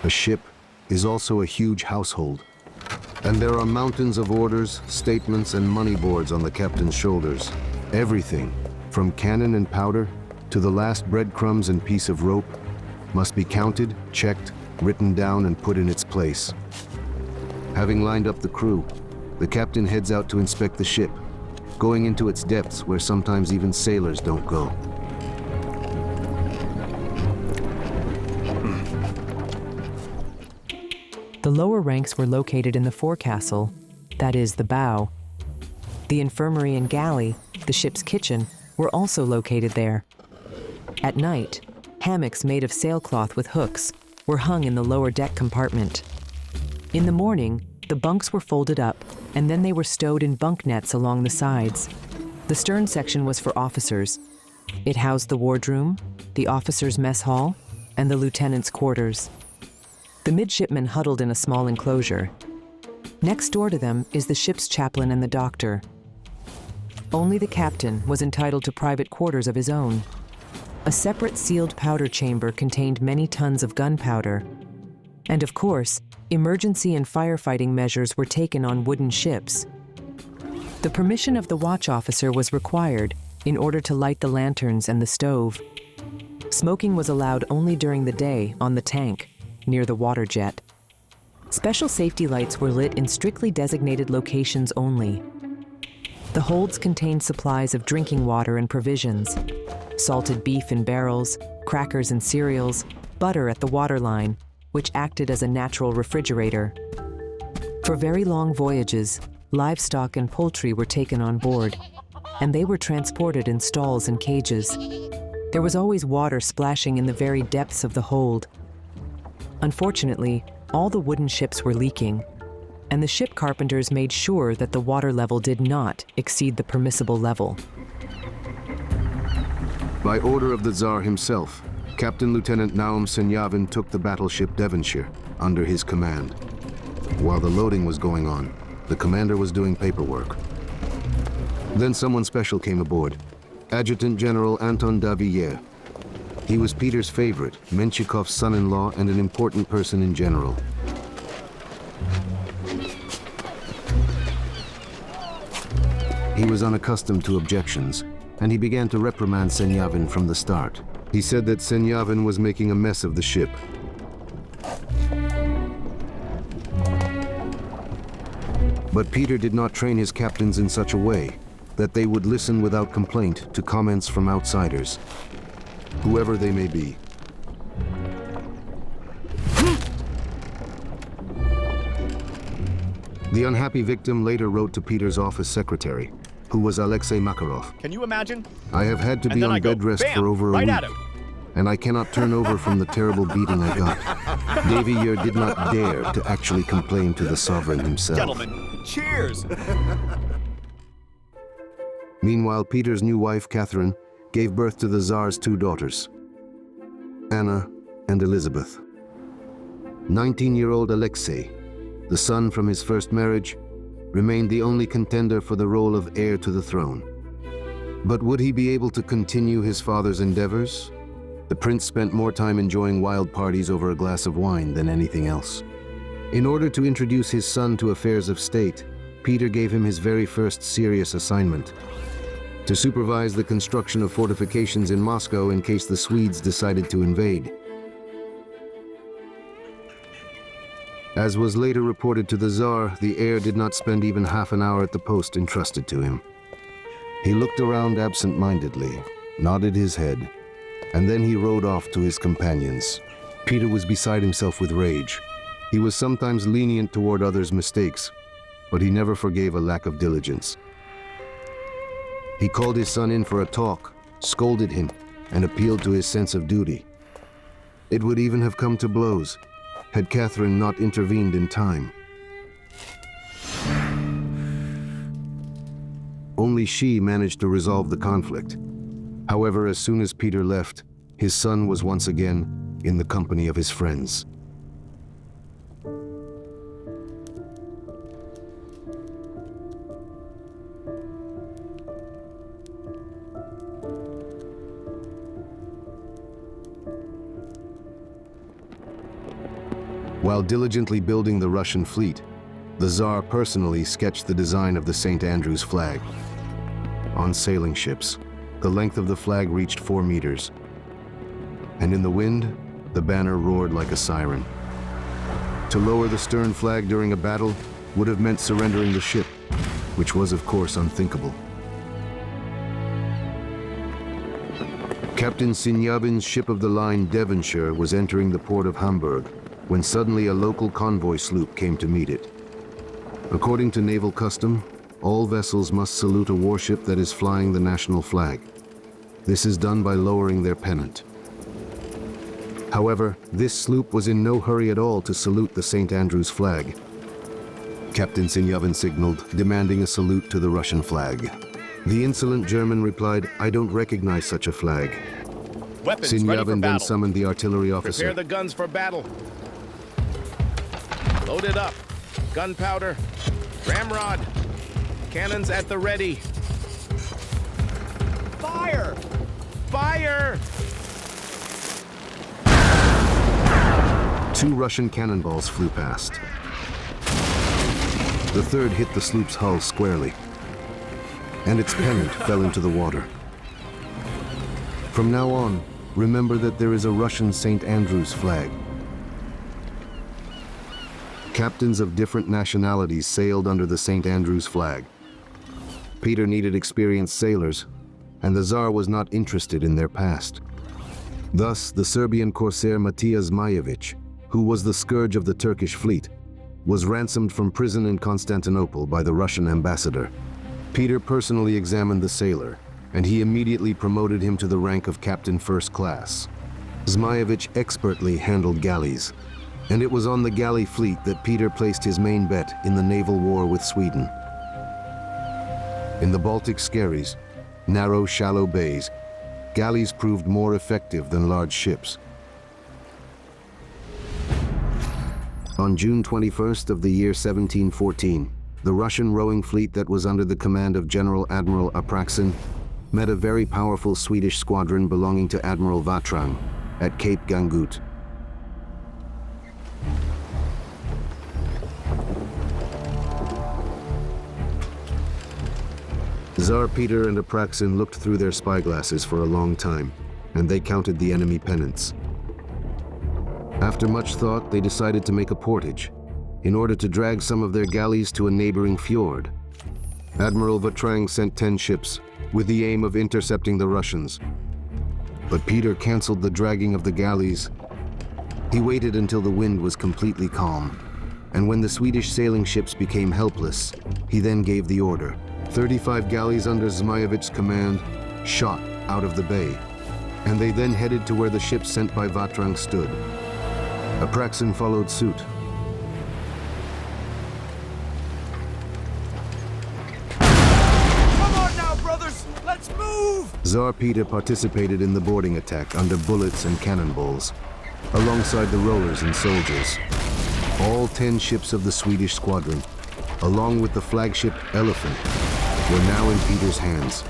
A ship is also a huge household, and there are mountains of orders, statements, and money boards on the captain's shoulders. Everything, from cannon and powder to the last breadcrumbs and piece of rope, must be counted, checked, written down, and put in its place. Having lined up the crew, the captain heads out to inspect the ship, going into its depths where sometimes even sailors don't go. The lower ranks were located in the forecastle, that is, the bow. The infirmary and galley, the ship's kitchen, were also located there. At night, hammocks made of sailcloth with hooks were hung in the lower deck compartment. In the morning, the bunks were folded up, and then they were stowed in bunk nets along the sides. The stern section was for officers. It housed the wardroom, the officers' mess hall, and the lieutenants' quarters. The midshipmen huddled in a small enclosure. Next door to them is the ship's chaplain and the doctor. Only the captain was entitled to private quarters of his own. A separate sealed powder chamber contained many tons of gunpowder. And of course, emergency and firefighting measures were taken on wooden ships. The permission of the watch officer was required in order to light the lanterns and the stove. Smoking was allowed only during the day on the tank, near the water jet. Special safety lights were lit in strictly designated locations only. The holds contained supplies of drinking water and provisions, salted beef in barrels, crackers and cereals, butter at the waterline, which acted as a natural refrigerator. For very long voyages, livestock and poultry were taken on board, and they were transported in stalls and cages. There was always water splashing in the very depths of the hold. Unfortunately, all the wooden ships were leaking, and the ship carpenters made sure that the water level did not exceed the permissible level. By order of the Tsar himself, Captain Lieutenant Naum Senyavin took the battleship Devonshire under his command. While the loading was going on, the commander was doing paperwork. Then someone special came aboard, Adjutant General Anton Daviller. He was Peter's favorite, Menchikov's son-in-law, and an important person in general. He was unaccustomed to objections, and he began to reprimand Senyavin from the start. He said that Senyavin was making a mess of the ship. But Peter did not train his captains in such a way that they would listen without complaint to comments from outsiders, whoever they may be. The unhappy victim later wrote to Peter's office secretary, who was Alexei Makarov. Can you imagine? I have had to be on bed rest for over a week, and I cannot turn over from the terrible beating I got. Daviller did not dare to actually complain to the sovereign himself. Gentlemen, cheers! Meanwhile, Peter's new wife, Catherine, gave birth to the Tsar's two daughters, Anna and Elizabeth. 19-year-old Alexei, the son from his first marriage, remained the only contender for the role of heir to the throne. But would he be able to continue his father's endeavors? The prince spent more time enjoying wild parties over a glass of wine than anything else. In order to introduce his son to affairs of state, Peter gave him his very first serious assignment: to supervise the construction of fortifications in Moscow in case the Swedes decided to invade. As was later reported to the Tsar, the heir did not spend even half an hour at the post entrusted to him. He looked around absent-mindedly, nodded his head, and then he rode off to his companions. Peter was beside himself with rage. He was sometimes lenient toward others' mistakes, but he never forgave a lack of diligence. He called his son in for a talk, scolded him, and appealed to his sense of duty. It would even have come to blows had Catherine not intervened in time. Only she managed to resolve the conflict. However, as soon as Peter left, his son was once again in the company of his friends. While diligently building the Russian fleet, the Tsar personally sketched the design of the St. Andrew's flag. On sailing ships, the length of the flag reached 4 meters, and in the wind, the banner roared like a siren. To lower the stern flag during a battle would have meant surrendering the ship, which was of course unthinkable. Captain Sinyavin's ship of the line Devonshire was entering the port of Hamburg when suddenly a local convoy sloop came to meet it. According to naval custom, all vessels must salute a warship that is flying the national flag. This is done by lowering their pennant. However, this sloop was in no hurry at all to salute the St. Andrew's flag. Captain Sinyavin signaled, demanding a salute to the Russian flag. The insolent German replied, "I don't recognize such a flag." Weapons ready for Sinyavin then battle. summoned the artillery officer. Prepare the guns for battle. Load it up. Gunpowder. Ramrod. Cannons at the ready. Fire! Fire! 2 Russian cannonballs flew past. The third hit the sloop's hull squarely, and its pennant fell into the water. From now on, remember that there is a Russian St. Andrew's flag. Captains of different nationalities sailed under the St. Andrew's flag. Peter needed experienced sailors, and the Tsar was not interested in their past. Thus, the Serbian corsair Matija Zmajevic, who was the scourge of the Turkish fleet, was ransomed from prison in Constantinople by the Russian ambassador. Peter personally examined the sailor, and he immediately promoted him to the rank of captain first class. Zmajevic expertly handled galleys, and it was on the galley fleet that Peter placed his main bet in the naval war with Sweden. In the Baltic skerries, narrow, shallow bays, galleys proved more effective than large ships. On June 21st of the year 1714, the Russian rowing fleet that was under the command of General Admiral Apraksin met a very powerful Swedish squadron belonging to Admiral Vatrang at Cape Gangut. Tsar Peter and Apraksin looked through their spyglasses for a long time, and they counted the enemy pennants. After much thought, they decided to make a portage in order to drag some of their galleys to a neighboring fjord. Admiral Vatrang sent 10 ships with the aim of intercepting the Russians. But Peter canceled the dragging of the galleys. He waited until the wind was completely calm, and when the Swedish sailing ships became helpless, he then gave the order. 35 galleys under Zmajevic's command shot out of the bay, and they then headed to where the ships sent by Vatrang stood. Apraksin followed suit. Come on now, brothers! Let's move! Tsar Peter participated in the boarding attack under bullets and cannonballs, alongside the rowers and soldiers. All 10 ships of the Swedish squadron, along with the flagship Elephant, were now in Peter's hands.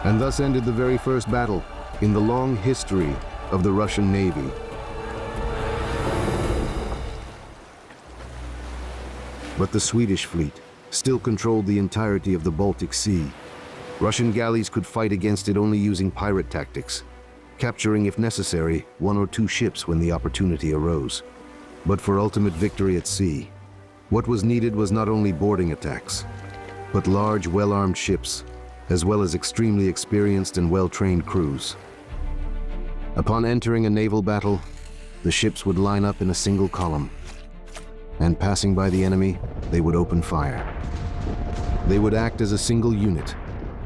And thus ended the very first battle in the long history of the Russian Navy. But the Swedish fleet still controlled the entirety of the Baltic Sea. Russian galleys could fight against it only using pirate tactics, capturing, if necessary, 1 or 2 ships when the opportunity arose. But for ultimate victory at sea, what was needed was not only boarding attacks, but large, well-armed ships, as well as extremely experienced and well-trained crews. Upon entering a naval battle, the ships would line up in a single column, and passing by the enemy, they would open fire. They would act as a single unit,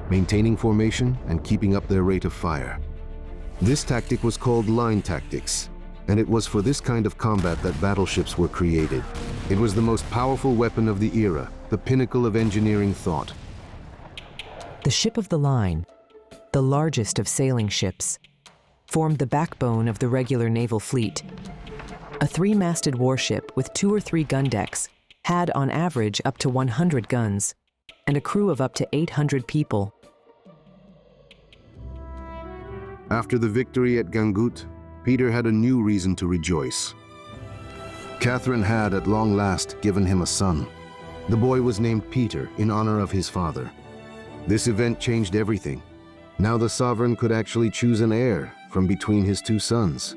maintaining formation and keeping up their rate of fire. This tactic was called line tactics, and it was for this kind of combat that battleships were created. It was the most powerful weapon of the era, the pinnacle of engineering thought. The ship of the line, the largest of sailing ships, formed the backbone of the regular naval fleet. A 3-masted warship with 2 or 3 gun decks had on average up to 100 guns and a crew of up to 800 people. After the victory at Gangut, Peter had a new reason to rejoice. Catherine had, at long last, given him a son. The boy was named Peter in honor of his father. This event changed everything. Now the sovereign could actually choose an heir from between his 2 sons.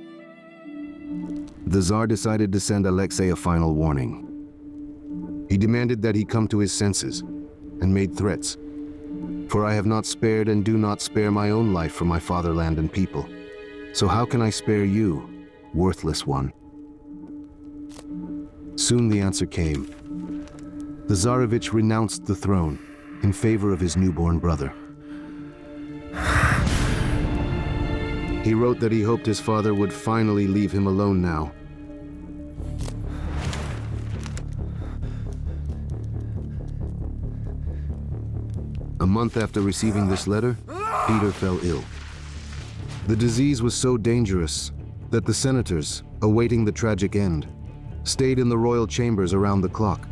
The Tsar decided to send Alexei a final warning. He demanded that he come to his senses and made threats. For I have not spared and do not spare my own life for my fatherland and people. So how can I spare you, worthless one? Soon the answer came. The Tsarevich renounced the throne in favor of his newborn brother. He wrote that he hoped his father would finally leave him alone now. A month after receiving this letter, Peter fell ill. The disease was so dangerous that the senators, awaiting the tragic end, stayed in the royal chambers around the clock.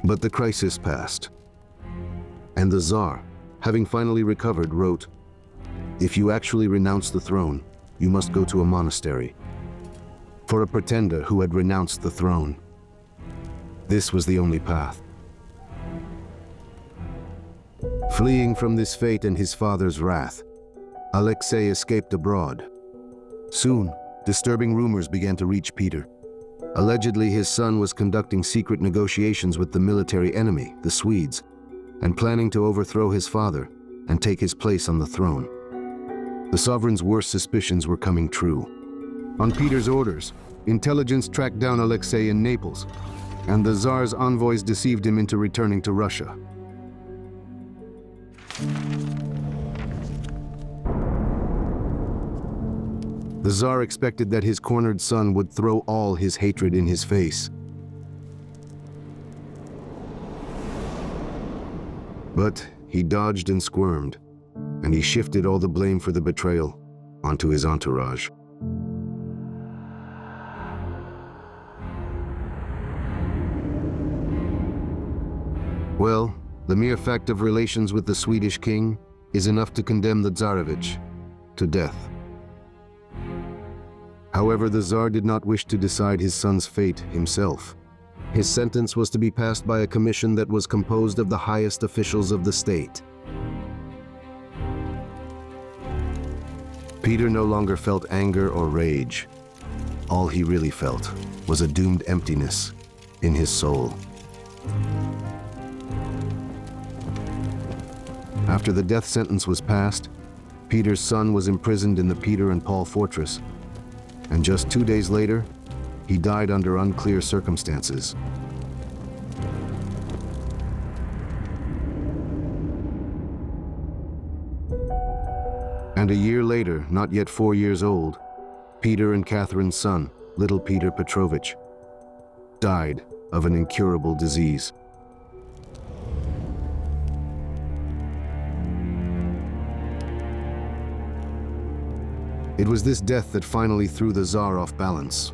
But the crisis passed, and the Tsar, having finally recovered, wrote, "If you actually renounce the throne, you must go to a monastery." For a pretender who had renounced the throne, this was the only path. Fleeing from this fate and his father's wrath, Alexei escaped abroad. Soon, disturbing rumors began to reach Peter. Allegedly, his son was conducting secret negotiations with the military enemy, the Swedes, and planning to overthrow his father and take his place on the throne. The sovereign's worst suspicions were coming true. On Peter's orders, intelligence tracked down Alexei in Naples, and the Tsar's envoys deceived him into returning to Russia. The Tsar expected that his cornered son would throw all his hatred in his face. But he dodged and squirmed, and he shifted all the blame for the betrayal onto his entourage. Well, the mere fact of relations with the Swedish king is enough to condemn the Tsarevich to death. However, the Tsar did not wish to decide his son's fate himself. His sentence was to be passed by a commission that was composed of the highest officials of the state. Peter no longer felt anger or rage. All he really felt was a doomed emptiness in his soul. After the death sentence was passed, Peter's son was imprisoned in the Peter and Paul fortress, and just 2 days later, he died under unclear circumstances. And a year later, not yet 4 years old, Peter and Catherine's son, little Peter Petrovich, died of an incurable disease. It was this death that finally threw the Tsar off balance.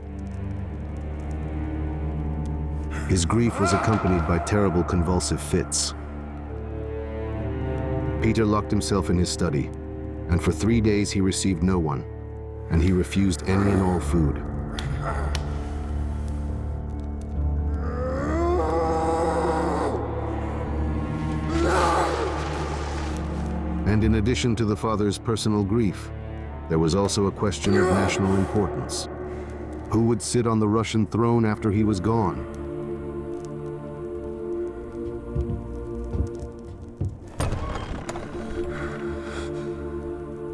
His grief was accompanied by terrible convulsive fits. Peter locked himself in his study, and for 3 days he received no one, and he refused any and all food. And in addition to the father's personal grief, there was also a question of national importance. Who would sit on the Russian throne after he was gone?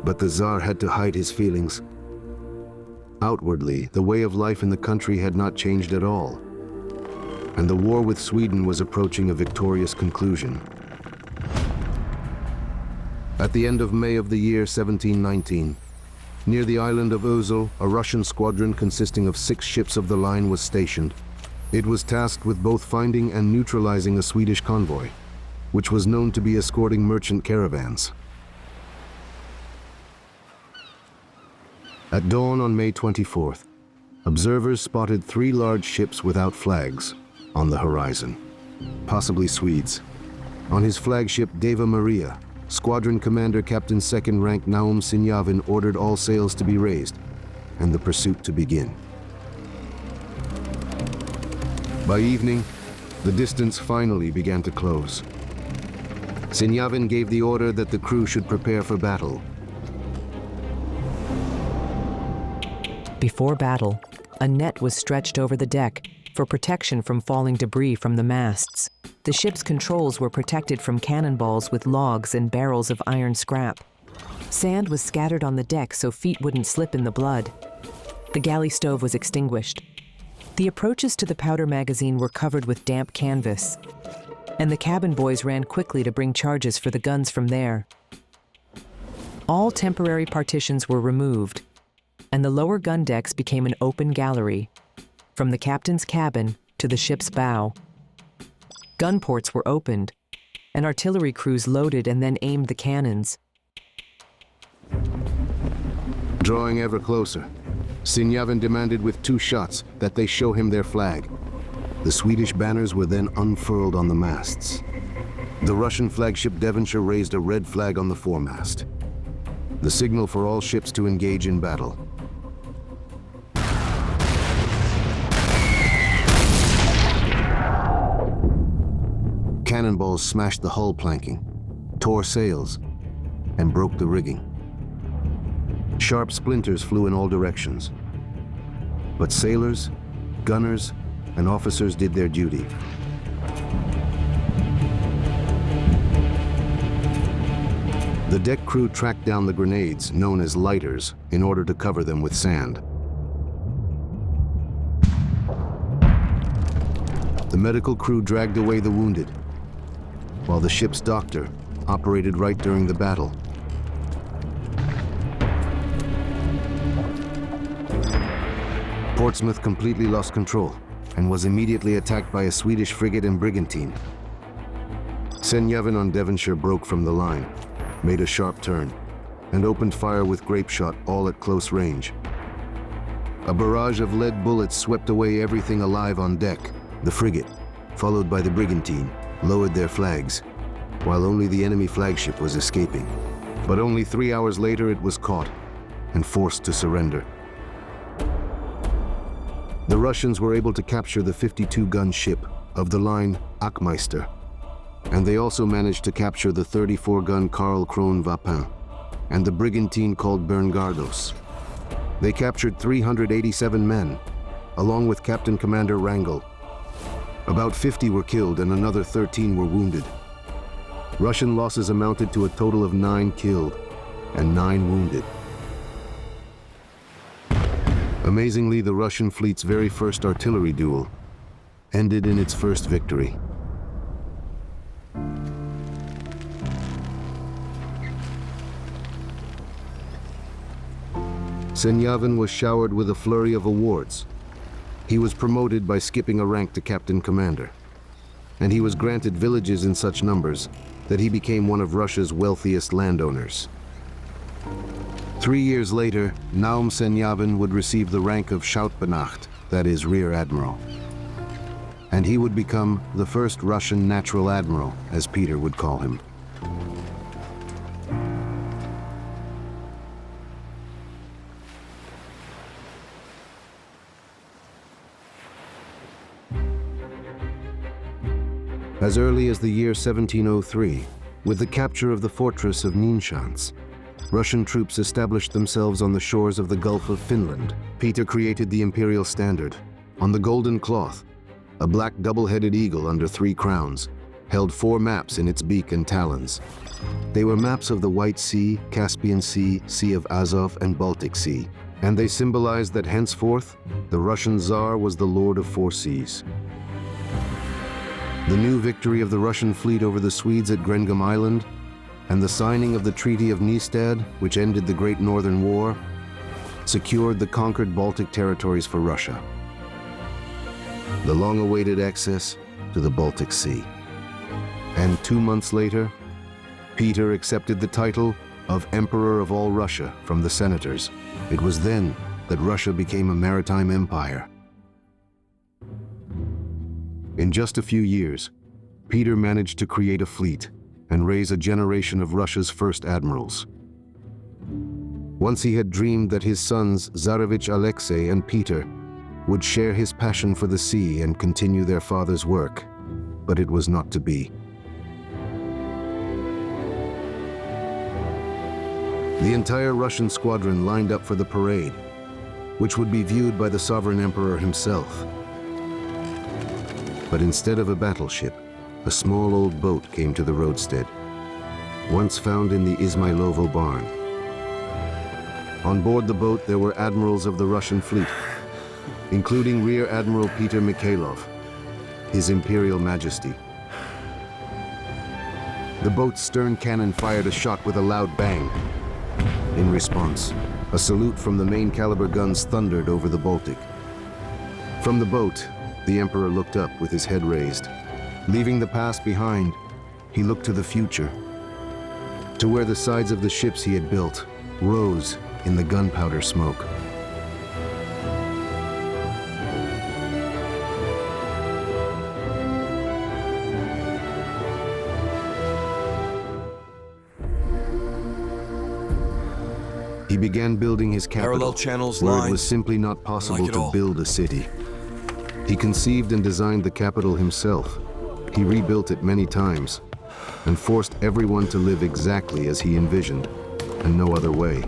But the Tsar had to hide his feelings. Outwardly, the way of life in the country had not changed at all, and the war with Sweden was approaching a victorious conclusion. At the end of May of the year 1719, near the island of Ozel, a Russian squadron consisting of 6 ships of the line was stationed. It was tasked with both finding and neutralizing a Swedish convoy, which was known to be escorting merchant caravans. At dawn on May 24th, observers spotted 3 large ships without flags on the horizon, possibly Swedes. On his flagship Deva Maria, Squadron Commander Captain 2nd Rank Naum Sinyavin ordered all sails to be raised and the pursuit to begin. By evening, the distance finally began to close. Sinyavin gave the order that the crew should prepare for battle. Before battle, a net was stretched over the deck for protection from falling debris from the masts. The ship's controls were protected from cannonballs with logs and barrels of iron scrap. Sand was scattered on the deck so feet wouldn't slip in the blood. The galley stove was extinguished. The approaches to the powder magazine were covered with damp canvas, and the cabin boys ran quickly to bring charges for the guns from there. All temporary partitions were removed, and the lower gun decks became an open gallery, from the captain's cabin to the ship's bow. Gun ports were opened, and artillery crews loaded and then aimed the cannons. Drawing ever closer, Sinyavin demanded with 2 shots that they show him their flag. The Swedish banners were then unfurled on the masts. The Russian flagship Devonshire raised a red flag on the foremast, the signal for all ships to engage in battle. Cannonballs smashed the hull planking, tore sails, and broke the rigging. Sharp splinters flew in all directions. But sailors, gunners, and officers did their duty. The deck crew tracked down the grenades, known as lighters, in order to cover them with sand. The medical crew dragged away the wounded, while the ship's doctor operated right during the battle. Portsmouth completely lost control and was immediately attacked by a Swedish frigate and brigantine. Sinyavin on Devonshire broke from the line, made a sharp turn, and opened fire with grape shot, all at close range. A barrage of lead bullets swept away everything alive on deck. The frigate, followed by the brigantine, lowered their flags, while only the enemy flagship was escaping. But only 3 hours later it was caught and forced to surrender. The Russians were able to capture the 52-gun ship of the line Ackmeister, and they also managed to capture the 34-gun Karl Kron Vapin and the brigantine called Berngardos. They captured 387 men, along with Captain Commander Wrangel. About 50 were killed and another 13 were wounded. Russian losses amounted to a total of 9 killed and 9 wounded. Amazingly, the Russian fleet's very first artillery duel ended in its first victory. Sinyavin was showered with a flurry of awards. He was promoted by skipping a rank to captain commander, and he was granted villages in such numbers that he became one of Russia's wealthiest landowners. 3 years later, Naum Sinyavin would receive the rank of Schautbenacht, that is, Rear Admiral. And he would become the first Russian natural admiral, as Peter would call him. As early as the year 1703, with the capture of the fortress of Ninshans, Russian troops established themselves on the shores of the Gulf of Finland. Peter created the imperial standard. On the golden cloth, a black double-headed eagle under 3 crowns held 4 maps in its beak and talons. They were maps of the White Sea, Caspian Sea, Sea of Azov, and Baltic Sea, and they symbolized that henceforth, the Russian Tsar was the lord of 4 seas. The new victory of the Russian fleet over the Swedes at Grengam Island and the signing of the Treaty of Nystad, which ended the Great Northern War, secured the conquered Baltic territories for Russia. The long-awaited access to the Baltic Sea. And 2 months later, Peter accepted the title of Emperor of all Russia from the senators. It was then that Russia became a maritime empire. In just a few years, Peter managed to create a fleet and raise a generation of Russia's first admirals. Once he had dreamed that his sons Tsarevich Alexei and Peter would share his passion for the sea and continue their father's work, but it was not to be. The entire Russian squadron lined up for the parade, which would be viewed by the sovereign emperor himself. But instead of a battleship, a small old boat came to the roadstead, once found in the Izmailovo barn. On board the boat there were admirals of the Russian fleet, including Rear Admiral Peter Mikhailov, His Imperial Majesty. The boat's stern cannon fired a shot with a loud bang, In response, a salute from the main caliber guns thundered over the Baltic. From the boat, the Emperor looked up with his head raised. Leaving the past behind, he looked to the future, to where the sides of the ships he had built rose in the gunpowder smoke. He began building his capital, Parallel channels, where it lines. was simply not possible like it to all. build a city. He conceived and designed the capital himself. He rebuilt it many times and forced everyone to live exactly as he envisioned, and no other way,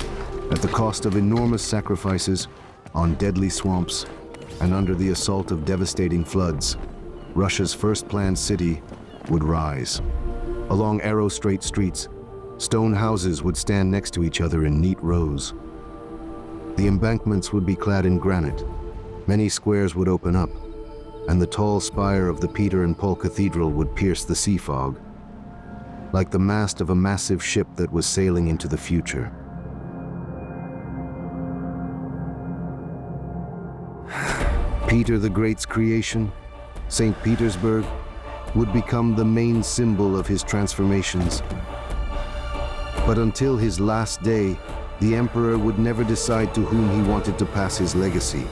at the cost of enormous sacrifices, on deadly swamps, and under the assault of devastating floods. Russia's first planned city would rise. Along arrow-straight streets, stone houses would stand next to each other in neat rows. The embankments would be clad in granite. Many squares would open up, and the tall spire of the Peter and Paul Cathedral would pierce the sea fog, like the mast of a massive ship that was sailing into the future. Peter the Great's creation, St. Petersburg, would become the main symbol of his transformations. But until his last day, the Emperor would never decide to whom he wanted to pass his legacy.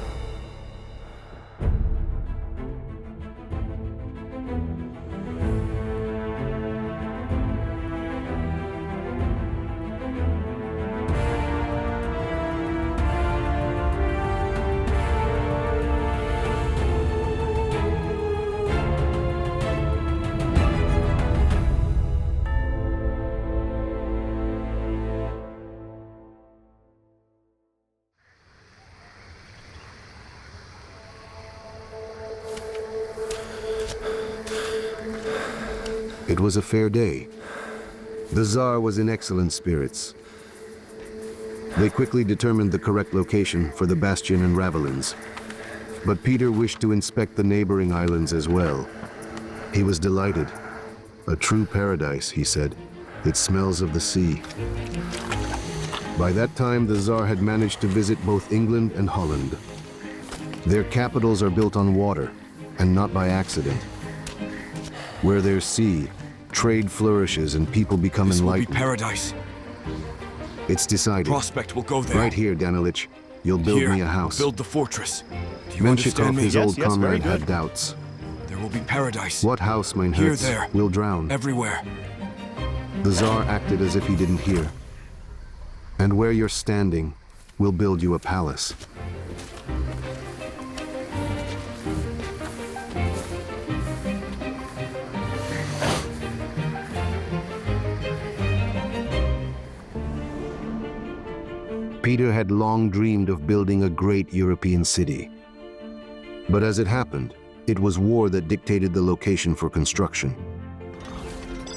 It was a fair day. The Tsar was in excellent spirits. They quickly determined the correct location for the Bastion and Ravelins. But Peter wished to inspect the neighboring islands as well. He was delighted. A true paradise, he said. It smells of the sea. By that time, the Tsar had managed to visit both England and Holland. Their capitals are built on water, and not by accident. Where there's sea, trade flourishes and people become This will be enlightened. paradise. It's decided. Prospect will go there. Right here, Danilich. You'll build Here, me a house. build the fortress. Do you Menshikov, understand me? his Yes, old yes, very comrade, had good. doubts. There will be paradise. What house, mein Here, Herz, there. will drown? Everywhere. The Tsar acted as if he didn't hear. And where you're standing, we'll build you a palace. Peter had long dreamed of building a great European city. But as it happened, it was war that dictated the location for construction.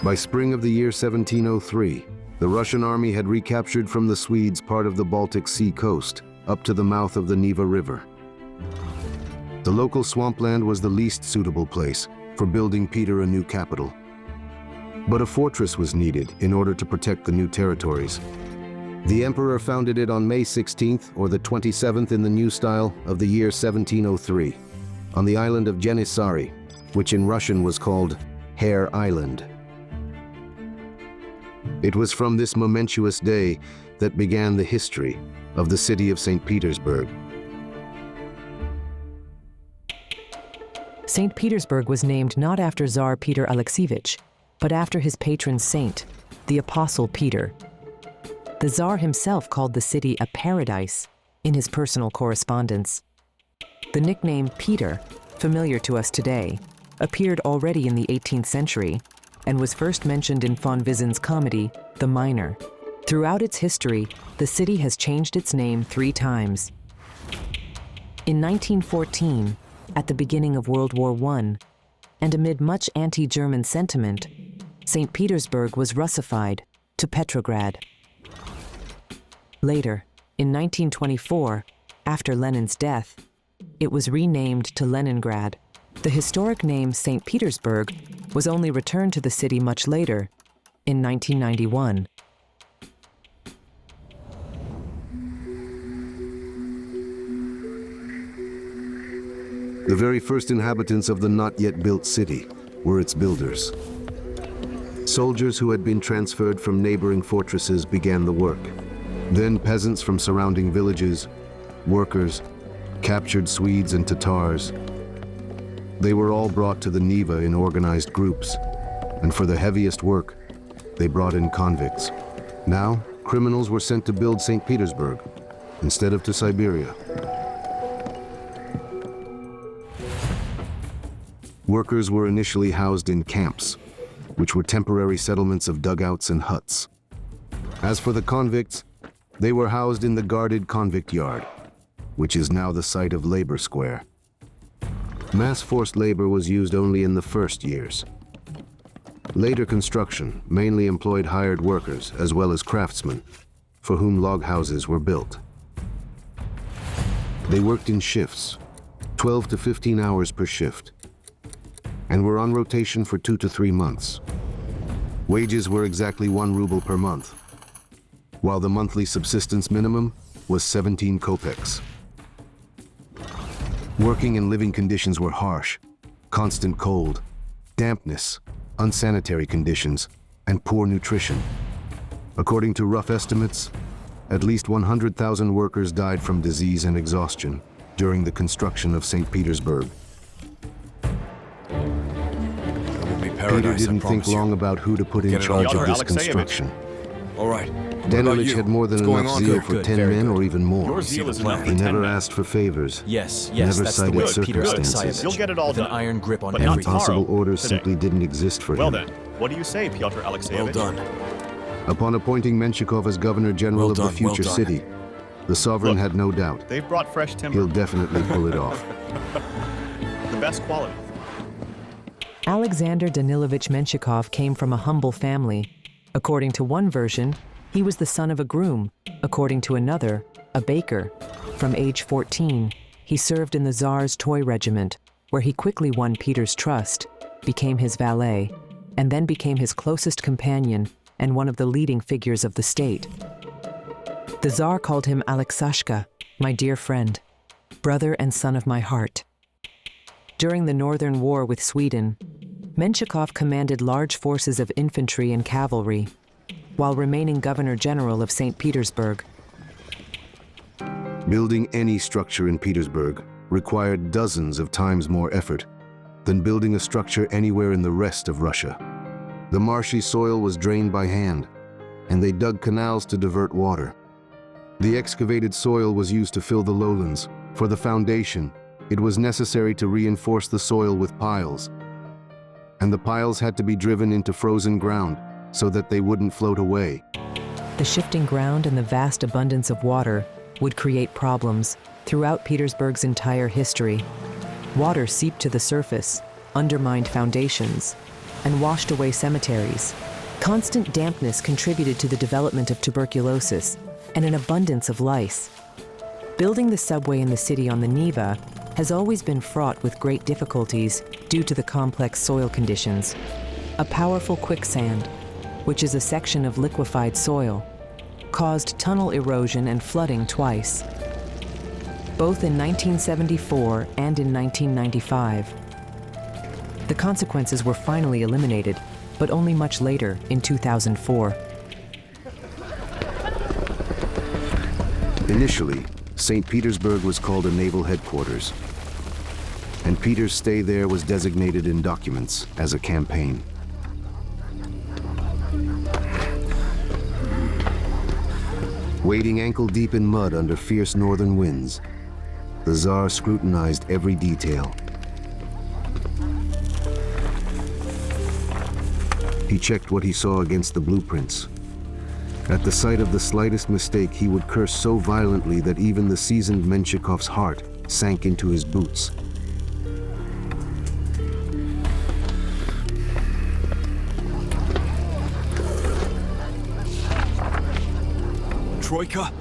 By spring of the year 1703, the Russian army had recaptured from the Swedes part of the Baltic Sea coast, up to the mouth of the Neva River. The local swampland was the least suitable place for building Peter a new capital. But a fortress was needed in order to protect the new territories. The Emperor founded it on May 16th, or the 27th in the new style, of the year 1703, on the island of Janissary, which in Russian was called Hare Island. It was from this momentous day that began the history of the city of St. Petersburg. St. Petersburg was named not after Tsar Peter Alexeyevich, but after his patron saint, the Apostle Peter. The Tsar himself called the city a paradise in his personal correspondence. The nickname Peter, familiar to us today, appeared already in the 18th century and was first mentioned in von Wiesen's comedy, The Miner. Throughout its history, the city has changed its name 3 times. In 1914, at the beginning of World War I, and amid much anti-German sentiment, St. Petersburg was Russified to Petrograd. Later, in 1924, after Lenin's death, it was renamed to Leningrad. The historic name St. Petersburg was only returned to the city much later, in 1991. The very first inhabitants of the not yet built city were its builders. Soldiers who had been transferred from neighboring fortresses began the work. Then peasants from surrounding villages, workers, captured Swedes and Tatars. They were all brought to the Neva in organized groups, and for the heaviest work, they brought in convicts. Now, criminals were sent to build St. Petersburg instead of to Siberia. Workers were initially housed in camps, which were temporary settlements of dugouts and huts. As for the convicts, they were housed in the guarded convict yard, which is now the site of Labor Square. Mass forced labor was used only in the first years. Later construction mainly employed hired workers as well as craftsmen, for whom log houses were built. They worked in shifts, 12 to 15 hours per shift, and were on rotation for 2 to 3 months. Wages were exactly 1 ruble per month, while the monthly subsistence minimum was 17 kopecks. Working and living conditions were harsh: constant cold, dampness, unsanitary conditions, and poor nutrition. According to rough estimates, at least 100,000 workers died from disease and exhaustion during the construction of St. Petersburg. Peter didn't think long about who to put in charge of this construction. All right. Danovich had more than enough zeal for 10 men or even more. Your zeal is He enough for 10 never men. asked for favors, Yes, never that's the cited way Peter circumstances. You'll get it all with an done. iron grip on But not everything. Impossible tomorrow, orders today. simply didn't exist for Well him. then, what do you say, Pyotr Alexeyevich? Well done. Upon appointing Menshikov as governor general Well of the done, well future done. city, the sovereign Look, had no doubt They've brought fresh timber. he'll definitely pull it off. The best quality. Alexander Danilovich Menshikov came from a humble family. According to one version, he was the son of a groom. According to another, a baker. From age 14, he served in the Tsar's toy regiment, where he quickly won Peter's trust, became his valet, and then became his closest companion and one of the leading figures of the state. The Tsar called him Alexashka, my dear friend, brother and son of my heart. During the Northern War with Sweden, Menshikov commanded large forces of infantry and cavalry, while remaining Governor General of St. Petersburg. Building any structure in Petersburg required dozens of times more effort than building a structure anywhere in the rest of Russia. The marshy soil was drained by hand, and they dug canals to divert water. The excavated soil was used to fill the lowlands. For the foundation, it was necessary to reinforce the soil with piles, and the piles had to be driven into frozen ground so that they wouldn't float away. The shifting ground and the vast abundance of water would create problems throughout Petersburg's entire history. Water seeped to the surface, undermined foundations, and washed away cemeteries. Constant dampness contributed to the development of tuberculosis and an abundance of lice. Building the subway in the city on the Neva has always been fraught with great difficulties due to the complex soil conditions. A powerful quicksand, which is a section of liquefied soil, caused tunnel erosion and flooding twice, both in 1974 and in 1995. The consequences were finally eliminated, but only much later, in 2004. Initially, St. Petersburg was called a naval headquarters, and Peter's stay there was designated in documents as a campaign. Wading ankle-deep in mud under fierce northern winds, the Tsar scrutinized every detail. He checked what he saw against the blueprints. At the sight of the slightest mistake, he would curse so violently that even the seasoned Menshikov's heart sank into his boots. Troika?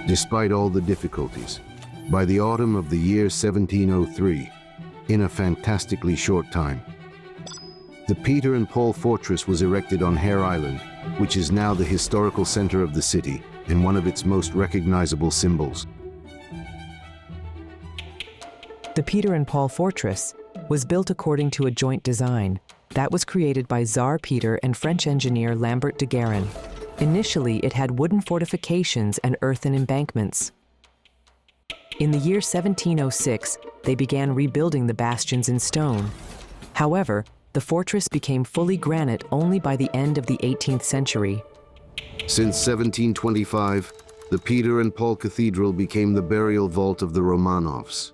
Despite all the difficulties, by the autumn of the year 1703, in a fantastically short time, The Peter and Paul Fortress was erected on Hare Island, which is now the historical center of the city and one of its most recognizable symbols. The Peter and Paul Fortress was built according to a joint design that was created by Tsar Peter and French engineer Lambert de Guerin. Initially, it had wooden fortifications and earthen embankments. In the year 1706, they began rebuilding the bastions in stone. However, the fortress became fully granite only by the end of the 18th century. Since 1725, the Peter and Paul Cathedral became the burial vault of the Romanovs.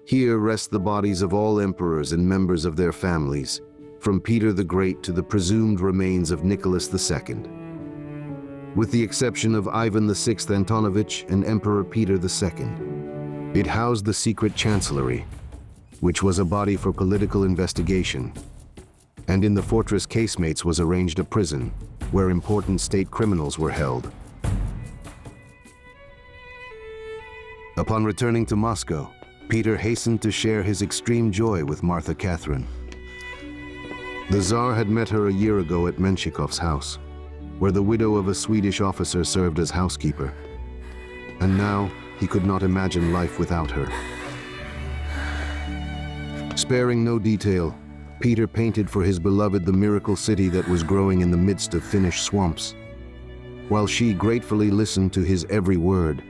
Here rest the bodies of all emperors and members of their families, from Peter the Great to the presumed remains of Nicholas II. With the exception of Ivan VI Antonovich and Emperor Peter II. It housed the secret chancellery, which was a body for political investigation, and in the fortress casemates was arranged a prison where important state criminals were held. Upon returning to Moscow, Peter hastened to share his extreme joy with Martha Catherine. The Tsar had met her a year ago at Menshikov's house, where the widow of a Swedish officer served as housekeeper, and now he could not imagine life without her. Sparing no detail, Peter painted for his beloved the miracle city that was growing in the midst of Finnish swamps, while she gratefully listened to his every word.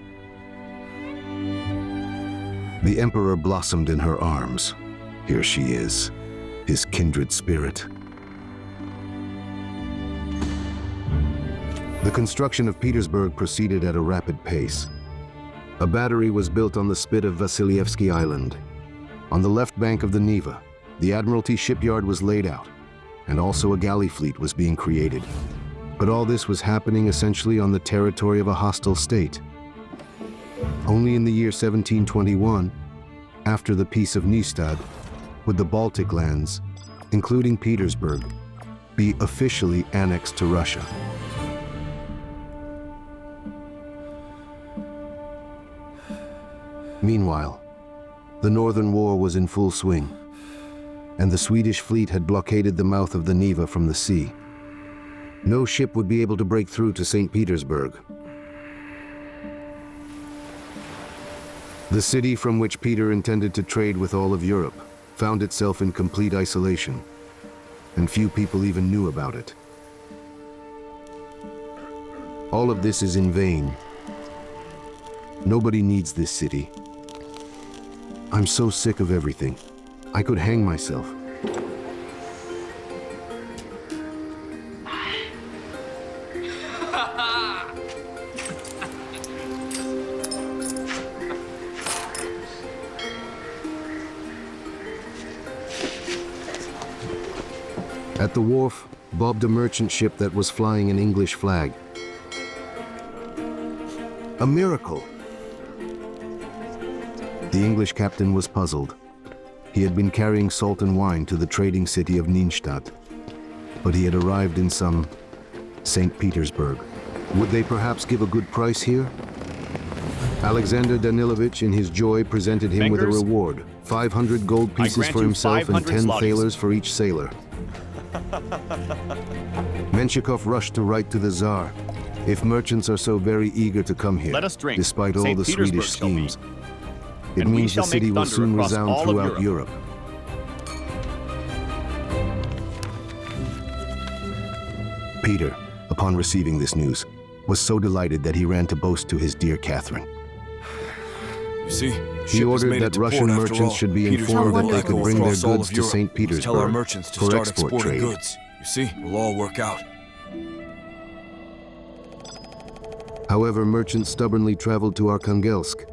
The emperor blossomed in her arms. Here she is, his kindred spirit. The construction of Petersburg proceeded at a rapid pace. A battery was built on the spit of Vasilyevsky Island. On the left bank of the Neva, the Admiralty shipyard was laid out, and also a galley fleet was being created. But all this was happening essentially on the territory of a hostile state. Only in the year 1721, after the Peace of Nystad, would the Baltic lands, including Petersburg, be officially annexed to Russia. Meanwhile, the Northern War was in full swing, and the Swedish fleet had blockaded the mouth of the Neva from the sea. No ship would be able to break through to St. Petersburg. The city from which Peter intended to trade with all of Europe found itself in complete isolation, and few people even knew about it. All of this is in vain. Nobody needs this city. I'm so sick of everything. I could hang myself. At the wharf bobbed a merchant ship that was flying an English flag. A miracle! The English captain was puzzled. He had been carrying salt and wine to the trading city of Nynstadt, but he had arrived in some St. Petersburg. Would they perhaps give a good price here? Alexander Danilovich, in his joy, presented him with a reward, 500 gold pieces for himself and 10 thalers for each sailor. Menshikov rushed to write to the Tsar. If merchants are so very eager to come here, Let us drink. despite all St. the Petersburg Swedish shall be. schemes, it And we means the shall make city will thunder soon across resound all of throughout Europe. Peter, upon receiving this news, was so delighted that he ran to boast to his dear Catherine. You see, He ordered that Russian merchants should be informed that they could bring their goods to St. Tell our Petersburg merchants to for start export exporting trade. goods. You see, it'll all work out. However, merchants stubbornly traveled to Arkhangelsk,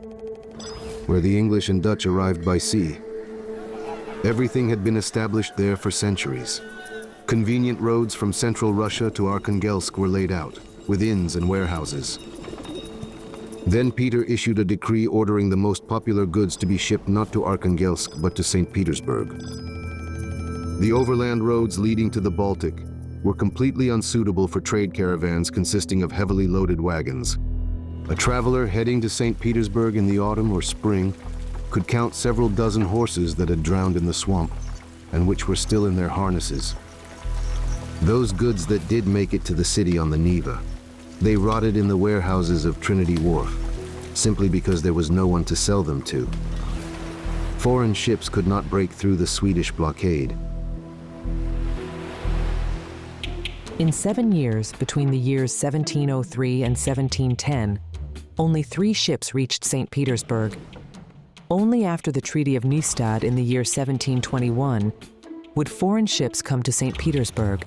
where the English and Dutch arrived by sea. Everything had been established there for centuries. Convenient roads from central Russia to Arkhangelsk were laid out, with inns and warehouses. Then Peter issued a decree ordering the most popular goods to be shipped not to Arkhangelsk but to St. Petersburg. The overland roads leading to the Baltic were completely unsuitable for trade caravans consisting of heavily loaded wagons. A traveler heading to St. Petersburg in the autumn or spring could count several dozen horses that had drowned in the swamp. and which were still in their harnesses. Those goods that did make it to the city on the Neva, they rotted in the warehouses of Trinity Wharf, simply because there was no one to sell them to. Foreign ships could not break through the Swedish blockade. In 7 years, between the years 1703 and 1710, only 3 ships reached St. Petersburg. Only after the Treaty of Nystad in the year 1721 would foreign ships come to St. Petersburg,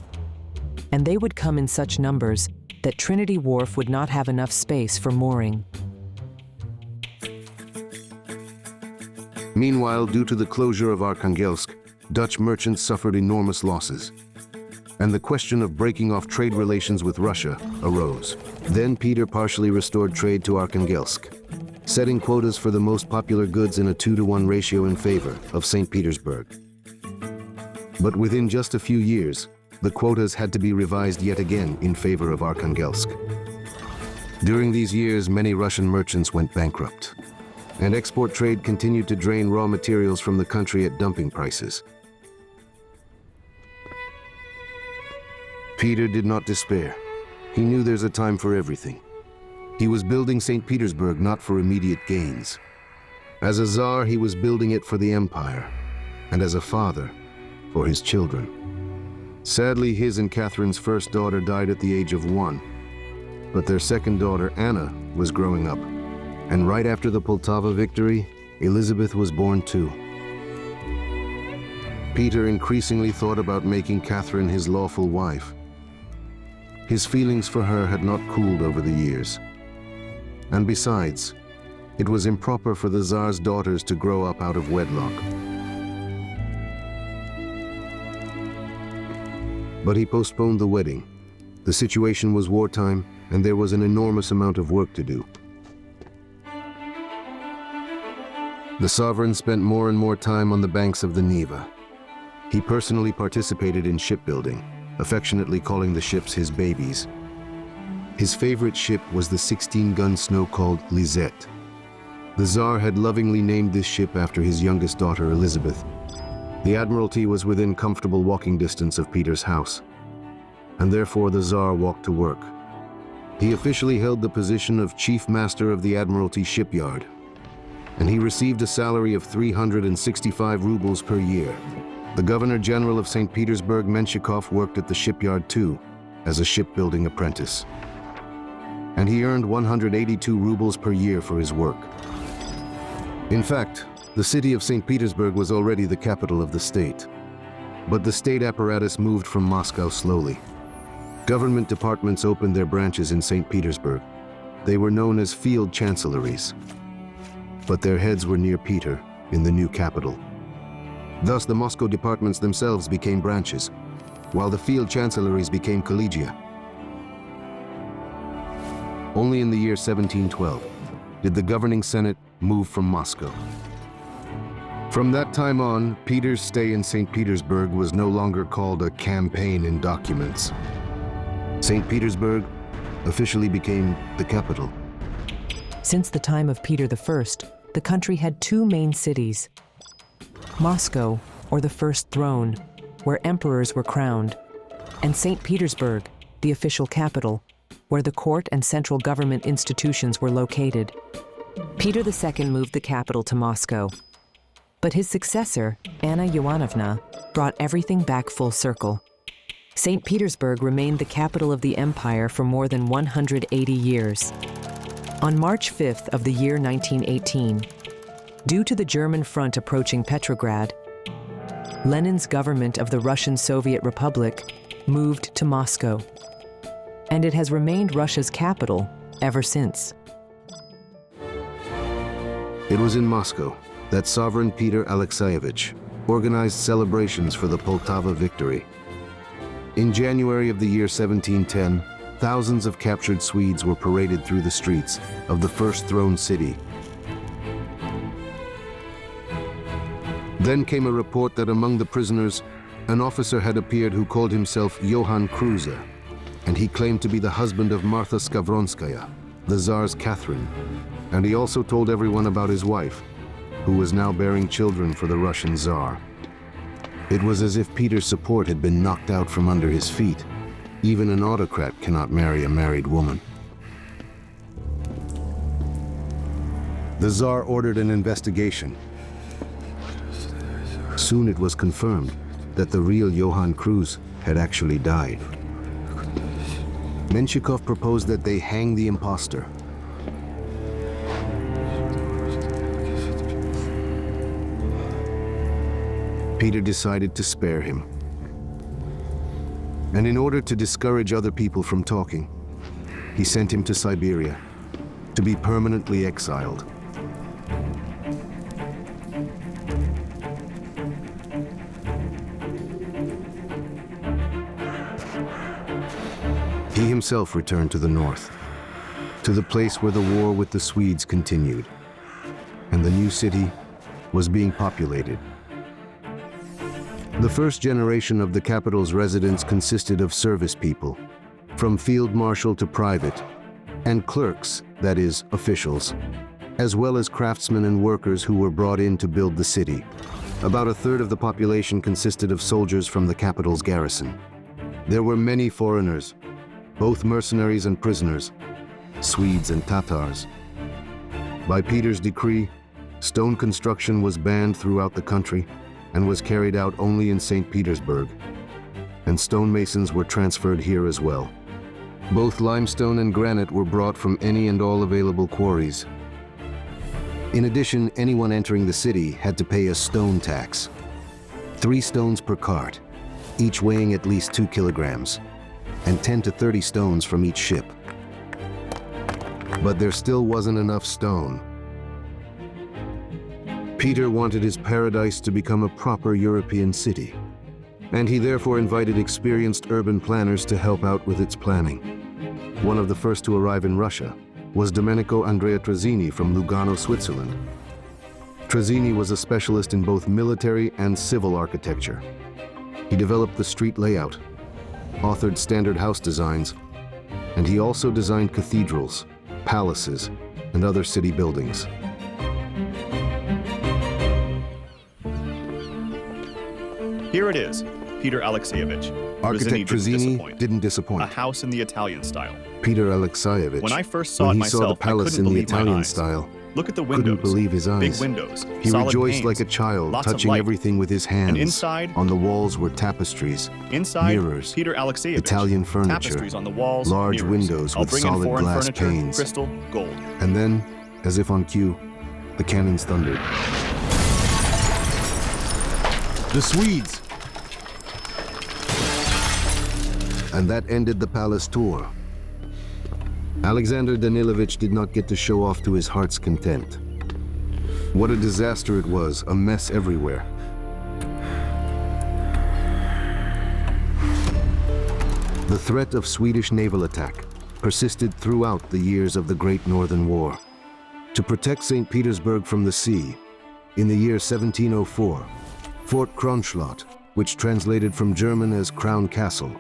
and they would come in such numbers that Trinity Wharf would not have enough space for mooring. Meanwhile, due to the closure of Arkhangelsk, Dutch merchants suffered enormous losses, and the question of breaking off trade relations with Russia arose. Then Peter partially restored trade to Arkhangelsk, setting quotas for the most popular goods in a 2-to-1 ratio in favor of St. Petersburg. But within just a few years, the quotas had to be revised yet again in favor of Arkhangelsk. During these years, many Russian merchants went bankrupt, and export trade continued to drain raw materials from the country at dumping prices. Peter did not despair. He knew there's a time for everything. He was building St. Petersburg not for immediate gains. As a Tsar, he was building it for the empire, and as a father, for his children. Sadly, his and Catherine's first daughter died at the age of 1, but their second daughter, Anna, was growing up, and right after the Poltava victory, Elizabeth was born too. Peter increasingly thought about making Catherine his lawful wife. His feelings for her had not cooled over the years. And besides, it was improper for the Tsar's daughters to grow up out of wedlock. But he postponed the wedding. The situation was wartime, and there was an enormous amount of work to do. The sovereign spent more and more time on the banks of the Neva. He personally participated in shipbuilding, affectionately calling the ships his babies. His favorite ship was the 16-gun snow called Lisette. The Tsar had lovingly named this ship after his youngest daughter, Elizabeth. The Admiralty was within comfortable walking distance of Peter's house, and therefore the Tsar walked to work. He officially held the position of Chief Master of the Admiralty shipyard, and he received a salary of 365 rubles per year. The Governor General of St. Petersburg, Menshikov, worked at the shipyard too, as a shipbuilding apprentice. And he earned 182 rubles per year for his work. In fact, the city of St. Petersburg was already the capital of the state. But the state apparatus moved from Moscow slowly. Government departments opened their branches in St. Petersburg. They were known as field chancelleries. But their heads were near Peter, in the new capital. Thus, the Moscow departments themselves became branches, while the field chancelleries became collegia. Only in the year 1712 did the governing Senate move from Moscow. From that time on, Peter's stay in St. Petersburg was no longer called a campaign in documents. St. Petersburg officially became the capital. Since the time of Peter I, the country had 2 main cities: Moscow, or the First Throne, where emperors were crowned, and St. Petersburg, the official capital, where the court and central government institutions were located. Peter II moved the capital to Moscow, but his successor, Anna Ioannovna, brought everything back full circle. St. Petersburg remained the capital of the empire for more than 180 years. On March 5th of the year 1918, due to the German front approaching Petrograd, Lenin's government of the Russian Soviet Republic moved to Moscow, and it has remained Russia's capital ever since. It was in Moscow that sovereign Peter Alexeyevich organized celebrations for the Poltava victory. In January of the year 1710, thousands of captured Swedes were paraded through the streets of the First Throne city. Then came a report that among the prisoners, an officer had appeared who called himself Johann Kruse, and he claimed to be the husband of Martha Skavronskaya, the Tsar's Catherine, and he also told everyone about his wife, who was now bearing children for the Russian Tsar. It was as if Peter's support had been knocked out from under his feet. Even an autocrat cannot marry a married woman. The Tsar ordered an investigation. Soon it was confirmed that the real Johann Cruz had actually died. Menshikov proposed that they hang the impostor. Peter decided to spare him. And in order to discourage other people from talking, he sent him to Siberia to be permanently exiled. He himself returned to the north, to the place where the war with the Swedes continued, and the new city was being populated. The first generation of the capital's residents consisted of service people, from field marshal to private, and clerks, that is, officials, as well as craftsmen and workers who were brought in to build the city. About a third of the population consisted of soldiers from the capital's garrison. There were many foreigners, both mercenaries and prisoners, Swedes and Tatars. By Peter's decree, stone construction was banned throughout the country and was carried out only in St. Petersburg, and stonemasons were transferred here as well. Both limestone and granite were brought from any and all available quarries. In addition, anyone entering the city had to pay a stone tax, 3 stones per cart, each weighing at least 2 kilograms, and 10 to 30 stones from each ship. But there still wasn't enough stone. Peter wanted his paradise to become a proper European city, and he therefore invited experienced urban planners to help out with its planning. One of the first to arrive in Russia was Domenico Andrea Trazzini from Lugano, Switzerland. Trazzini was a specialist in both military and civil architecture. He developed the street layout, authored standard house designs, and he also designed cathedrals, palaces, and other city buildings. Here it is, Peter Alexeyevich. Architect Trazzini didn't disappoint. A house in the Italian style. Peter Alexeyevich, When I first saw it when he myself, saw the palace I in couldn't the believe my Italian eyes. style, Look at the windows. couldn't believe his eyes. Big windows. He solid rejoiced panes, like a child, lots of touching light. everything with his hands. And inside, on the walls were tapestries, Inside, mirrors, Peter Alexeyevich. Italian furniture, Tapestries on the walls, large mirrors. windows I'll with bring in solid foreign glass furniture, panes. crystal, gold. And then, as if on cue, the cannons thundered. The Swedes! And that ended the palace tour. Alexander Danilovich did not get to show off to his heart's content. What a disaster it was, a mess everywhere. The threat of Swedish naval attack persisted throughout the years of the Great Northern War. To protect St. Petersburg from the sea, in the year 1704, Fort Kronstadt, which translated from German as Crown Castle,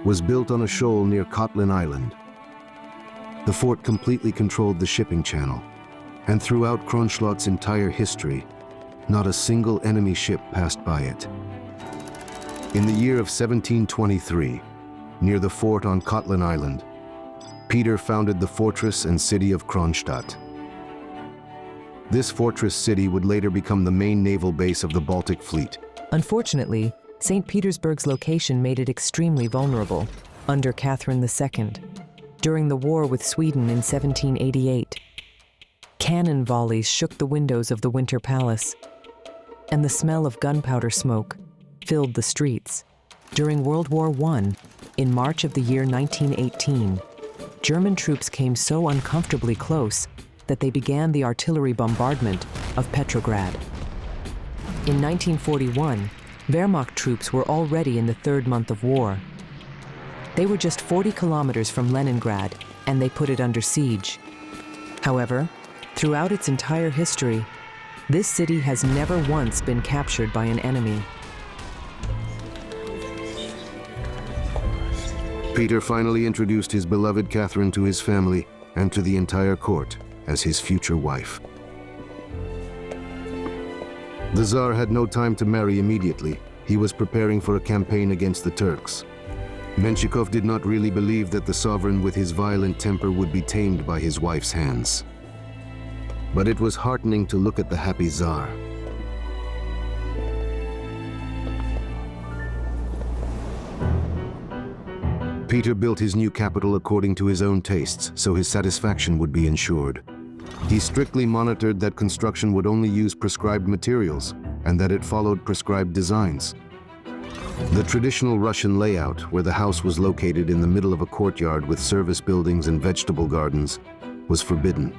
was built on a shoal near Kotlin Island. The fort completely controlled the shipping channel, and throughout Kronstadt's entire history, not a single enemy ship passed by it. In the year of 1723, near the fort on Kotlin Island, Peter founded the fortress and city of Kronstadt. This fortress city would later become the main naval base of the Baltic Fleet. Unfortunately, St. Petersburg's location made it extremely vulnerable under Catherine II. During the war with Sweden in 1788, cannon volleys shook the windows of the Winter Palace, and the smell of gunpowder smoke filled the streets. During World War I, in March of the year 1918, German troops came so uncomfortably close that they began the artillery bombardment of Petrograd. In 1941, Wehrmacht troops were already in the 3rd month of war. They were just 40 kilometers from Leningrad, and they put it under siege. However, throughout its entire history, this city has never once been captured by an enemy. Peter finally introduced his beloved Catherine to his family and to the entire court as his future wife. The Tsar had no time to marry immediately. he was preparing for a campaign against the Turks. Menshikov did not really believe that the sovereign with his violent temper would be tamed by his wife's hands. But it was heartening to look at the happy Tsar. Peter built his new capital according to his own tastes, so his satisfaction would be ensured. He strictly monitored that construction would only use prescribed materials and that it followed prescribed designs. The traditional Russian layout, where the house was located in the middle of a courtyard with service buildings and vegetable gardens, was forbidden.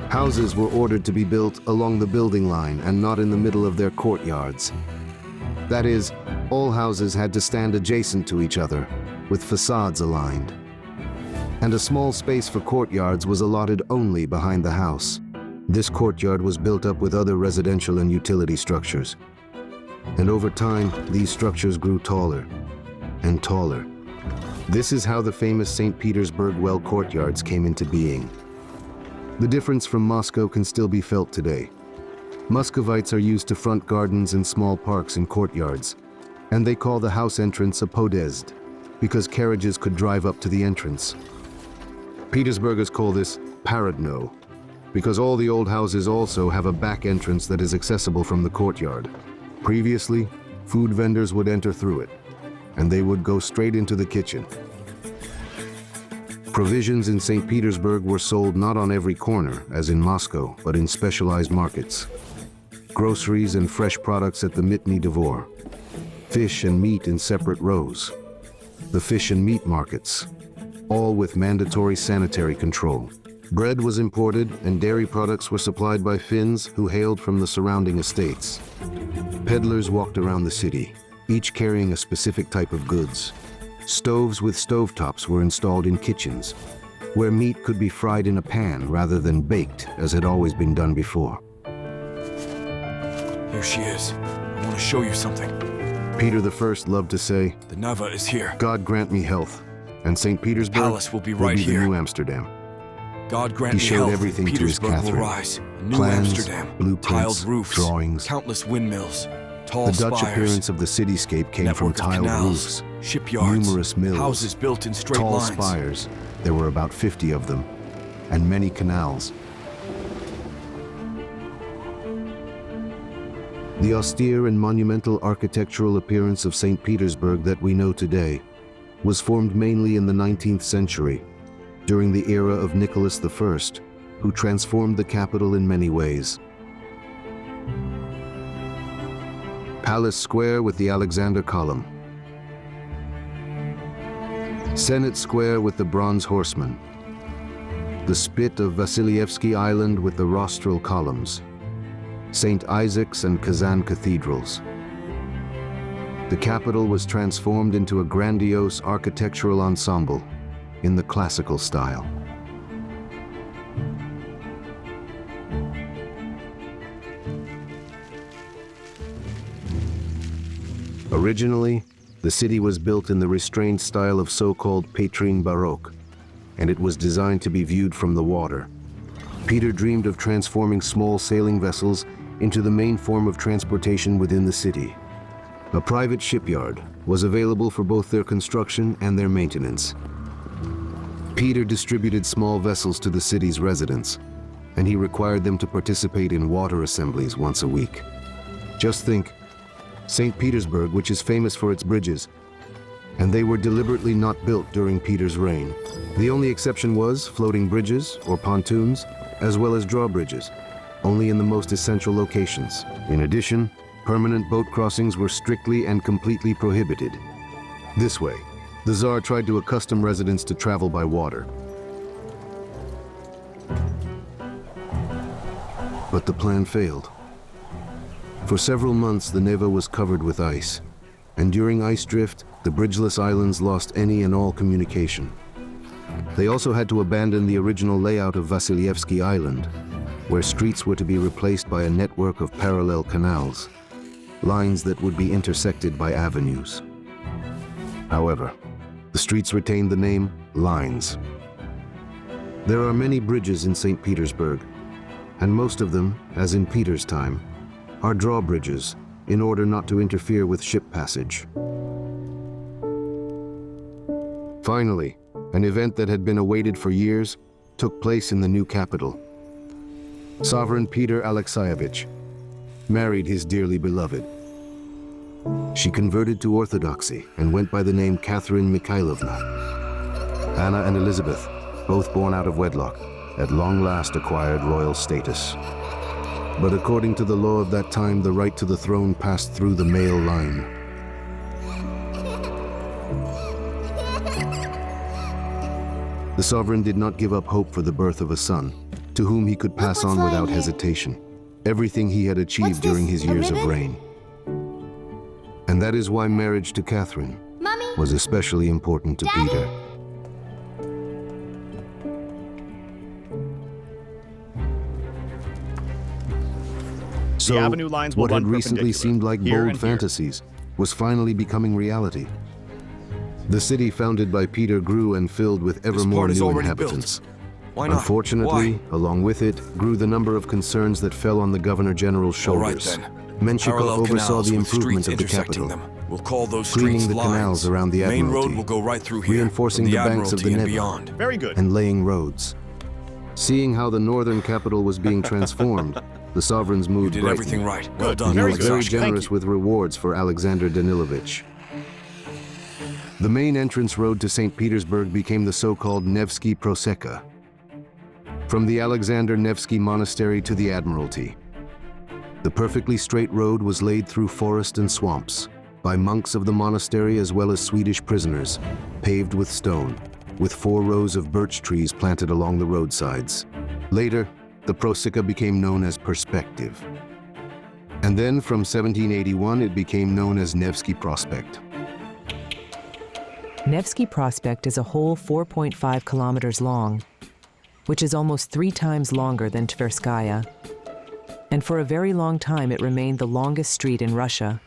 Houses were ordered to be built along the building line and not in the middle of their courtyards. That is, all houses had to stand adjacent to each other, with facades aligned. And a small space for courtyards was allotted only behind the house. This courtyard was built up with other residential and utility structures. And over time, these structures grew taller and taller. This is how the famous St. Petersburg well courtyards came into being. The difference from Moscow can still be felt today. Muscovites are used to front gardens and small parks and courtyards, and they call the house entrance a podezd, because carriages could drive up to the entrance. Petersburgers call this paradno, because all the old houses also have a back entrance that is accessible from the courtyard. Previously, food vendors would enter through it, and they would go straight into the kitchen. Provisions in St. Petersburg were sold not on every corner, as in Moscow, but in specialized markets. Groceries and fresh products at the Mitny Dvor. Fish and meat in separate rows. The fish and meat markets, all with mandatory sanitary control. Bread was imported and dairy products were supplied by Finns who hailed from the surrounding estates. Peddlers walked around the city, each carrying a specific type of goods. Stoves with stovetops were installed in kitchens, where meat could be fried in a pan rather than baked, as had always been done before. Here she is. I want to show you something. Peter I loved to say, The Nava is here. God grant me health, and St. Petersburg Palace will be right the here. new Amsterdam. God grant He me showed health. everything to his Petersburg will Catherine. rise. A new Plans, Amsterdam. blueprints, Tiled roofs. drawings. Countless windmills. Tall The Dutch spires. appearance of the cityscape came from Network of tiled canals, roofs, shipyards, numerous mills, houses built in straight tall lines. spires, there were about 50 of them, and many canals. The austere and monumental architectural appearance of St. Petersburg that we know today was formed mainly in the 19th century, during the era of Nicholas I, who transformed the capital in many ways. Palace Square with the Alexander Column. Senate Square with the Bronze Horseman. The spit of Vasilyevsky Island with the rostral columns. St. Isaac's and Kazan cathedrals. The capital was transformed into a grandiose architectural ensemble in the classical style. Originally, the city was built in the restrained style of so-called Petrine Baroque, and it was designed to be viewed from the water. Peter dreamed of transforming small sailing vessels into the main form of transportation within the city. A private shipyard was available for both their construction and their maintenance. Peter distributed small vessels to the city's residents, and he required them to participate in water assemblies once a week. Just think, St. Petersburg, which is famous for its bridges, and they were deliberately not built during Peter's reign. The only exception was floating bridges or pontoons, as well as drawbridges, only in the most essential locations. In addition, permanent boat crossings were strictly and completely prohibited. This way, the Tsar tried to accustom residents to travel by water. But the plan failed. For several months, the Neva was covered with ice, and during ice drift, the bridgeless islands lost any and all communication. They also had to abandon the original layout of Vasilyevsky Island, where streets were to be replaced by a network of parallel canals, lines that would be intersected by avenues. However, the streets retained the name lines. There are many bridges in St. Petersburg, and most of them, as in Peter's time, are drawbridges in order not to interfere with ship passage. Finally, an event that had been awaited for years took place in the new capital. Sovereign Peter Alexeyevich married his dearly beloved. She converted to Orthodoxy and went by the name Catherine Mikhailovna. Anna and Elizabeth, both born out of wedlock, at long last acquired royal status. But according to the law of that time, the right to the throne passed through the male line. The sovereign did not give up hope for the birth of a son, to whom he could pass on without hesitation everything he had achieved during his years of reign. And that is why marriage to Catherine was especially important to Peter. So, avenue lines will what had run recently perpendicular, seemed like here bold and here. fantasies was finally becoming reality. The city founded by Peter grew and filled with ever This more part is new already inhabitants. built. Why not? Unfortunately, Why? along with it, grew the number of concerns that fell on the Governor General's All right shoulders. then. Menshikov Parallel oversaw canals the with improvement streets of the intersecting capital, them. We'll call those cleaning streets the lines. canals around the Main road Admiralty, will go right through here. reinforcing from the banks of the Admiralty and Neva, beyond. Very good. and laying roads. Seeing how the northern capital was being transformed, the sovereign's You mood did brightened. everything right. Well Good. done, He Very was good. very Thank generous you. with rewards for Alexander Danilovich. The main entrance road to St. Petersburg became the so-called Nevsky Proseka, from the Alexander Nevsky Monastery to the Admiralty. The perfectly straight road was laid through forest and swamps, by monks of the monastery as well as Swedish prisoners, paved with stone, with 4 rows of birch trees planted along the roadsides. Later, the Proseka became known as Perspective. And then from 1781, it became known as Nevsky Prospect. Nevsky Prospect is a whole 4.5 kilometers long, which is almost 3 times longer than Tverskaya. And for a very long time, it remained the longest street in Russia.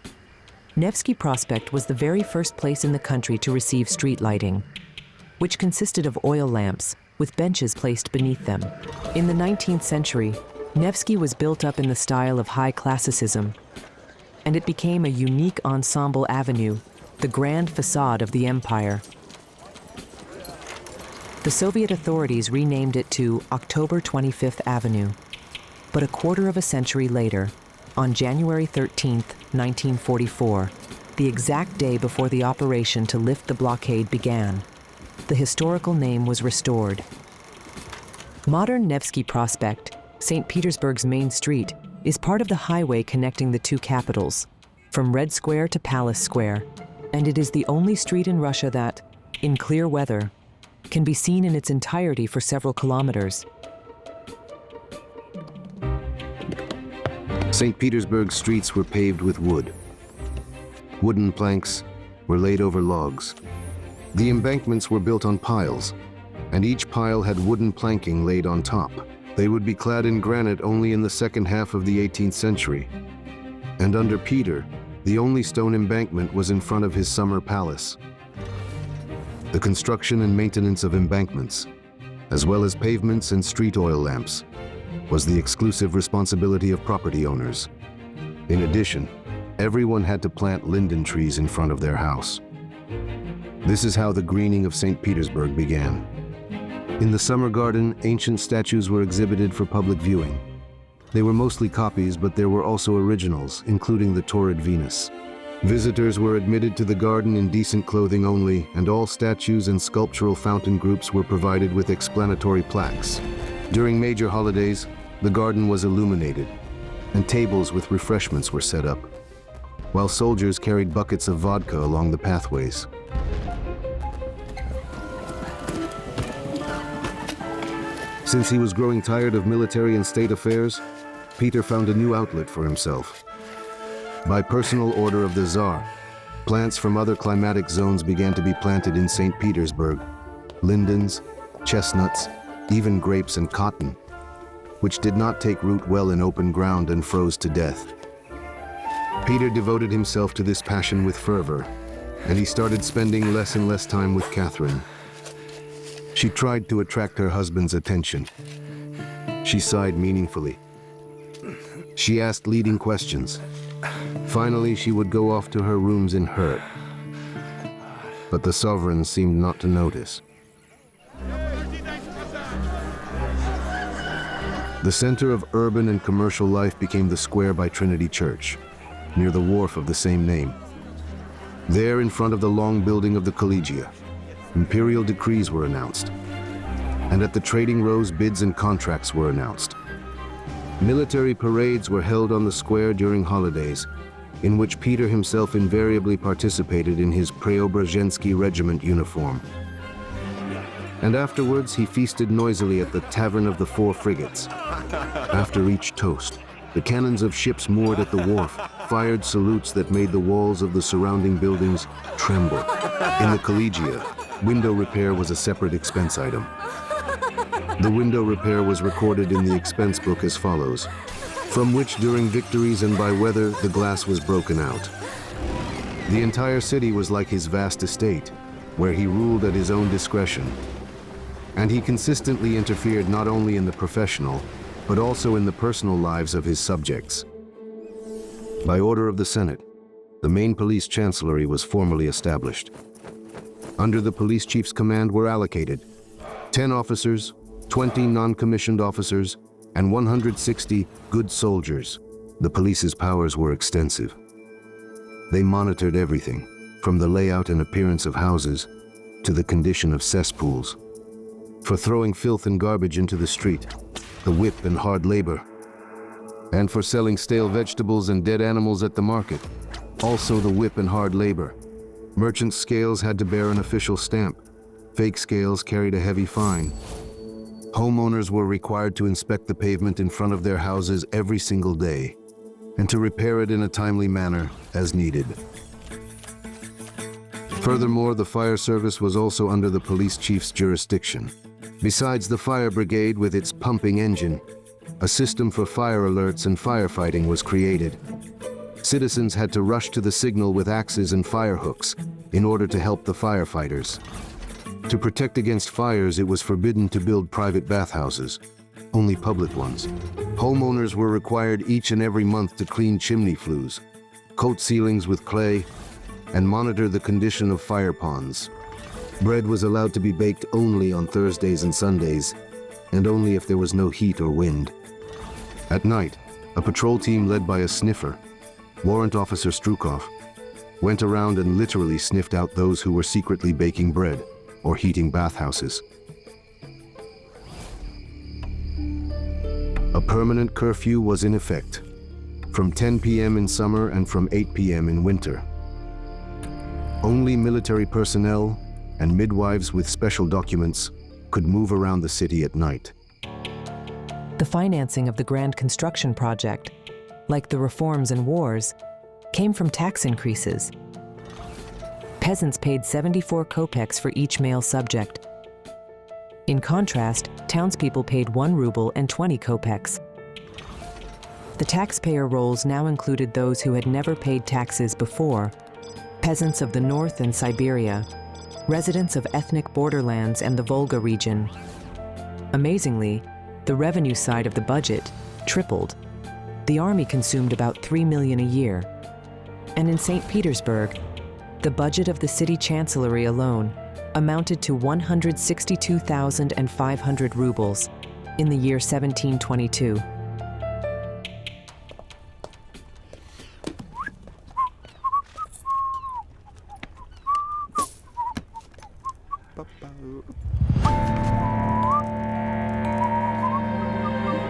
Nevsky Prospect was the very first place in the country to receive street lighting, which consisted of oil lamps with benches placed beneath them. In the 19th century, Nevsky was built up in the style of high classicism, and it became a unique ensemble avenue, the grand facade of the empire. The Soviet authorities renamed it to October 25th Avenue. But a quarter of a century later, on January 13, 1944, the exact day before the operation to lift the blockade began, the historical name was restored. Modern Nevsky Prospect, St. Petersburg's main street, is part of the highway connecting the two capitals, from Red Square to Palace Square, and it is the only street in Russia that, in clear weather, can be seen in its entirety for several kilometers. St. Petersburg's streets were paved with wood. Wooden planks were laid over logs. The embankments were built on piles, and each pile had wooden planking laid on top. They would be clad in granite only in the second half of the 18th century. And under Peter, the only stone embankment was in front of his summer palace. The construction and maintenance of embankments, as well as pavements and street oil lamps, was the exclusive responsibility of property owners. In addition, everyone had to plant linden trees in front of their house. This is how the greening of St. Petersburg began. In the summer garden, ancient statues were exhibited for public viewing. They were mostly copies, but there were also originals, including the Torrid Venus. Visitors were admitted to the garden in decent clothing only, and all statues and sculptural fountain groups were provided with explanatory plaques. During major holidays, the garden was illuminated, and tables with refreshments were set up, while soldiers carried buckets of vodka along the pathways. Since he was growing tired of military and state affairs, Peter found a new outlet for himself. By personal order of the Tsar, plants from other climatic zones began to be planted in St. Petersburg: lindens, chestnuts, even grapes and cotton, which did not take root well in open ground and froze to death. Peter devoted himself to this passion with fervor, and he started spending less and less time with Catherine. She tried to attract her husband's attention. She sighed meaningfully. She asked leading questions, Finally, she would go off to her rooms in hurt. But the sovereign seemed not to notice. The center of urban and commercial life became the square by Trinity Church, near the wharf of the same name. There, in front of the long building of the Collegia, imperial decrees were announced. And at the trading rows, bids and contracts were announced. Military parades were held on the square during holidays, in which Peter himself invariably participated in his Preobrazhensky regiment uniform. And afterwards, he feasted noisily at the Tavern of the Four Frigates. After each toast, the cannons of ships moored at the wharf fired salutes that made the walls of the surrounding buildings tremble. In the Collegia, window repair was a separate expense item. The window repair was recorded in the expense book as follows, from which during victories and by weather the glass was broken out. The entire city was like his vast estate, where he ruled at his own discretion. And he consistently interfered not only in the professional, but also in the personal lives of his subjects. By order of the Senate, the main police chancellery was formally established. Under the police chief's command were allocated 10 officers, 20 non-commissioned officers, and 160 good soldiers. The police's powers were extensive. They monitored everything, from the layout and appearance of houses to the condition of cesspools. For throwing filth and garbage into the street, the whip and hard labor. And for selling stale vegetables and dead animals at the market, also the whip and hard labor. Merchant scales had to bear an official stamp. Fake scales carried a heavy fine. Homeowners were required to inspect the pavement in front of their houses every single day, and to repair it in a timely manner as needed. Furthermore, the fire service was also under the police chief's jurisdiction. Besides the fire brigade with its pumping engine, a system for fire alerts and firefighting was created. Citizens had to rush to the signal with axes and fire hooks in order to help the firefighters. To protect against fires, it was forbidden to build private bathhouses, only public ones. Homeowners were required each and every month to clean chimney flues, coat ceilings with clay, and monitor the condition of fire ponds. Bread was allowed to be baked only on Thursdays and Sundays, and only if there was no heat or wind. At night, a patrol team led by a sniffer, Warrant Officer Strukov, went around and literally sniffed out those who were secretly baking bread or heating bathhouses. A permanent curfew was in effect, from 10 p.m. in summer and from 8 p.m. in winter. Only military personnel and midwives with special documents could move around the city at night. The financing of the grand construction project, like the reforms and wars, came from tax increases. Peasants paid 74 kopecks for each male subject. In contrast, townspeople paid 1 ruble and 20 kopecks. The taxpayer rolls now included those who had never paid taxes before, peasants of the north and Siberia, residents of ethnic borderlands and the Volga region. Amazingly, the revenue side of the budget tripled. The army consumed about 3 million a year. And in St. Petersburg, the budget of the city chancellery alone amounted to 162,500 rubles in the year 1722.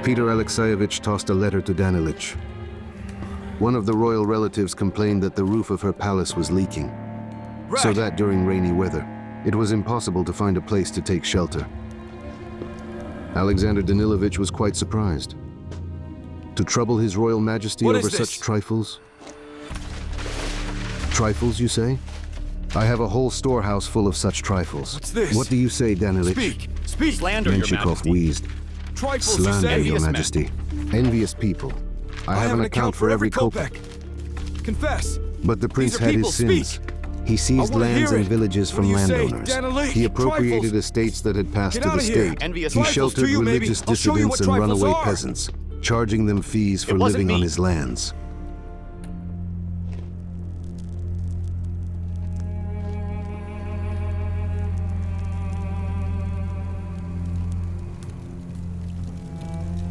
Peter Alexeyevich tossed a letter to Danilich. One of the royal relatives complained that the roof of her palace was leaking, so that during rainy weather, it was impossible to find a place to take shelter. Alexander Danilovich was quite surprised. To trouble his royal majesty over such trifles? Trifles, you say? I have a whole storehouse full of such trifles. What's this? What do you say, Danilich? Speak! Speak! Slander, Your Menshikov Majesty. wheezed. Trifles, you Slander, say? Your Majesty. Envious people. I have an account for every kopeck. Confess! But the prince These are had people, his sins. speak. He seized wanna lands hear and it. villages What from do you say, landowners. Danilich? He appropriated Trifles. estates that had passed Get to the outta here. state. Envious He trifles sheltered to you, maybe. religious I'll show you dissidents what and trifles runaway are. peasants, charging them fees for It wasn't living on me. his lands.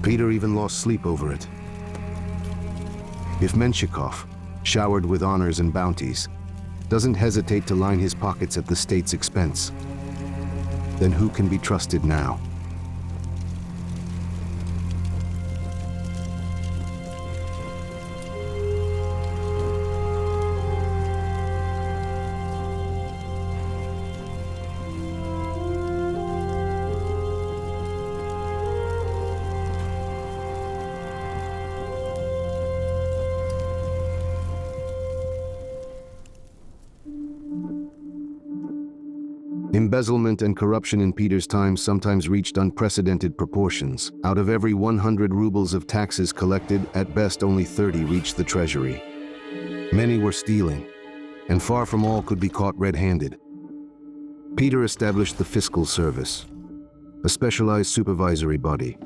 Peter even lost sleep over it. If Menshikov, showered with honors and bounties, doesn't hesitate to line his pockets at the state's expense, then who can be trusted now? Embezzlement and corruption in Peter's time sometimes reached unprecedented proportions. Out of every 100 rubles of taxes collected, at best only 30 reached the treasury. Many were stealing, and far from all could be caught red-handed. Peter established the Fiscal Service, a specialized supervisory body.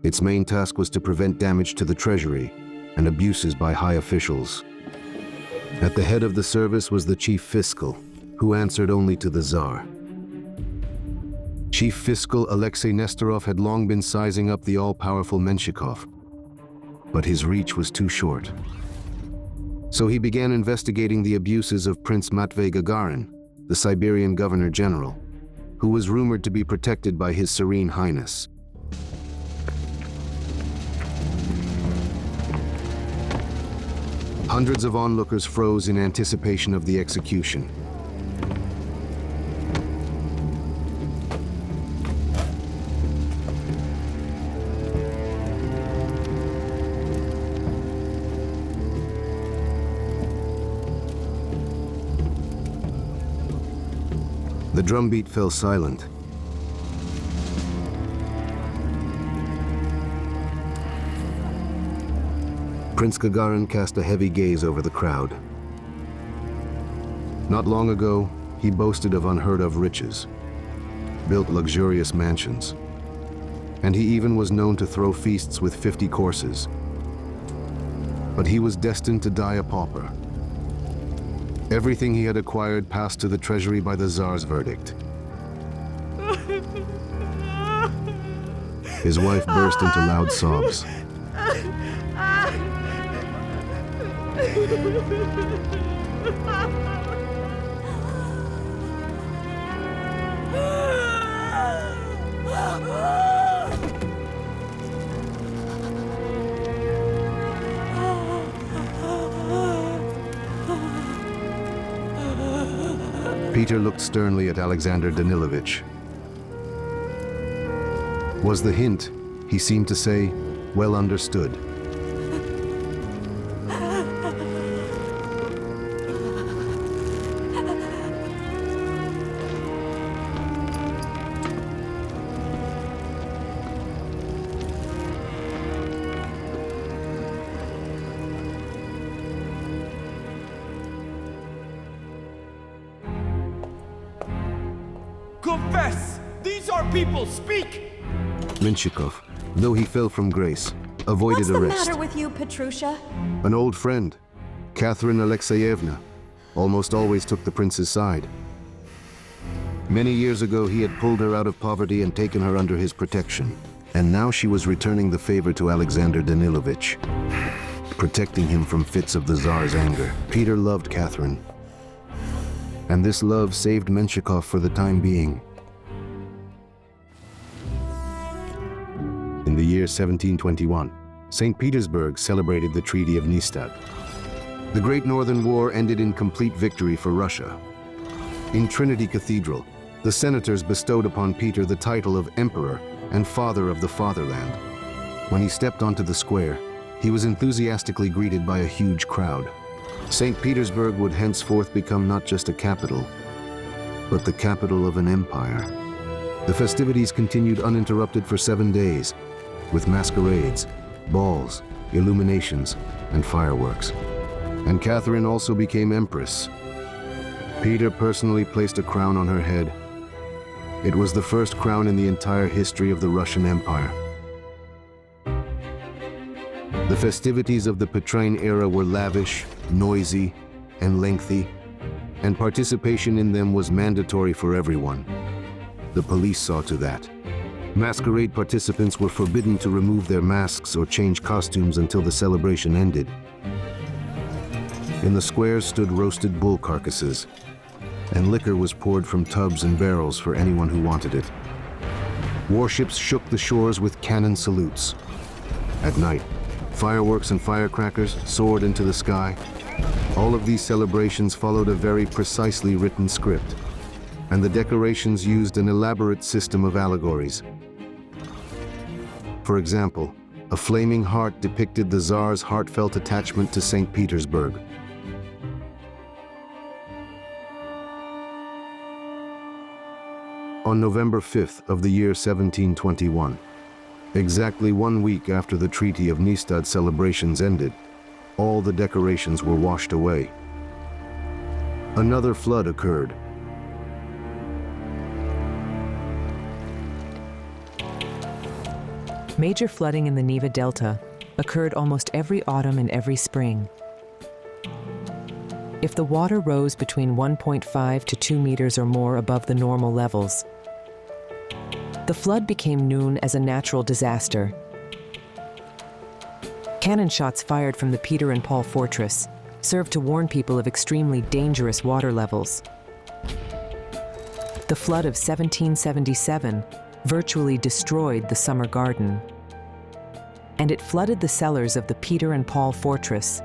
Its main task was to prevent damage to the treasury and abuses by high officials. At the head of the service was the chief fiscal, who answered only to the Tsar. Chief Fiscal Alexei Nestorov had long been sizing up the all-powerful Menshikov, but his reach was too short. So he began investigating the abuses of Prince Matvei Gagarin, the Siberian Governor-General, who was rumored to be protected by His Serene Highness. Hundreds of onlookers froze in anticipation of the execution. The drumbeat fell silent. Prince Gagarin cast a heavy gaze over the crowd. Not long ago, he boasted of unheard-of riches, built luxurious mansions, and he even was known to throw feasts with 50 courses. But he was destined to die a pauper. Everything he had acquired passed to the treasury by the Tsar's verdict. His wife burst into loud sobs. Peter looked sternly at Alexander Danilovich. Was the hint, he seemed to say, well understood? Confess! These are people! Speak! Menshikov, though he fell from grace, avoided What's the arrest. matter with you, Petrusha? An old friend, Catherine Alexeyevna, almost always took the prince's side. Many years ago, he had pulled her out of poverty and taken her under his protection. And now she was returning the favor to Alexander Danilovich, protecting him from fits of the Tsar's anger. Peter loved Catherine, and this love saved Menshikov for the time being. In the year 1721, St. Petersburg celebrated the Treaty of Nystad. The Great Northern War ended in complete victory for Russia. In Trinity Cathedral, the senators bestowed upon Peter the title of Emperor and Father of the Fatherland. When he stepped onto the square, he was enthusiastically greeted by a huge crowd. St. Petersburg would henceforth become not just a capital, but the capital of an empire. The festivities continued uninterrupted for 7 days, with masquerades, balls, illuminations, and fireworks. And Catherine also became empress. Peter personally placed a crown on her head. It was the first crown in the entire history of the Russian Empire. The festivities of the Petrine era were lavish, noisy, and lengthy, and participation in them was mandatory for everyone. The police saw to that. Masquerade participants were forbidden to remove their masks or change costumes until the celebration ended. In the squares stood roasted bull carcasses, and liquor was poured from tubs and barrels for anyone who wanted it. Warships shook the shores with cannon salutes. At night, fireworks and firecrackers soared into the sky. All of these celebrations followed a very precisely written script, and the decorations used an elaborate system of allegories. For example, a flaming heart depicted the Tsar's heartfelt attachment to St. Petersburg. On November 5th of the year 1721, exactly 1 week after the Treaty of Nystad celebrations ended, all the decorations were washed away. Another flood occurred. Major flooding in the Neva Delta occurred almost every autumn and every spring. If the water rose between 1.5 to 2 meters or more above the normal levels, the flood became known as a natural disaster. Cannon shots fired from the Peter and Paul fortress served to warn people of extremely dangerous water levels. The flood of 1777 virtually destroyed the summer garden, and it flooded the cellars of the Peter and Paul fortress,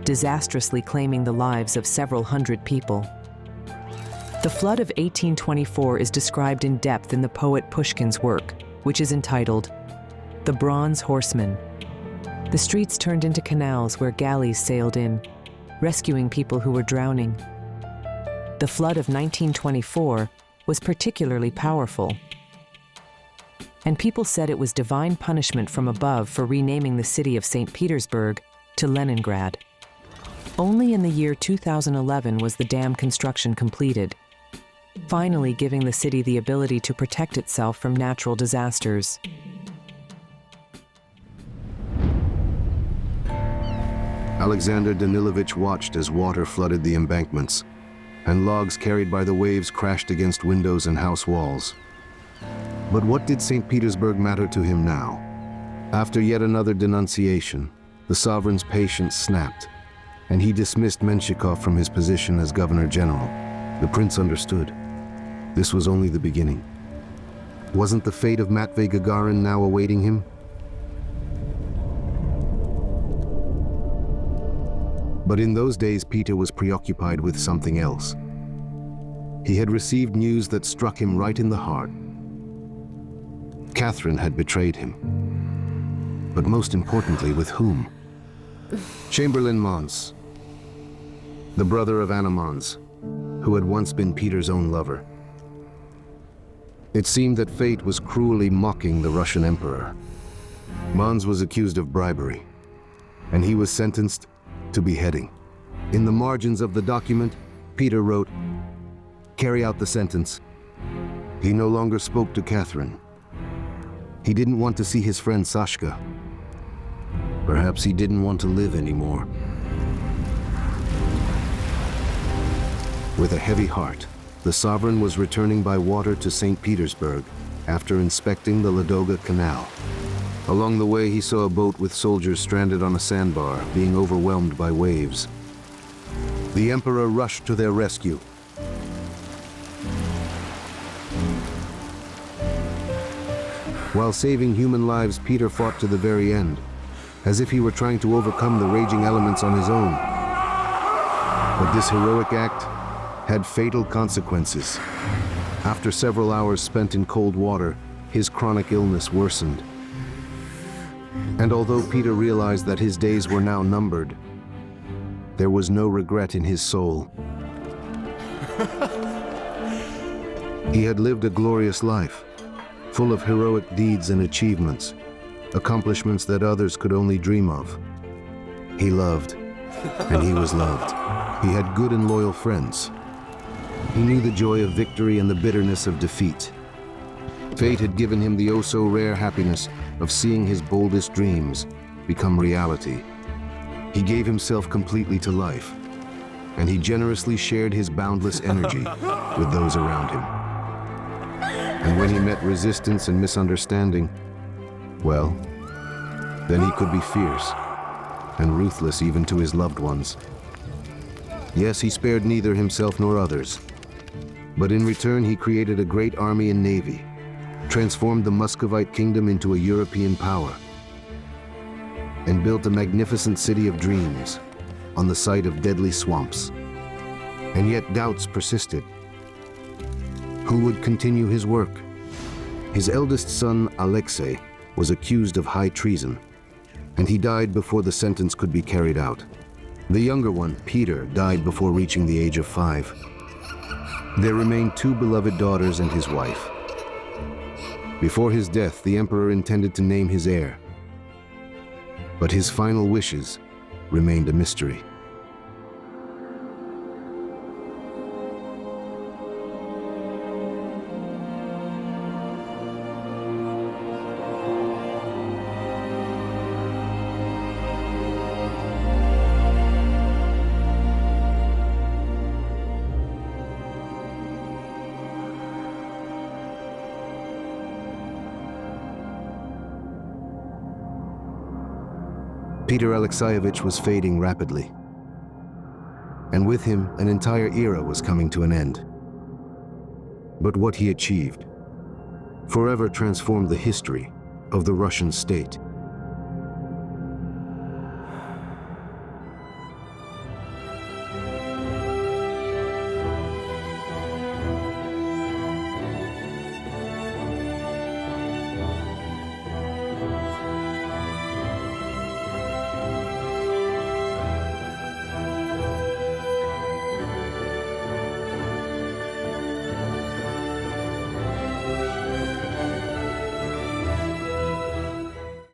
disastrously claiming the lives of several hundred people. The flood of 1824 is described in depth in the poet Pushkin's work, which is entitled The Bronze Horseman. The streets turned into canals where galleys sailed in, rescuing people who were drowning. The flood of 1924 was particularly powerful, and people said it was divine punishment from above for renaming the city of St. Petersburg to Leningrad. Only in the year 2011 was the dam construction completed, finally giving the city the ability to protect itself from natural disasters. Alexander Danilovich watched as water flooded the embankments, and logs carried by the waves crashed against windows and house walls. But what did St. Petersburg matter to him now? After yet another denunciation, the sovereign's patience snapped, and he dismissed Menshikov from his position as Governor General. The prince understood. This was only the beginning. Wasn't the fate of Matvei Gagarin now awaiting him? But in those days, Peter was preoccupied with something else. He had received news that struck him right in the heart. Catherine had betrayed him. But most importantly, with whom? Chamberlain Mons, the brother of Anna Mons, who had once been Peter's own lover. It seemed that fate was cruelly mocking the Russian emperor. Mons was accused of bribery, and he was sentenced to beheading. In the margins of the document, Peter wrote, "Carry out the sentence." He no longer spoke to Catherine. He didn't want to see his friend Sashka. Perhaps he didn't want to live anymore. With a heavy heart, the sovereign was returning by water to St. Petersburg after inspecting the Ladoga Canal. Along the way, he saw a boat with soldiers stranded on a sandbar, being overwhelmed by waves. The emperor rushed to their rescue. While saving human lives, Peter fought to the very end, as if he were trying to overcome the raging elements on his own. But this heroic act had fatal consequences. After several hours spent in cold water, his chronic illness worsened. And although Peter realized that his days were now numbered, there was no regret in his soul. He had lived a glorious life, full of heroic deeds and achievements, accomplishments that others could only dream of. He loved, and he was loved. He had good and loyal friends. He knew the joy of victory and the bitterness of defeat. Fate had given him the oh-so-rare happiness of seeing his boldest dreams become reality. He gave himself completely to life, and he generously shared his boundless energy with those around him. And when he met resistance and misunderstanding, well, then he could be fierce and ruthless even to his loved ones. Yes, he spared neither himself nor others, but in return he created a great army and navy, transformed the Muscovite kingdom into a European power, and built a magnificent city of dreams on the site of deadly swamps. And yet doubts persisted. Who would continue his work? His eldest son, Alexei, was accused of high treason, and he died before the sentence could be carried out. The younger one, Peter, died before reaching the age of 5. There remained 2 beloved daughters and his wife. Before his death, the emperor intended to name his heir, but his final wishes remained a mystery. Peter Alexeyevich was fading rapidly, and with him an entire era was coming to an end. But what he achieved forever transformed the history of the Russian state.